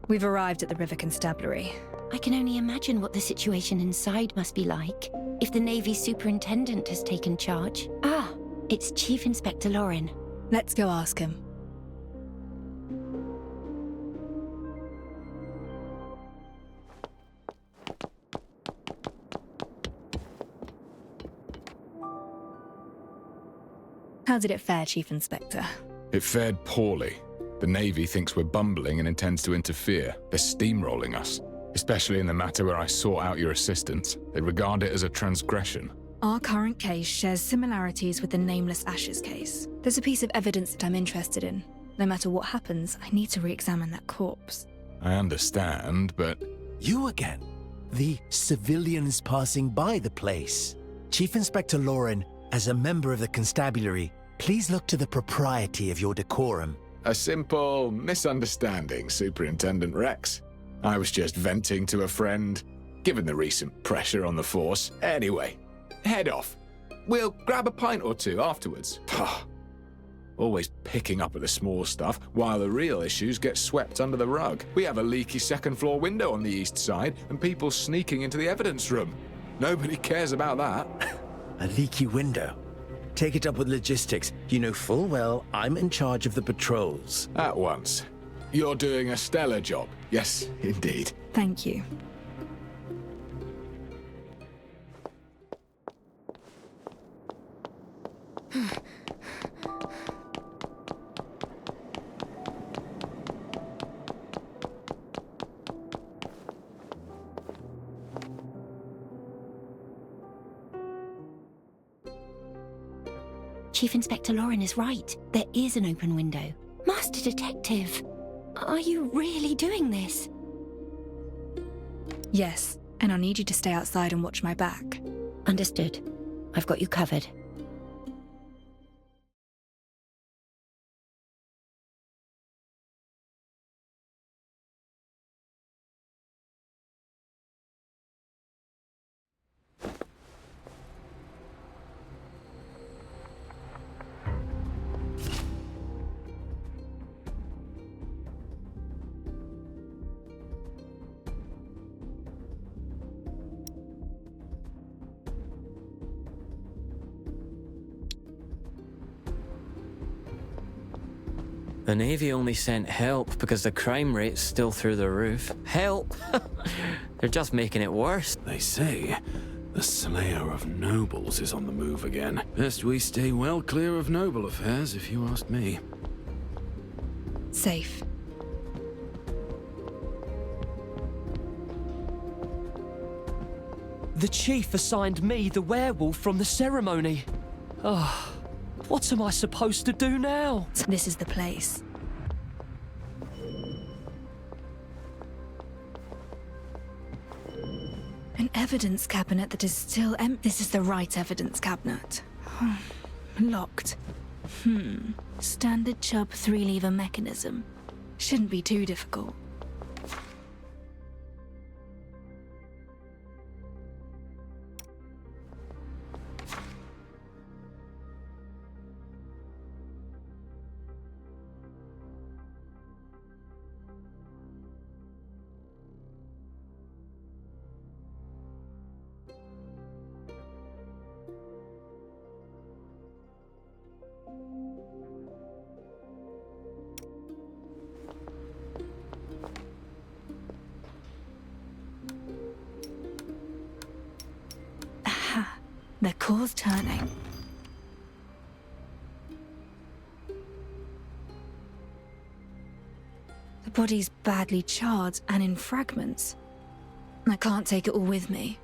We've arrived at the River Constabulary. I can only imagine what the situation inside must be like, if the Navy Superintendent has taken charge. Ah, it's Chief Inspector Lauren. Let's go ask him. How did it fare, Chief Inspector? It fared poorly. The Navy thinks we're bumbling and intends to interfere. They're steamrolling us, especially in the matter where I sought out your assistance. They regard it as a transgression. Our current case shares similarities with the Nameless Ashes case. There's a piece of evidence that I'm interested in. No matter what happens, I need to re-examine that corpse. I understand, but... You again? The civilians passing by the place. Chief Inspector Lauren, as a member of the constabulary, please look to the propriety of your decorum. A simple misunderstanding, Superintendent Rex. I was just venting to a friend, given the recent pressure on the force. Anyway, head off. We'll grab a pint or two afterwards. Always picking up at the small stuff, while the real issues get swept under the rug. We have a leaky second-floor window on the east side, and people sneaking into the evidence room. Nobody cares about that. A leaky window? Take it up with logistics. You know full well I'm in charge of the patrols. At once. You're doing a stellar job. Yes, indeed. Thank you. Chief Inspector Lauren is right. There is an open window. Master Detective, are you really doing this? Yes, and I'll need you to stay outside and watch my back. Understood. I've got you covered. The Navy only sent help because the crime rate's still through the roof. Help? They're just making it worse. They say the slayer of nobles is on the move again. Best we stay well clear of noble affairs, if you ask me. Safe. The chief assigned me the werewolf from the ceremony. Oh, what am I supposed to do now? This is the place. An evidence cabinet that is still empty. This is the right evidence cabinet. Locked. Standard Chubb 3-lever mechanism. Shouldn't be too difficult. The core's turning. The body's badly charred and in fragments. I can't take it all with me.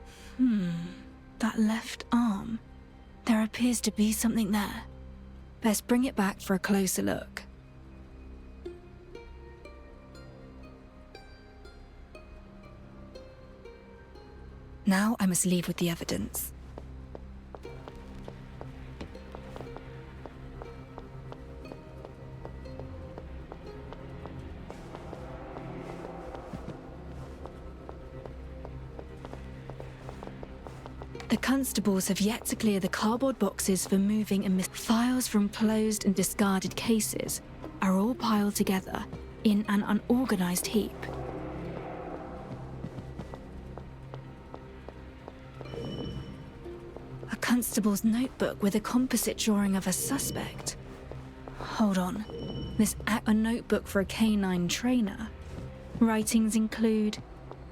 That left arm. There appears to be something there. Best bring it back for a closer look. Now I must leave with the evidence. The constables have yet to clear the cardboard boxes for moving and files from closed and discarded cases are all piled together in an unorganized heap. A constable's notebook with a composite drawing of a suspect. Hold on. A notebook for a canine trainer. Writings include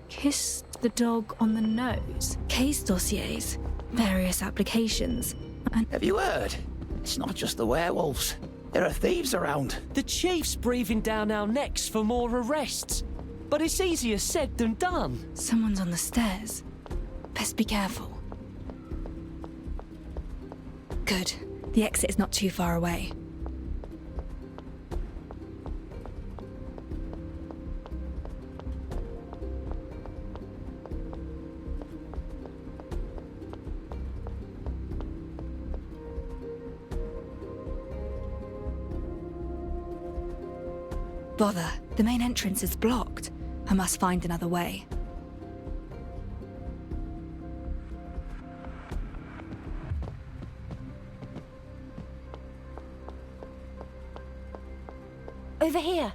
kissed the dog on the nose, case dossiers, various applications, and... Have you heard? It's not just the werewolves. There are thieves around. The chief's breathing down our necks for more arrests. But it's easier said than done. Someone's on the stairs. Best be careful. Good. The exit is not too far away. Bother. The main entrance is blocked. I must find another way. Over here.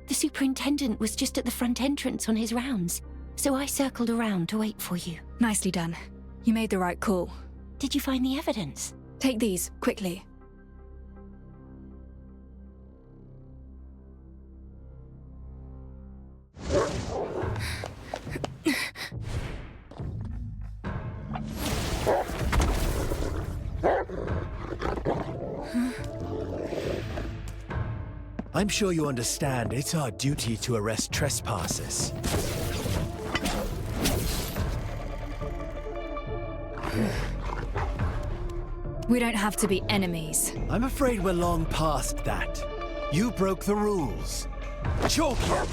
The superintendent was just at the front entrance on his rounds, so I circled around to wait for you. Nicely done. You made the right call. Did you find the evidence? Take these, quickly. I'm sure you understand it's our duty to arrest trespassers. We don't have to be enemies. I'm afraid we're long past that. You broke the rules. Chalk you!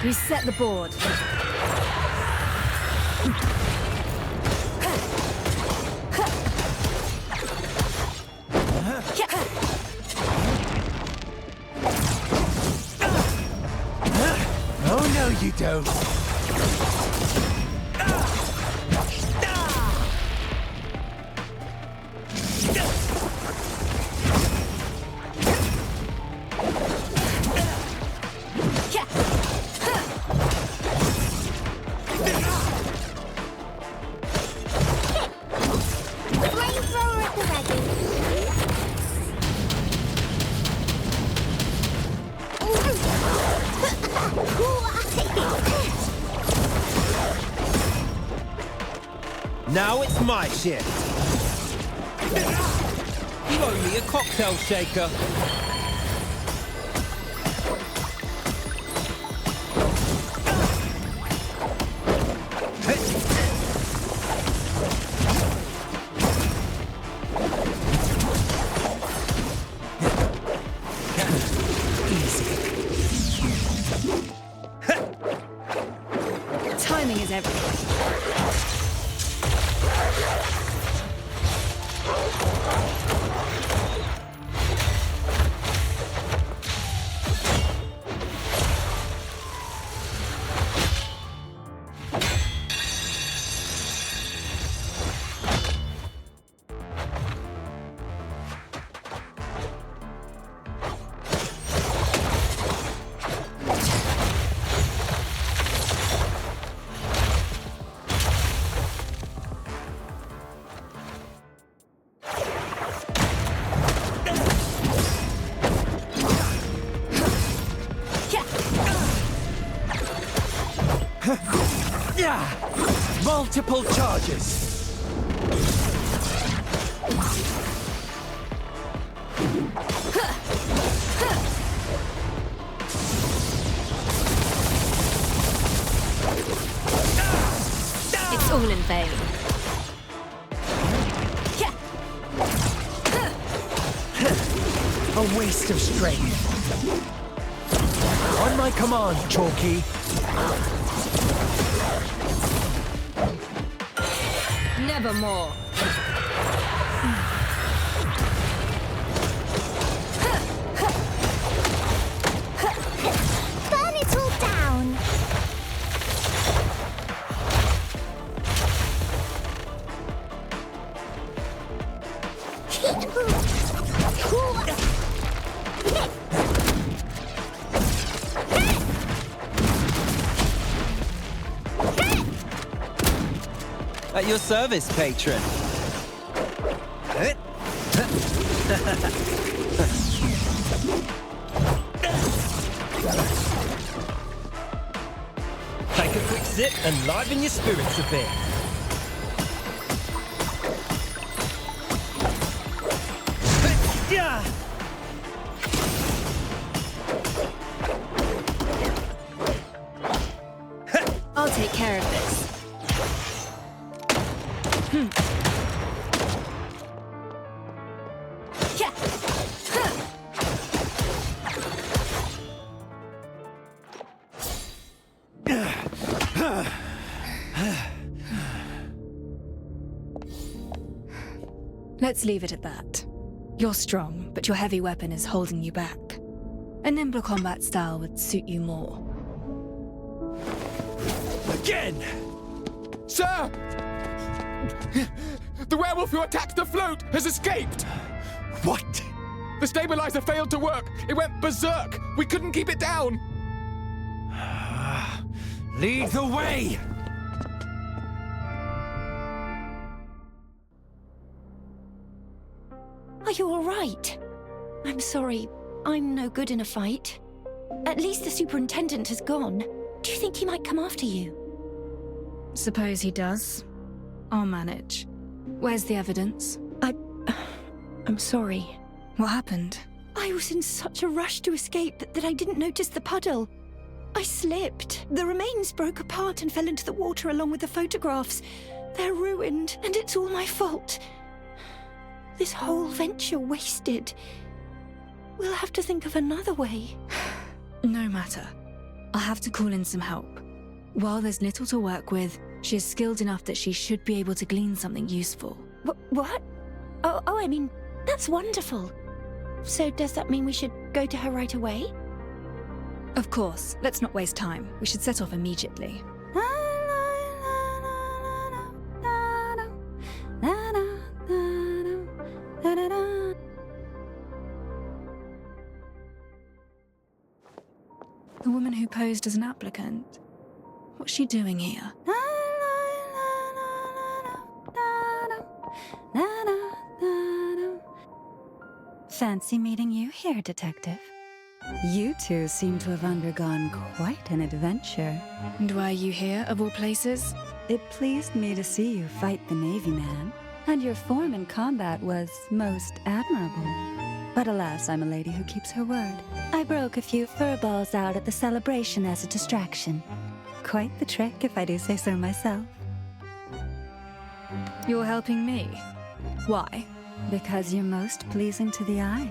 Reset the board. Oh, no, you don't. Flamethrower at the Now it's my shift. Throw me a cocktail shaker. Timing is everything. Multiple charges. It's all in vain. A waste of strength. On my command, Chalky. Nevermore. Burn it all down. At your service, patron. Take a quick sip and liven your spirits a bit. I'll take care of this. Let's leave it at that. You're strong, but your heavy weapon is holding you back. A nimble combat style would suit you more. Again! Sir! The werewolf who attacked the float has escaped! What? The stabilizer failed to work. It went berserk. We couldn't keep it down. Lead the way! Are you all right? I'm sorry. I'm no good in a fight. At least the superintendent has gone. Do you think he might come after you? Suppose he does. I'll manage. Where's the evidence? I'm sorry. What happened? I was in such a rush to escape that I didn't notice the puddle. I slipped. The remains broke apart and fell into the water along with the photographs. They're ruined, and it's all my fault. This whole venture wasted. We'll have to think of another way. No matter. I'll have to call in some help. While there's little to work with, she is skilled enough that she should be able to glean something useful. What? Oh, I mean, that's wonderful. So does that mean we should go to her right away? Of course. Let's not waste time. We should set off immediately. The woman who posed as an applicant. What's she doing here? Fancy meeting you here, Detective. You two seem to have undergone quite an adventure. And why are you here, of all places? It pleased me to see you fight the Navy man, and your form in combat was most admirable. But alas, I'm a lady who keeps her word. I broke a few fur balls out at the celebration as a distraction. Quite the trick, if I do say so myself. You're helping me? Why? Because you're most pleasing to the eye.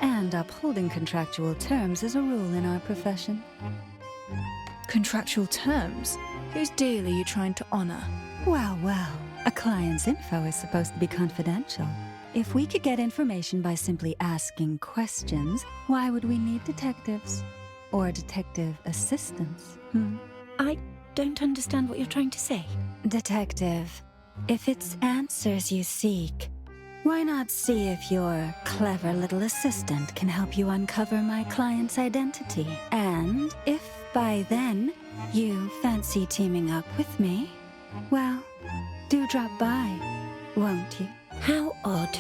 And upholding contractual terms is a rule in our profession. Contractual terms? Whose deal are you trying to honor? Well, a client's info is supposed to be confidential. If we could get information by simply asking questions, why would we need detectives? Or detective assistants? I don't understand what you're trying to say. Detective, if it's answers you seek, why not see if your clever little assistant can help you uncover my client's identity? And if by then you fancy teaming up with me, well, do drop by, won't you? How odd.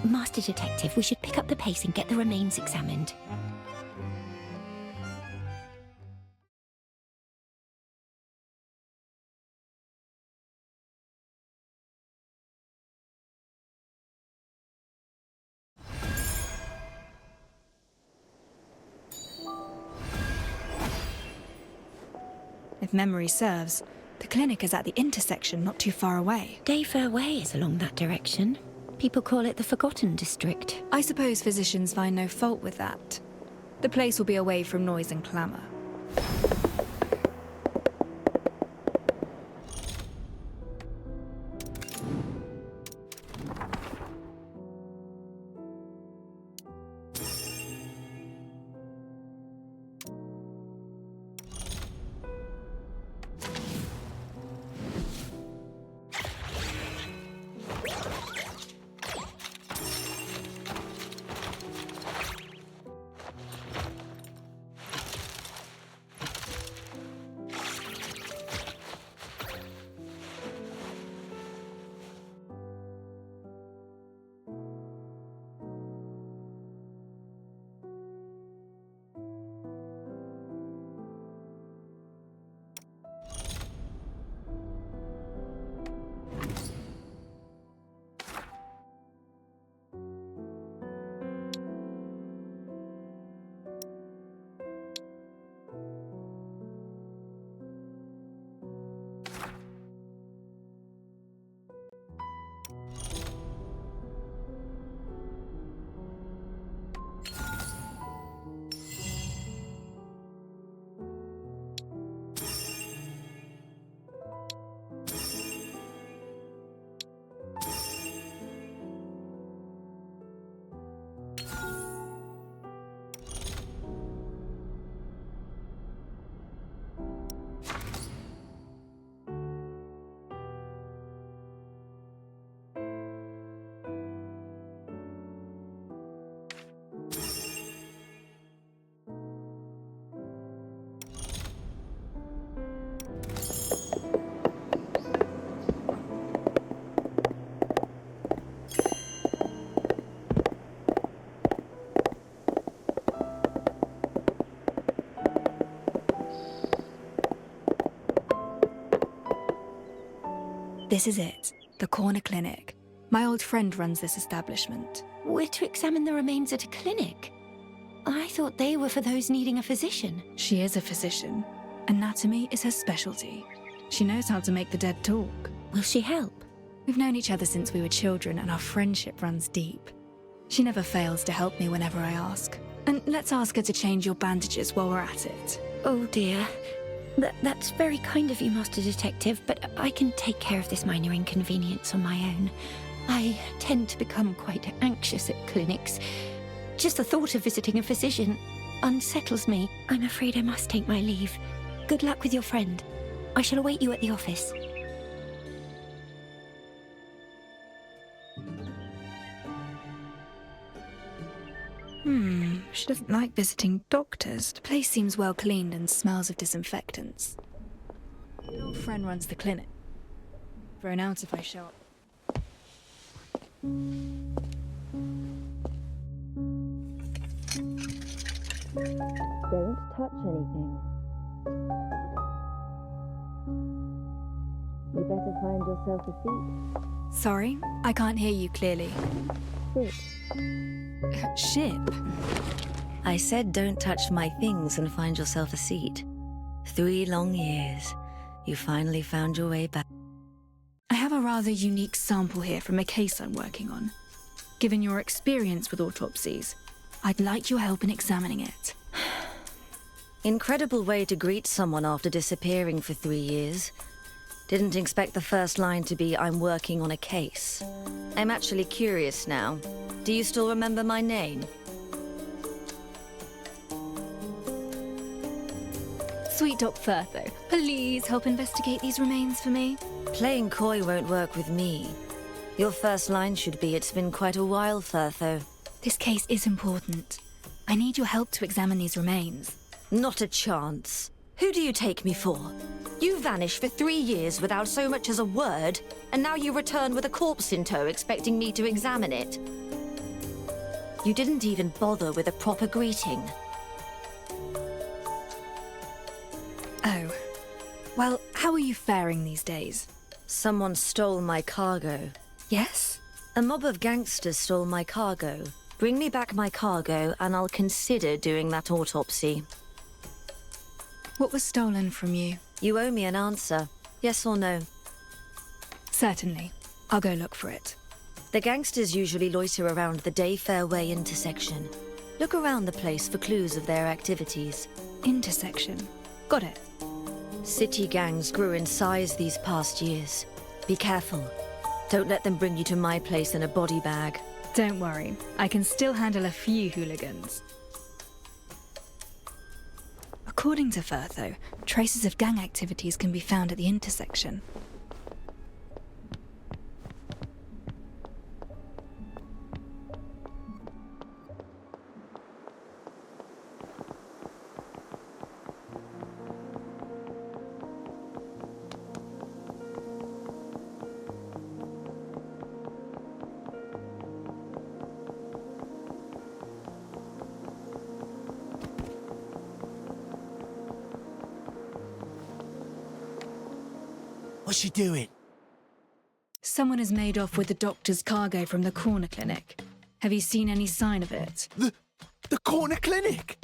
Master Detective, we should pick up the pace and get the remains examined. If memory serves, the clinic is at the intersection not too far away. Dayfair Way is along that direction. People call it the Forgotten District. I suppose physicians find no fault with that. The place will be away from noise and clamour. This is it, the corner clinic. My old friend runs this establishment. We're to examine the remains at a clinic. I thought they were for those needing a physician. She is a physician. Anatomy is her specialty. She knows how to make the dead talk. Will she help? We've known each other since we were children, and our friendship runs deep. She never fails to help me whenever I ask. And let's ask her to change your bandages while we're at it. Oh dear. That's very kind of you, Master Detective, but I can take care of this minor inconvenience on my own. I tend to become quite anxious at clinics. Just the thought of visiting a physician unsettles me. I'm afraid I must take my leave. Good luck with your friend. I shall await you at the office. She doesn't like visiting doctors. The place seems well cleaned and smells of disinfectants. My old friend runs the clinic. Thrown out if I show up. Don't touch anything. You better find yourself a seat. Sorry, I can't hear you clearly. Sit. Ship? I said don't touch my things and find yourself a seat. 3 long years. You finally found your way back. I have a rather unique sample here from a case I'm working on. Given your experience with autopsies, I'd like your help in examining it. Incredible way to greet someone after disappearing for 3 years. Didn't expect the first line to be, I'm working on a case. I'm actually curious now. Do you still remember my name? Sweet Doc Firtho, please help investigate these remains for me. Playing coy won't work with me. Your first line should be, it's been quite a while, Firtho. This case is important. I need your help to examine these remains. Not a chance. Who do you take me for? You vanished for 3 years without so much as a word, and now you return with a corpse in tow expecting me to examine it. You didn't even bother with a proper greeting. Oh. Well, how are you faring these days? Someone stole my cargo. Yes? A mob of gangsters stole my cargo. Bring me back my cargo, and I'll consider doing that autopsy. What was stolen from you? You owe me an answer. Yes or no? Certainly. I'll go look for it. The gangsters usually loiter around the Day Fairway intersection. Look around the place for clues of their activities. Intersection. Got it. City gangs grew in size these past years. Be careful. Don't let them bring you to my place in a body bag. Don't worry. I can still handle a few hooligans. According to Firtho, traces of gang activities can be found at the intersection. What's she doing? Someone has made off with the doctor's cargo from the corner clinic. Have you seen any sign of it? The corner clinic?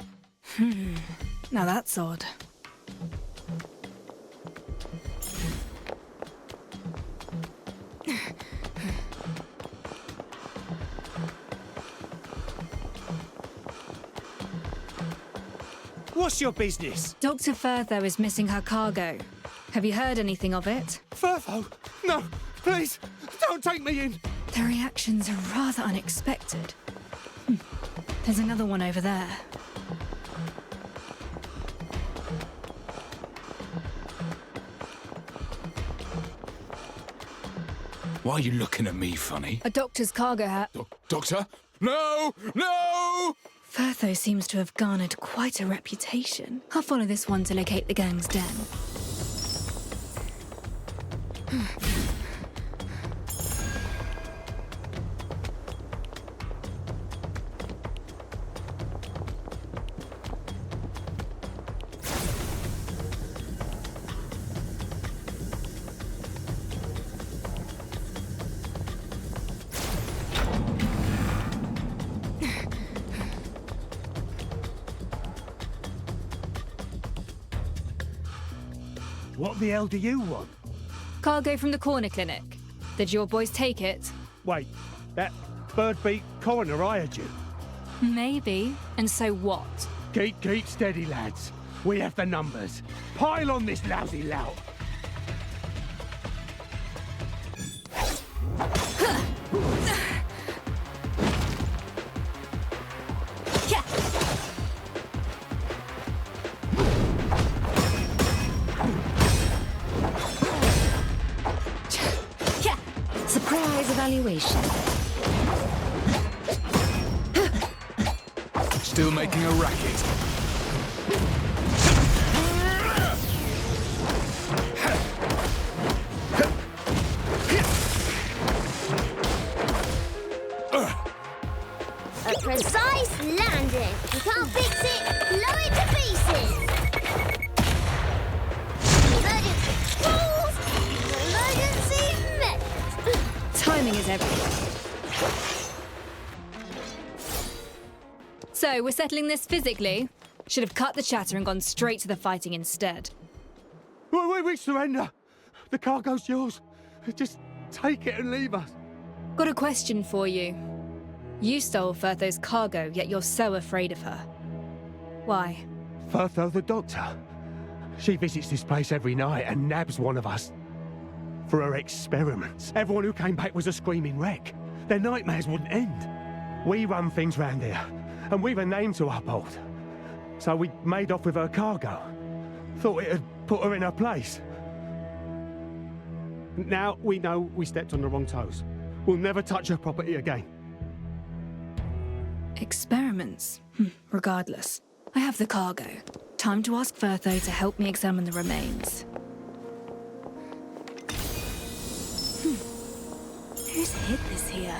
Now that's odd. What's your business? Dr. Firtho is missing her cargo. Have you heard anything of it? Firtho! No! Please! Don't take me in! The reactions are rather unexpected. There's another one over there. Why are you looking at me funny? A doctor's cargo hat. Doctor? No! No! Firtho seems to have garnered quite a reputation. I'll follow this one to locate the gang's den. What the hell do you want? Cargo from the corner clinic. Did your boys take it? Wait, that bird-beak coroner hired you? Maybe. And so what? Keep steady, lads. We have the numbers. Pile on this lousy lout. Surprise evaluation. Still making a racket. A precise landing. You can't fix it, blow it to pieces. Emergency tools, emergency methods. Timing is everything. So, we're settling this physically? Should have cut the chatter and gone straight to the fighting instead. We surrender. The cargo's yours. Just take it and leave us. Got a question for you. You stole Firtho's cargo, yet you're so afraid of her. Why? Firtho the doctor. She visits this place every night and nabs one of us for her experiments. Everyone who came back was a screaming wreck. Their nightmares wouldn't end. We run things round here, and we've a name to uphold. So we made off with her cargo. Thought it'd put her in her place. Now we know we stepped on the wrong toes. We'll never touch her property again. Experiments. Regardless, I have the cargo. Time to ask Firtho to help me examine the remains. Who's hid this here?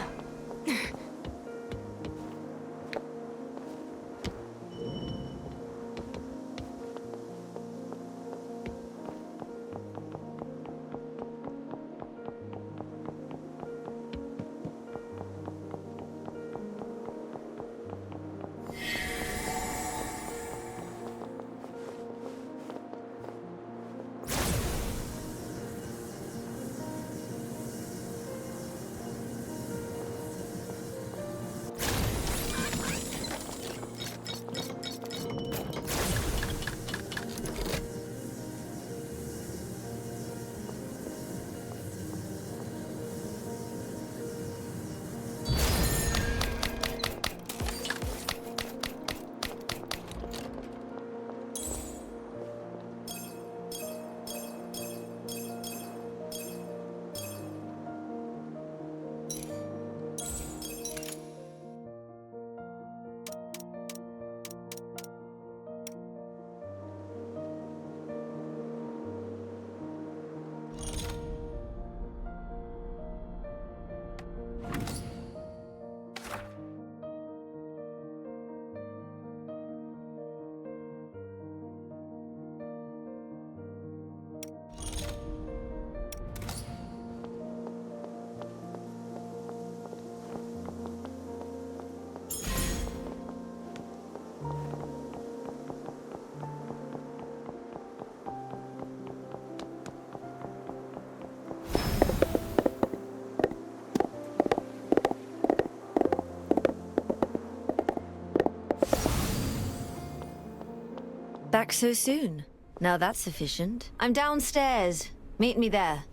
Back so soon? Now that's efficient. I'm downstairs. Meet me there.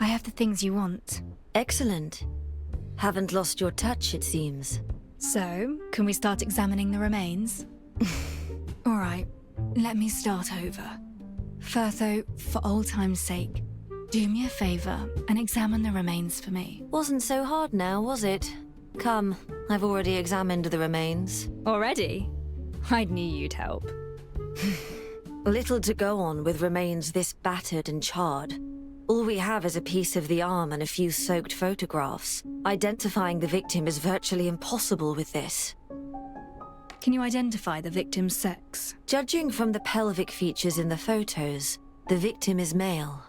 I have the things you want. Excellent. Haven't lost your touch, it seems. So, can we start examining the remains? All right. Let me start over. Firtho, for old time's sake, do me a favor and examine the remains for me. Wasn't so hard now, was it? Come, I've already examined the remains. Already? I knew you'd help. Little to go on with remains this battered and charred. All we have is a piece of the arm and a few soaked photographs. Identifying the victim is virtually impossible with this. Can you identify the victim's sex? Judging from the pelvic features in the photos, the victim is male.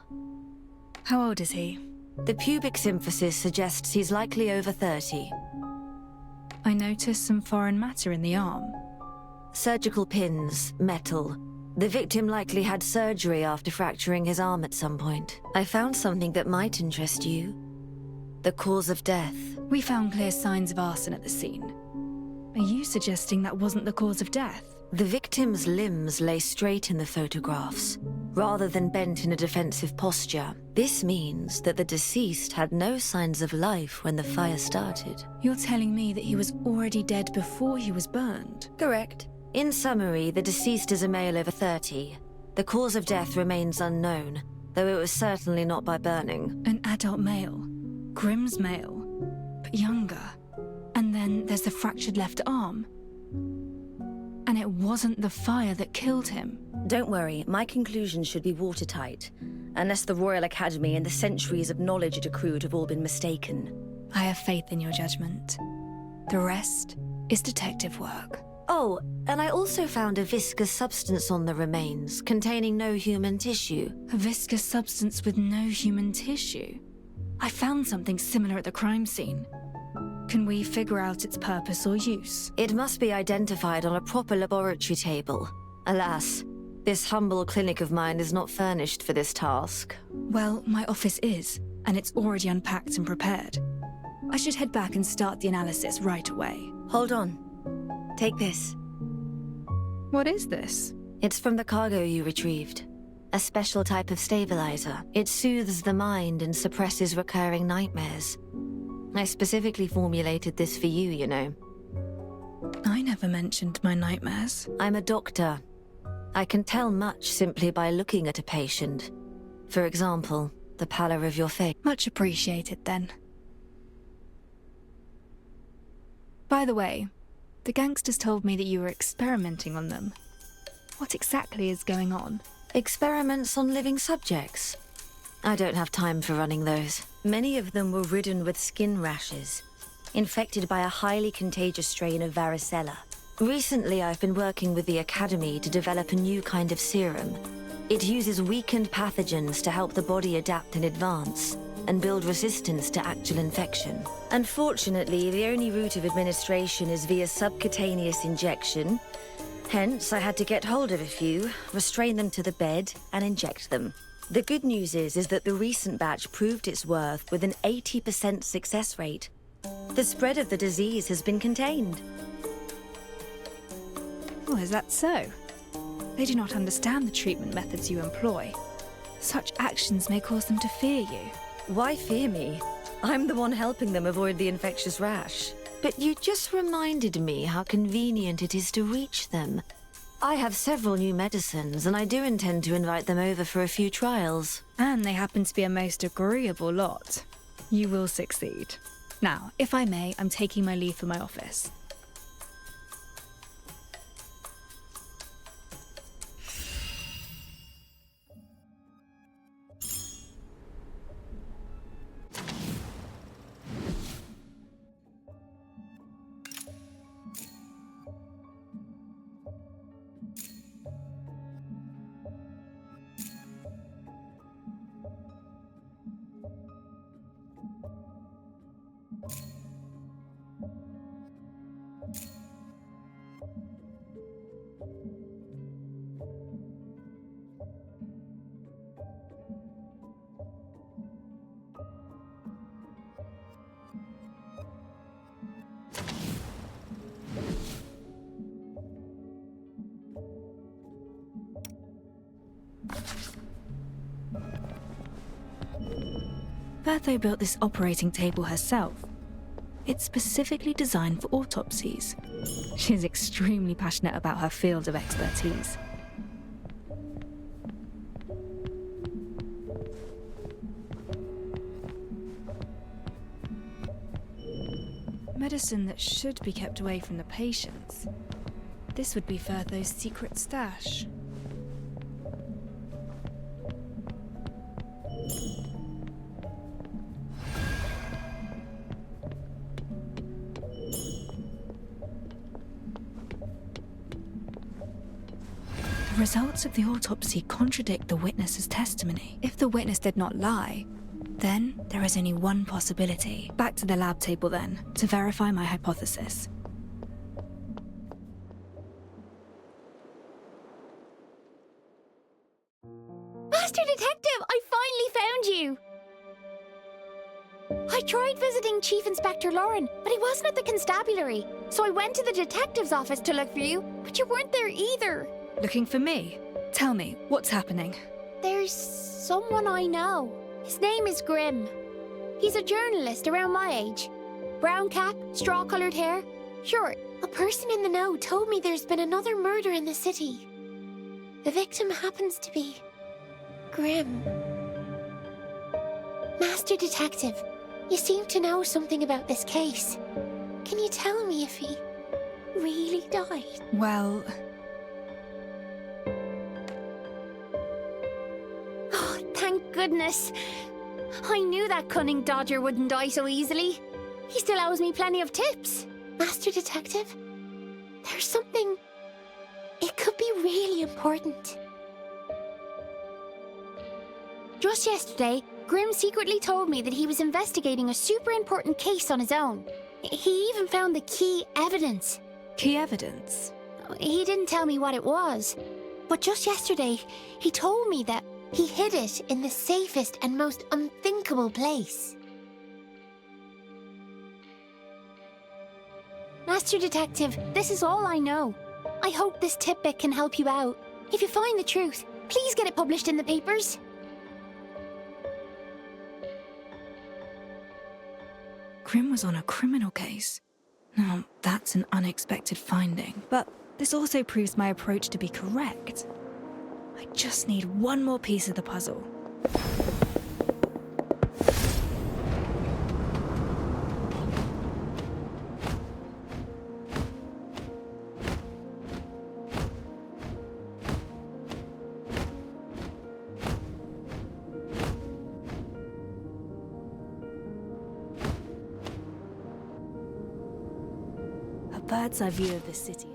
How old is he? The pubic symphysis suggests he's likely over 30. I noticed some foreign matter in the arm. Surgical pins, metal. The victim likely had surgery after fracturing his arm at some point. I found something that might interest you. The cause of death. We found clear signs of arson at the scene. Are you suggesting that wasn't the cause of death? The victim's limbs lay straight in the photographs, rather than bent in a defensive posture. This means that the deceased had no signs of life when the fire started. You're telling me that he was already dead before he was burned? Correct. In summary, the deceased is a male over 30. The cause of death remains unknown, though it was certainly not by burning. An adult male. Grimm's male. But younger. And then there's the fractured left arm. And it wasn't the fire that killed him. Don't worry, my conclusions should be watertight, unless the Royal Academy and the centuries of knowledge it accrued have all been mistaken. I have faith in your judgment. The rest is detective work. Oh, and I also found a viscous substance on the remains, containing no human tissue. A viscous substance with no human tissue? I found something similar at the crime scene. Can we figure out its purpose or use? It must be identified on a proper laboratory table. Alas, this humble clinic of mine is not furnished for this task. Well, my office is, and it's already unpacked and prepared. I should head back and start the analysis right away. Hold on. Take this. What is this? It's from the cargo you retrieved. A special type of stabilizer. It soothes the mind and suppresses recurring nightmares. I specifically formulated this for you, you know. I never mentioned my nightmares. I'm a doctor. I can tell much simply by looking at a patient. For example, the pallor of your face. Much appreciated, then. By the way, the gangsters told me that you were experimenting on them. What exactly is going on? Experiments on living subjects. I don't have time for running those. Many of them were ridden with skin rashes, infected by a highly contagious strain of varicella. Recently, I've been working with the Academy to develop a new kind of serum. It uses weakened pathogens to help the body adapt in advance and build resistance to actual infection. Unfortunately, the only route of administration is via subcutaneous injection. Hence, I had to get hold of a few, restrain them to the bed, and inject them. The good news is that the recent batch proved its worth with an 80% success rate. The spread of the disease has been contained. Oh, is that so? They do not understand the treatment methods you employ. Such actions may cause them to fear you. Why fear me? I'm the one helping them avoid the infectious rash. But you just reminded me how convenient it is to reach them. I have several new medicines, and I do intend to invite them over for a few trials. And they happen to be a most agreeable lot. You will succeed. Now, if I may, I'm taking my leave for my office. Bertho built this operating table herself. It's specifically designed for autopsies. She's extremely passionate about her field of expertise. medicine that should be kept away from the patients. This would be Firtho's secret stash. The results of the autopsy contradict the witness's testimony. If the witness did not lie, then there is only one possibility. Back to the lab table then, to verify my hypothesis. Master Detective, I finally found you! I tried visiting Chief Inspector Lauren, but he wasn't at the constabulary. So I went to the detective's office to look for you, but you weren't there either. Looking for me? Tell me, what's happening? There's someone I know. His name is Grimm. He's a journalist around my age. Brown cap, straw-coloured hair. Sure, a person in the know told me there's been another murder in the city. The victim happens to be Grimm. Master Detective, you seem to know something about this case. Can you tell me if he really died? Well... Oh, thank goodness. I knew that cunning dodger wouldn't die so easily. He still owes me plenty of tips. Master Detective, there's something... It could be really important. Just yesterday, Grimm secretly told me that he was investigating a super important case on his own. He even found the key evidence. Key evidence? He didn't tell me what it was. But just yesterday, he told me that he hid it in the safest and most unthinkable place. Master Detective, this is all I know. I hope this tidbit can help you out. If you find the truth, please get it published in the papers. Grimm was on a criminal case. Now, that's an unexpected finding. But this also proves my approach to be correct. I just need one more piece of the puzzle. A bird's eye view of the city.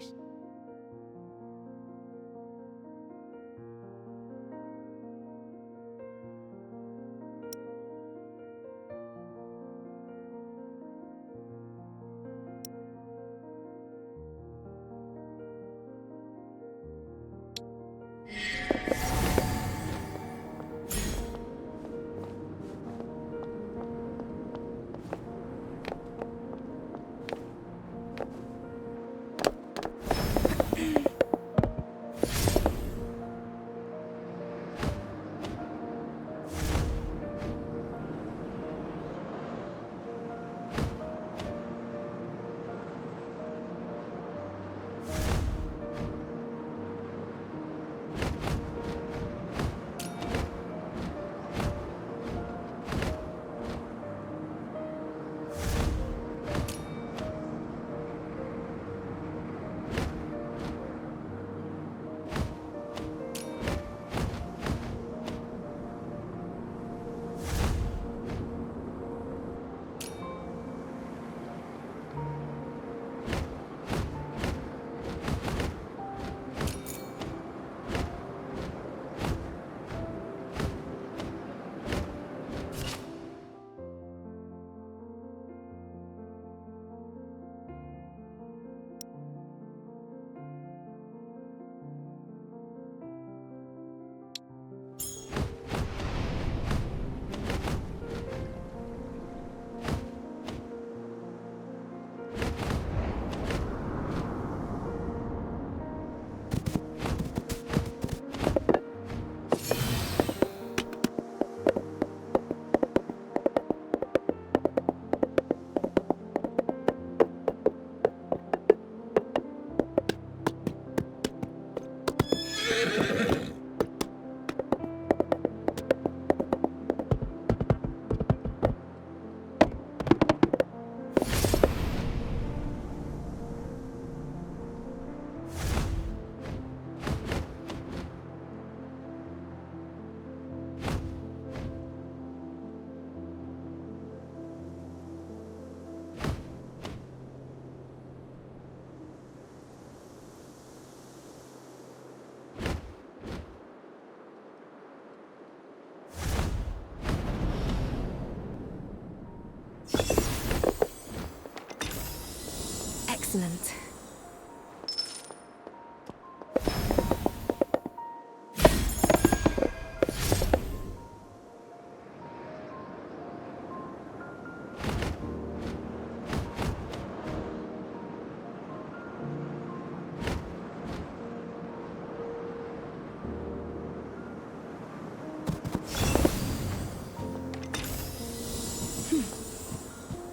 Excellent.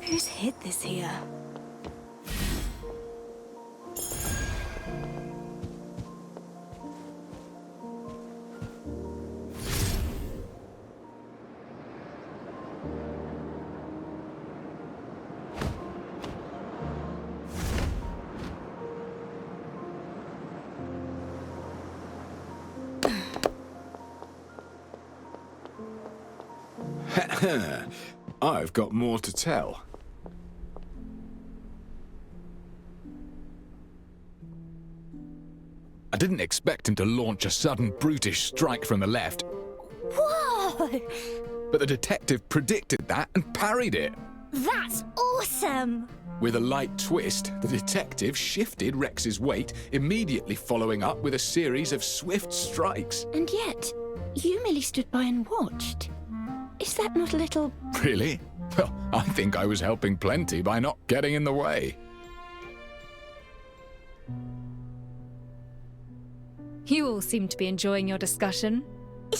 Who's hid this here? I've got more to tell. I didn't expect him to launch a sudden brutish strike from the left, Whoa! but the detective predicted that and parried it. That's awesome! With a light twist, the detective shifted Rex's weight, immediately following up with a series of swift strikes. And yet, you merely stood by and watched. Is that not a little... Really? Well, I think I was helping plenty by not getting in the way. You all seem to be enjoying your discussion.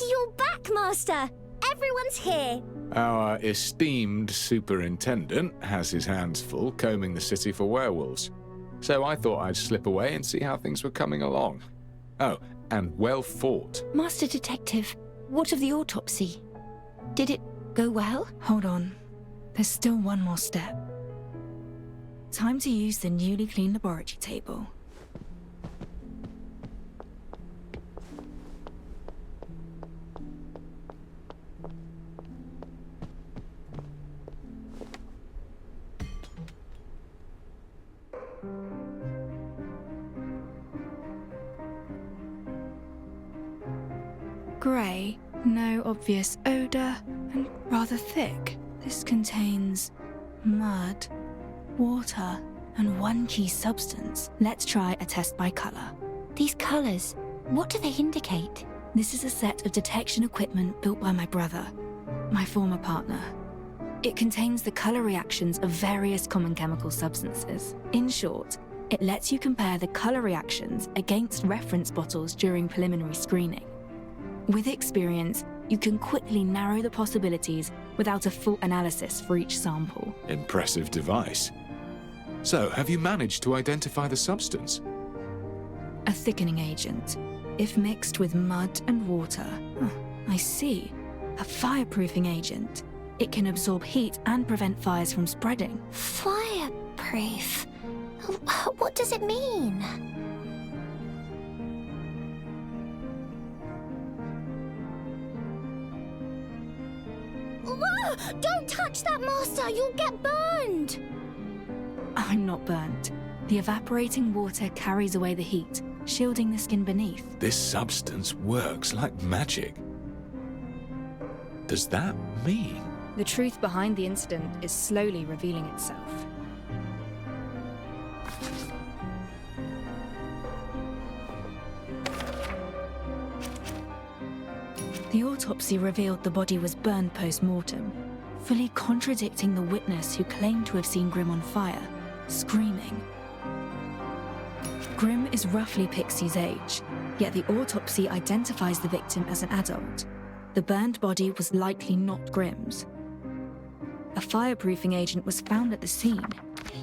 You're back, Master! Everyone's here! Our esteemed superintendent has his hands full combing the city for werewolves. So I thought I'd slip away and see how things were coming along. Oh, and well fought. Master Detective, what of the autopsy? Did it go well? Hold on. There's still one more step. Time to use the newly cleaned laboratory table. Grey, no obvious odor, and rather thick. This contains mud, water, and one key substance. Let's try a test by color. These colors, what do they indicate? This is a set of detection equipment built by my brother, my former partner. It contains the color reactions of various common chemical substances. In short, it lets you compare the color reactions against reference bottles during preliminary screening. With experience, you can quickly narrow the possibilities without a full analysis for each sample. Impressive device. So, have you managed to identify the substance? A thickening agent. If mixed with mud and water, I see. A fireproofing agent. It can absorb heat and prevent fires from spreading. Fireproof? What does it mean? Whoa! Don't touch that, Master! You'll get burned! I'm not burnt. The evaporating water carries away the heat, shielding the skin beneath. This substance works like magic. Does that mean? The truth behind the incident is slowly revealing itself. The autopsy revealed the body was burned post-mortem, fully contradicting the witness who claimed to have seen Grim on fire, screaming. Grim is roughly Pixie's age, yet the autopsy identifies the victim as an adult. The burned body was likely not Grim's. A fireproofing agent was found at the scene.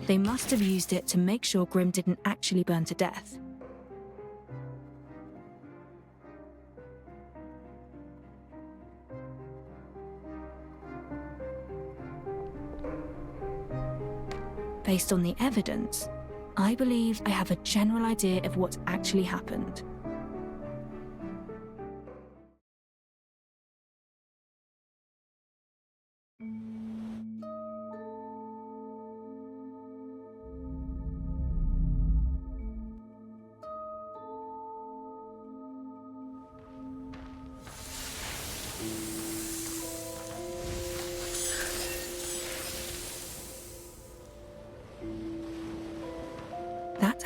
They must have used it to make sure Grim didn't actually burn to death. Based on the evidence, I believe I have a general idea of what actually happened.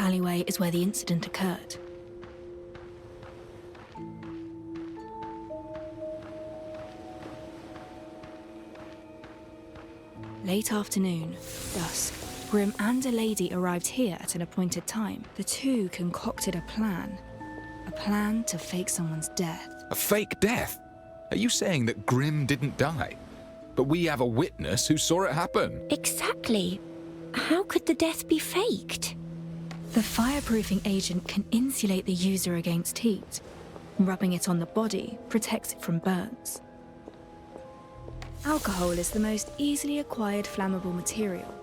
alleyway is where the incident occurred. Late afternoon, dusk, Grim and a lady arrived here at an appointed time. The two concocted a plan to fake someone's death. A fake death? Are you saying that Grim didn't die? But we have a witness who saw it happen. Exactly. How could the death be faked? The fireproofing agent can insulate the user against heat. Rubbing it on the body protects it from burns. Alcohol is the most easily acquired flammable material.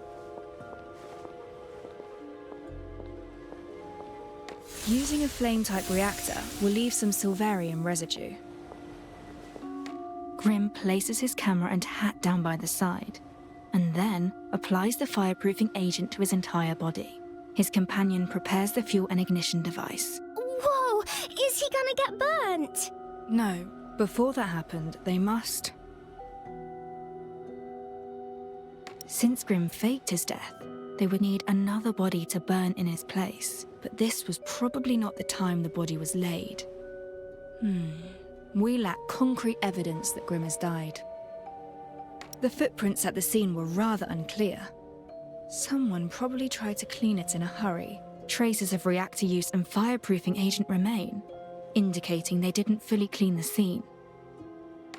Using a flame-type reactor will leave some silverium residue. Grim places his camera and hat down by the side, and then applies the fireproofing agent to his entire body. His companion prepares the fuel and ignition device. Whoa! Is he gonna get burnt? No, before that happened, they must... Since Grim faked his death, they would need another body to burn in his place. But this was probably not the time the body was laid. We lack concrete evidence that Grim has died. The footprints at the scene were rather unclear. Someone probably tried to clean it in a hurry. Traces of reactor use and fireproofing agent remain, indicating they didn't fully clean the scene.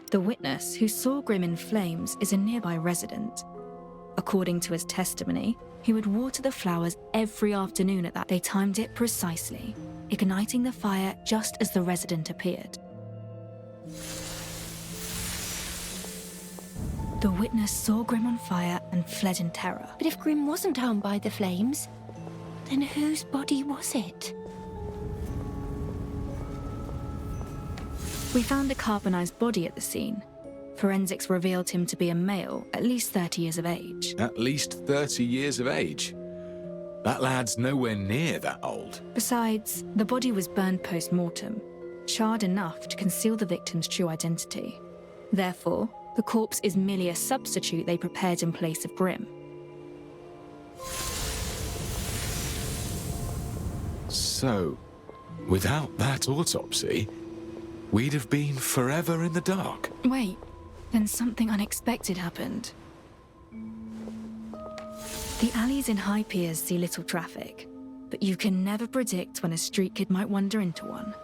The witness who saw Grim in flames is a nearby resident. According to his testimony, he would water the flowers every afternoon at that. They timed it precisely, igniting the fire just as the resident appeared. The witness saw Grim on fire and fled in terror. But if Grim wasn't harmed by the flames, then whose body was it? We found a carbonized body at the scene. Forensics revealed him to be a male, at least 30 years of age. At least 30 years of age? That lad's nowhere near that old. Besides, the body was burned post-mortem, charred enough to conceal the victim's true identity. Therefore, the corpse is merely a substitute they prepared in place of Grim. So, without that autopsy, we'd have been forever in the dark. Wait, then something unexpected happened. The alleys in High Piers see little traffic, but you can never predict when a street kid might wander into one.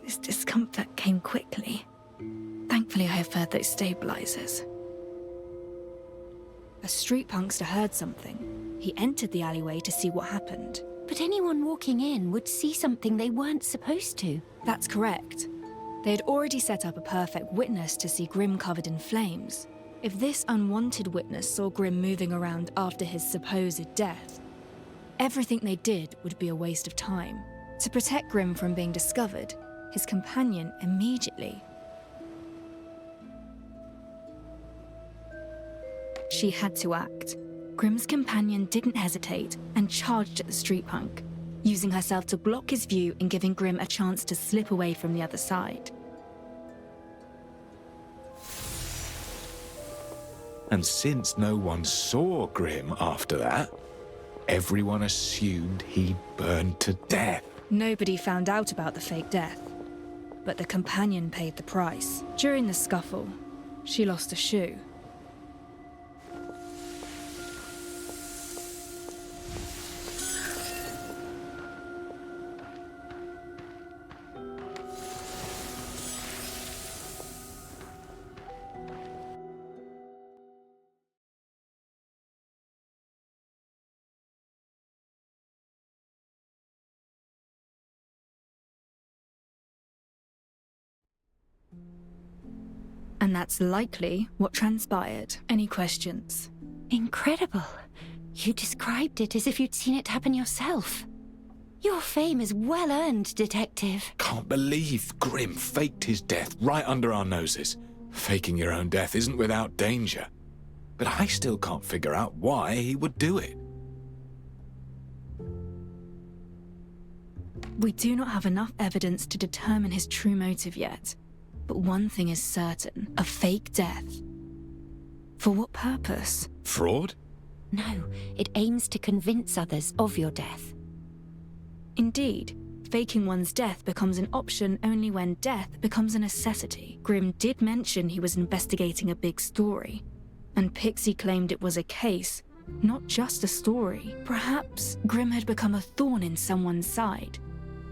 This discomfort came quickly. Thankfully, I have heard those stabilizers. A street punkster heard something. He entered the alleyway to see what happened. But anyone walking in would see something they weren't supposed to. That's correct. They had already set up a perfect witness to see Grim covered in flames. If this unwanted witness saw Grim moving around after his supposed death, everything they did would be a waste of time. To protect Grim from being discovered, his companion immediately... She had to act. Grim's companion didn't hesitate and charged at the street punk, using herself to block his view and giving Grim a chance to slip away from the other side. And since no one saw Grim after that, everyone assumed he'd burned to death. Nobody found out about the fake death, but the companion paid the price. During the scuffle, she lost a shoe. And that's likely what transpired. Any questions? Incredible. You described it as if you'd seen it happen yourself. Your fame is well earned, Detective. Can't believe Grim faked his death right under our noses. Faking your own death isn't without danger. But I still can't figure out why he would do it. We do not have enough evidence to determine his true motive yet. But one thing is certain, a fake death. For what purpose? Fraud? No, it aims to convince others of your death. Indeed, faking one's death becomes an option only when death becomes a necessity. Grimm did mention he was investigating a big story, and Pixie claimed it was a case, not just a story. Perhaps Grimm had become a thorn in someone's side.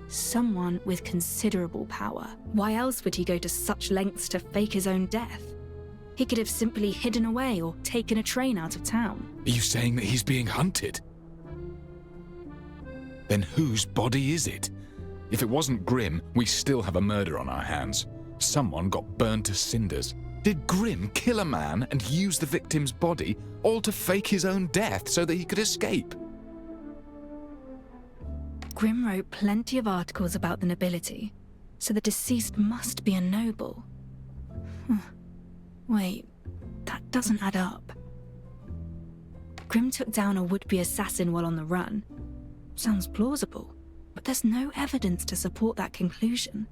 Someone with considerable power. Why else would he go to such lengths to fake his own death? He could have simply hidden away or taken a train out of town. Are you saying that he's being hunted? Then whose body is it? If it wasn't Grimm, we still have a murder on our hands. Someone got burned to cinders. Did Grimm kill a man and use the victim's body, all to fake his own death so that he could escape? Grimm wrote plenty of articles about the nobility, so the deceased must be a noble. Wait, that doesn't add up. Grimm took down a would-be assassin while on the run. Sounds plausible, but there's no evidence to support that conclusion.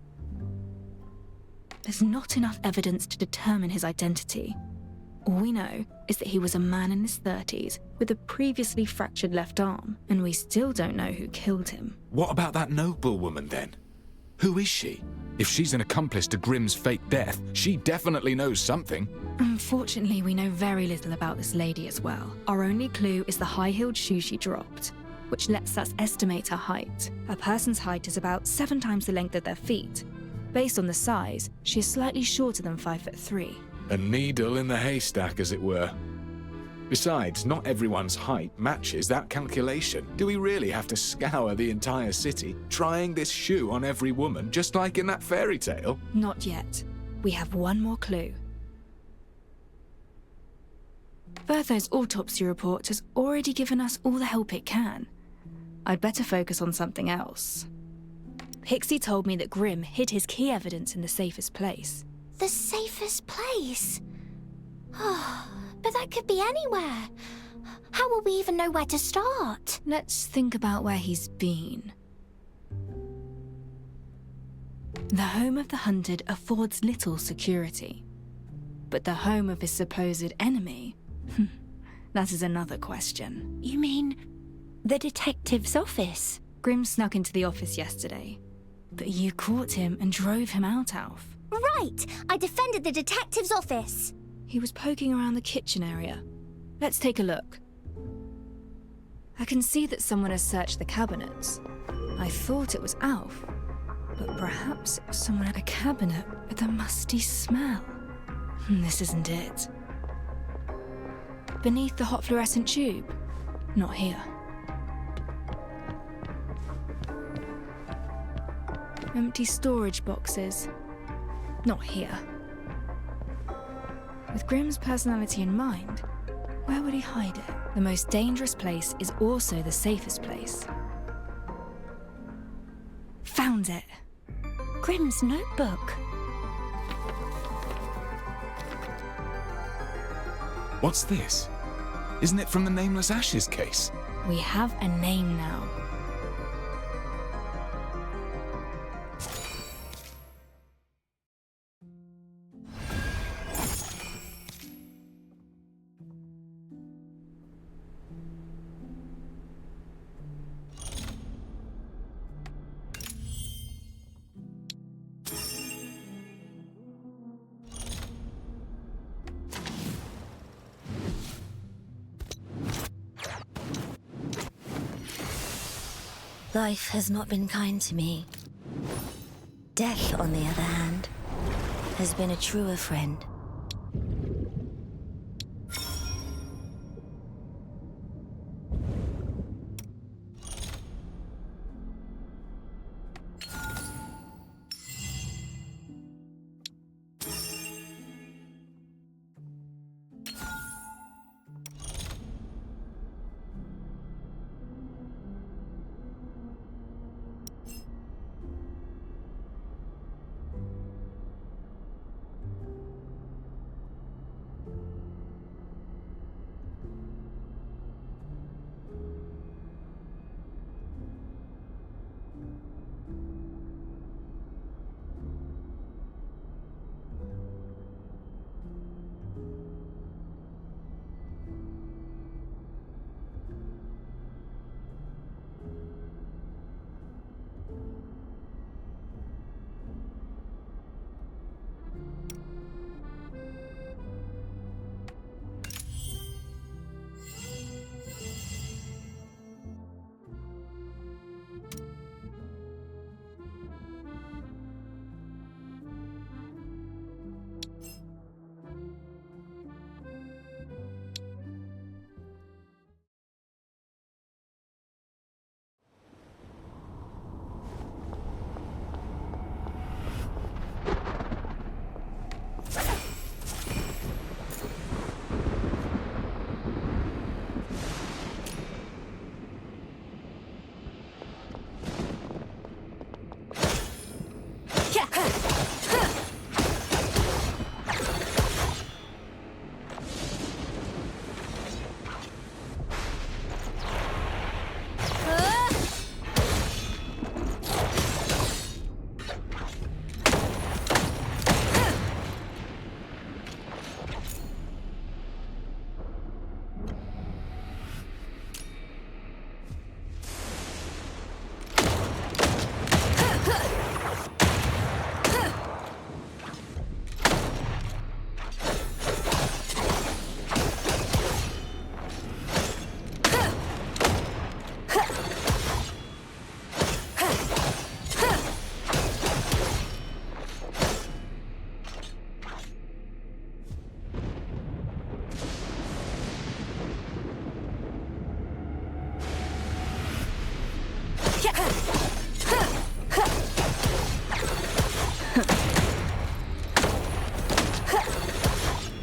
There's not enough evidence to determine his identity. All we know is that he was a man in his 30s with a previously fractured left arm, and we still don't know who killed him. What about that noblewoman then? Who is she? If she's an accomplice to Grimm's fake death, she definitely knows something. Unfortunately, we know very little about this lady as well. Our only clue is the high-heeled shoe she dropped, which lets us estimate her height. A person's height is about 7 times the length of their feet. Based on the size, she is slightly shorter than 5'3". A needle in the haystack, as it were. Besides, not everyone's height matches that calculation. Do we really have to scour the entire city, trying this shoe on every woman, just like in that fairy tale? Not yet. We have one more clue. Vertho's autopsy report has already given us all the help it can. I'd better focus on something else. Pixie told me that Grimm hid his key evidence in the safest place. The safest place? But that could be anywhere. How will we even know where to start? Let's think about where he's been. The home of the hunted affords little security. But the home of his supposed enemy? That is another question. You mean the detective's office? Grimm snuck into the office yesterday. But you caught him and drove him out, Alf. Right! I defended the detective's office! He was poking around the kitchen area. Let's take a look. I can see that someone has searched the cabinets. I thought it was Alf, but perhaps it was someone at a cabinet with a musty smell. This isn't it. Beneath the hot fluorescent tube? Not here. Empty storage boxes? Not here. With Grimm's personality in mind, where would he hide it? The most dangerous place is also the safest place. Found it! Grimm's notebook. What's this? Isn't it from the Nameless Ashes case? We have a name now. Life has not been kind to me. Death, on the other hand, has been a truer friend.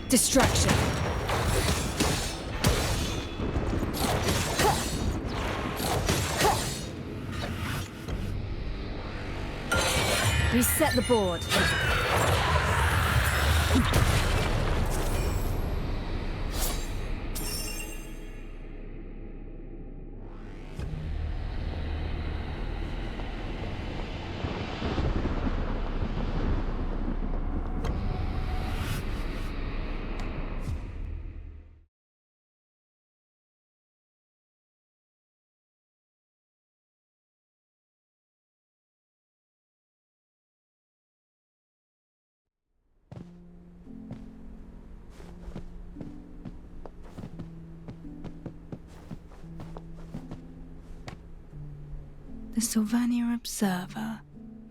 Distraction. Reset the board. The Sylvania Observer.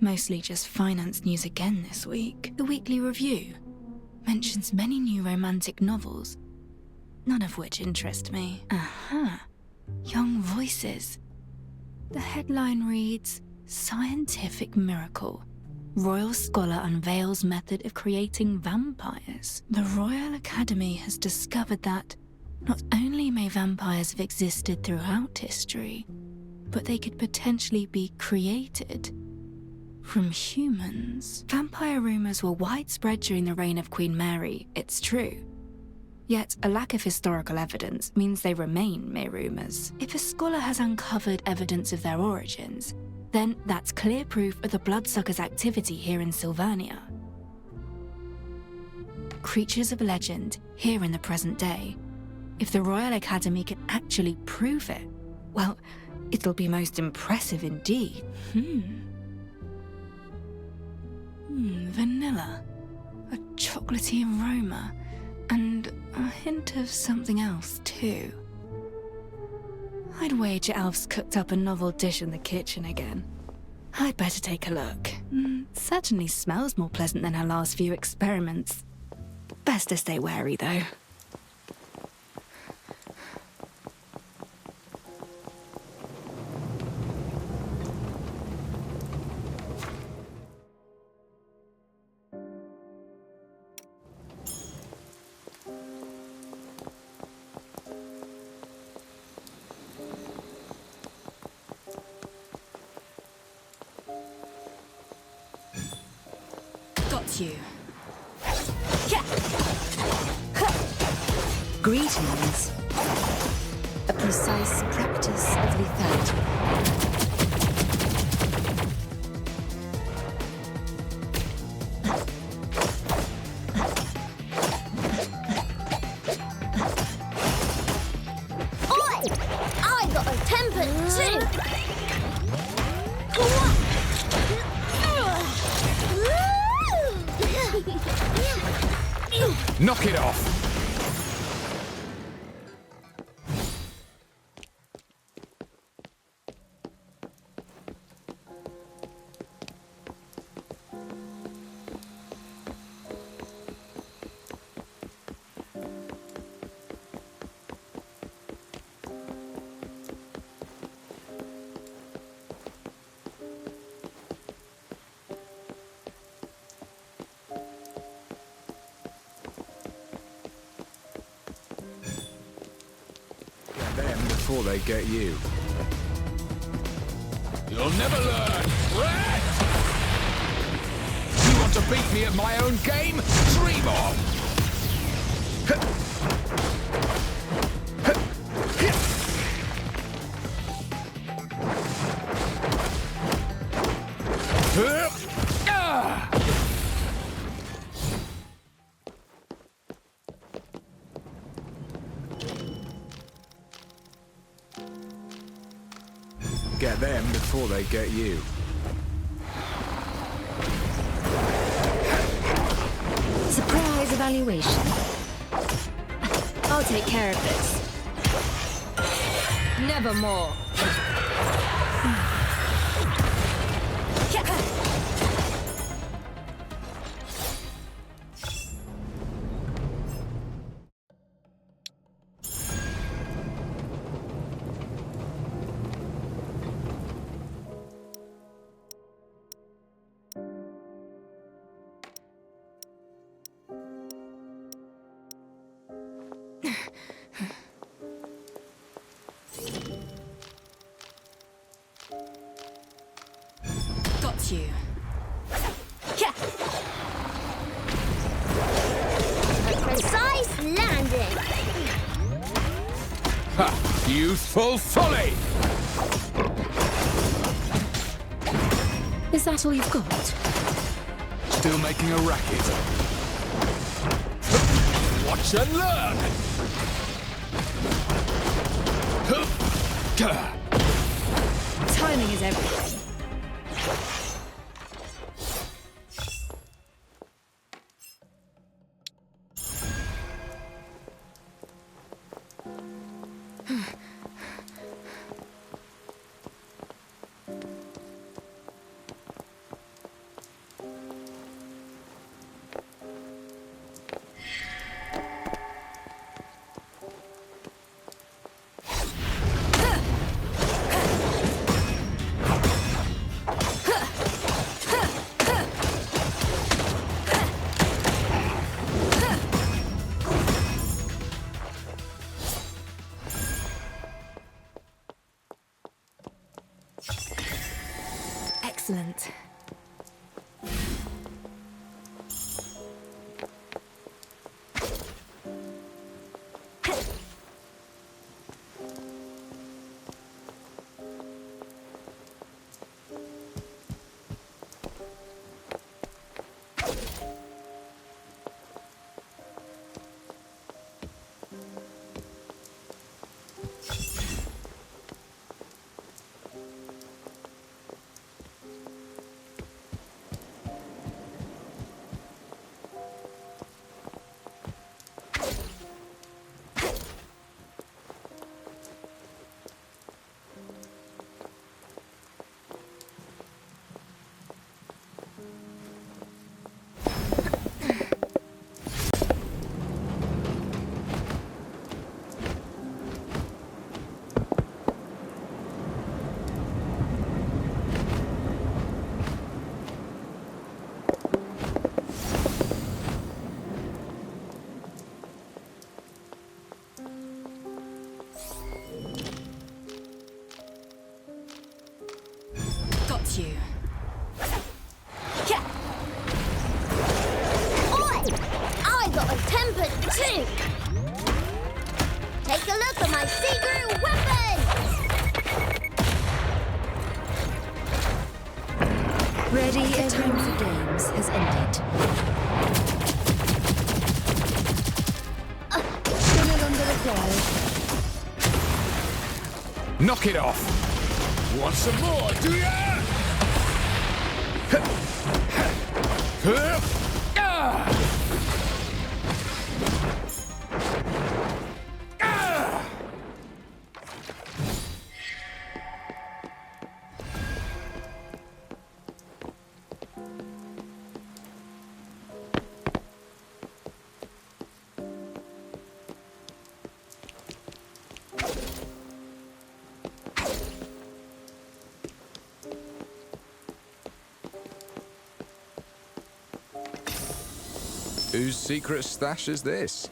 Mostly just finance news again this week. The Weekly Review mentions many new romantic novels, none of which interest me. Aha. Young Voices. The headline reads, Scientific Miracle. Royal Scholar unveils method of creating vampires. The Royal Academy has discovered that not only may vampires have existed throughout history, but they could potentially be created from humans. Vampire rumours were widespread during the reign of Queen Mary, it's true. Yet a lack of historical evidence means they remain mere rumours. If a scholar has uncovered evidence of their origins, then that's clear proof of the Bloodsuckers' activity here in Sylvania. Creatures of legend here in the present day. If the Royal Academy can actually prove it, well, it'll be most impressive indeed. Vanilla. A chocolatey aroma. And a hint of something else, too. I'd wager Alf's cooked up a novel dish in the kitchen again. I'd better take a look. Certainly smells more pleasant than her last few experiments. Best to stay wary, though. You. Greetings. A precise practice of lethality. Oi! I got a temper too! Knock it off! Before they get you. You'll never learn! Rat! You want to beat me at my own game? Dream on! Get them before they get you. Surprise evaluation. I'll take care of this. Nevermore. Got you. A precise landing. Ha! Youthful folly! Is that all you've got? Still making a racket. Watch and learn! Timing is everything. Excellent. Got you. Oi! I got a temper too. Take a look at my secret weapon. Ready, the time for games has ended. Still under the glow. Knock it off! Want some more, do ya? Whose secret stash is this?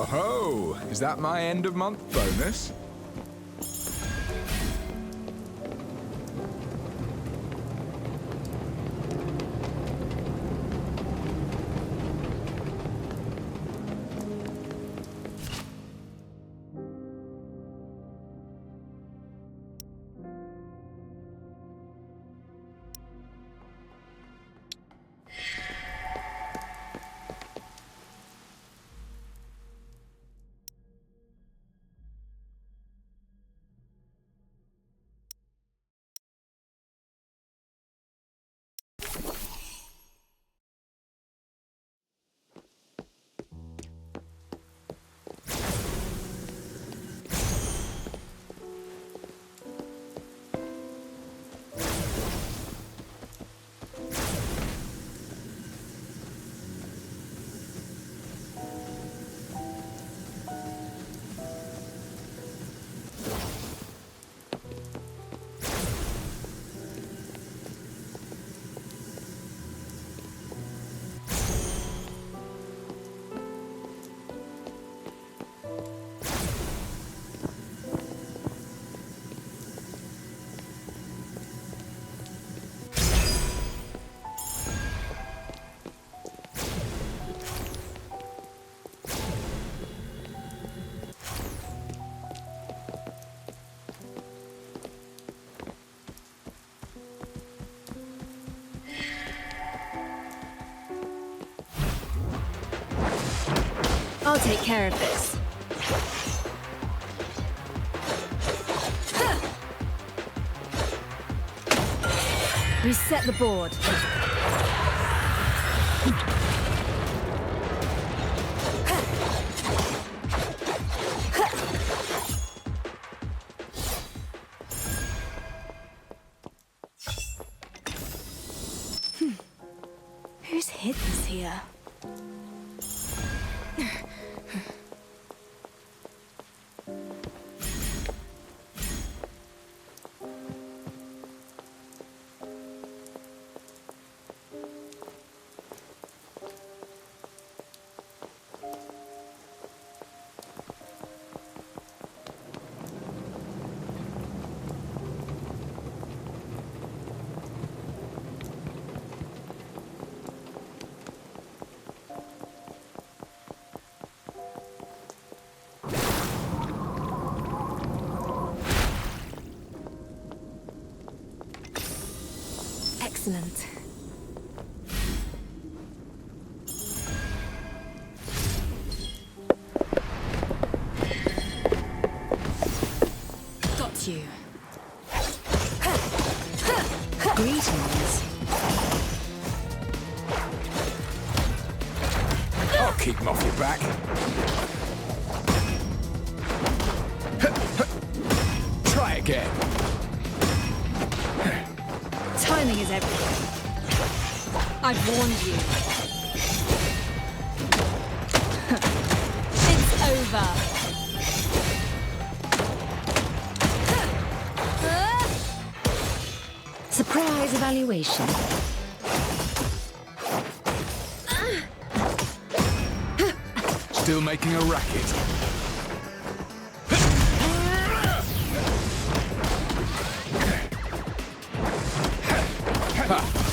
Oh ho! Is that my end of month bonus? I'll take care of this. Reset the board. Who's hid this here? Excellent. Got you. Greetings. I'll keep him off your back. Try again. Timing is everything. I've warned you. It's over. Surprise evaluation. Still making a racket.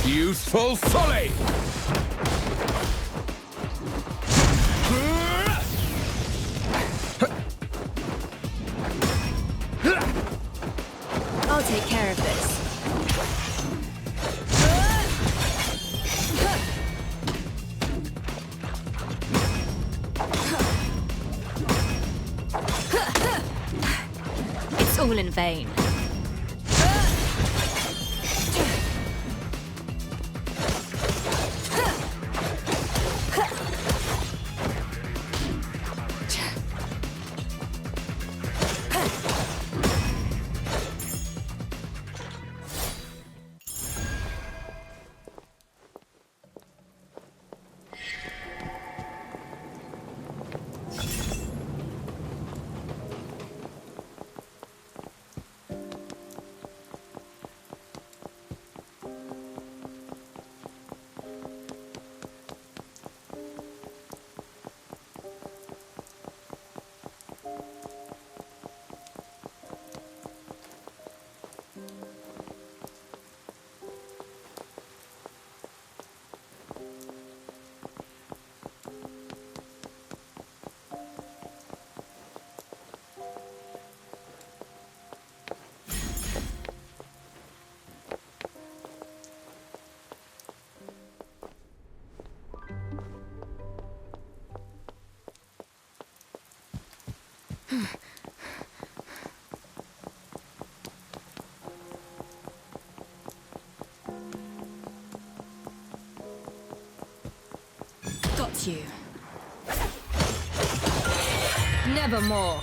Youthful folly! I'll take care of this. It's all in vain. Got you. Nevermore.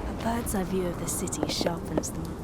A bird's eye view of the city sharpens the mind.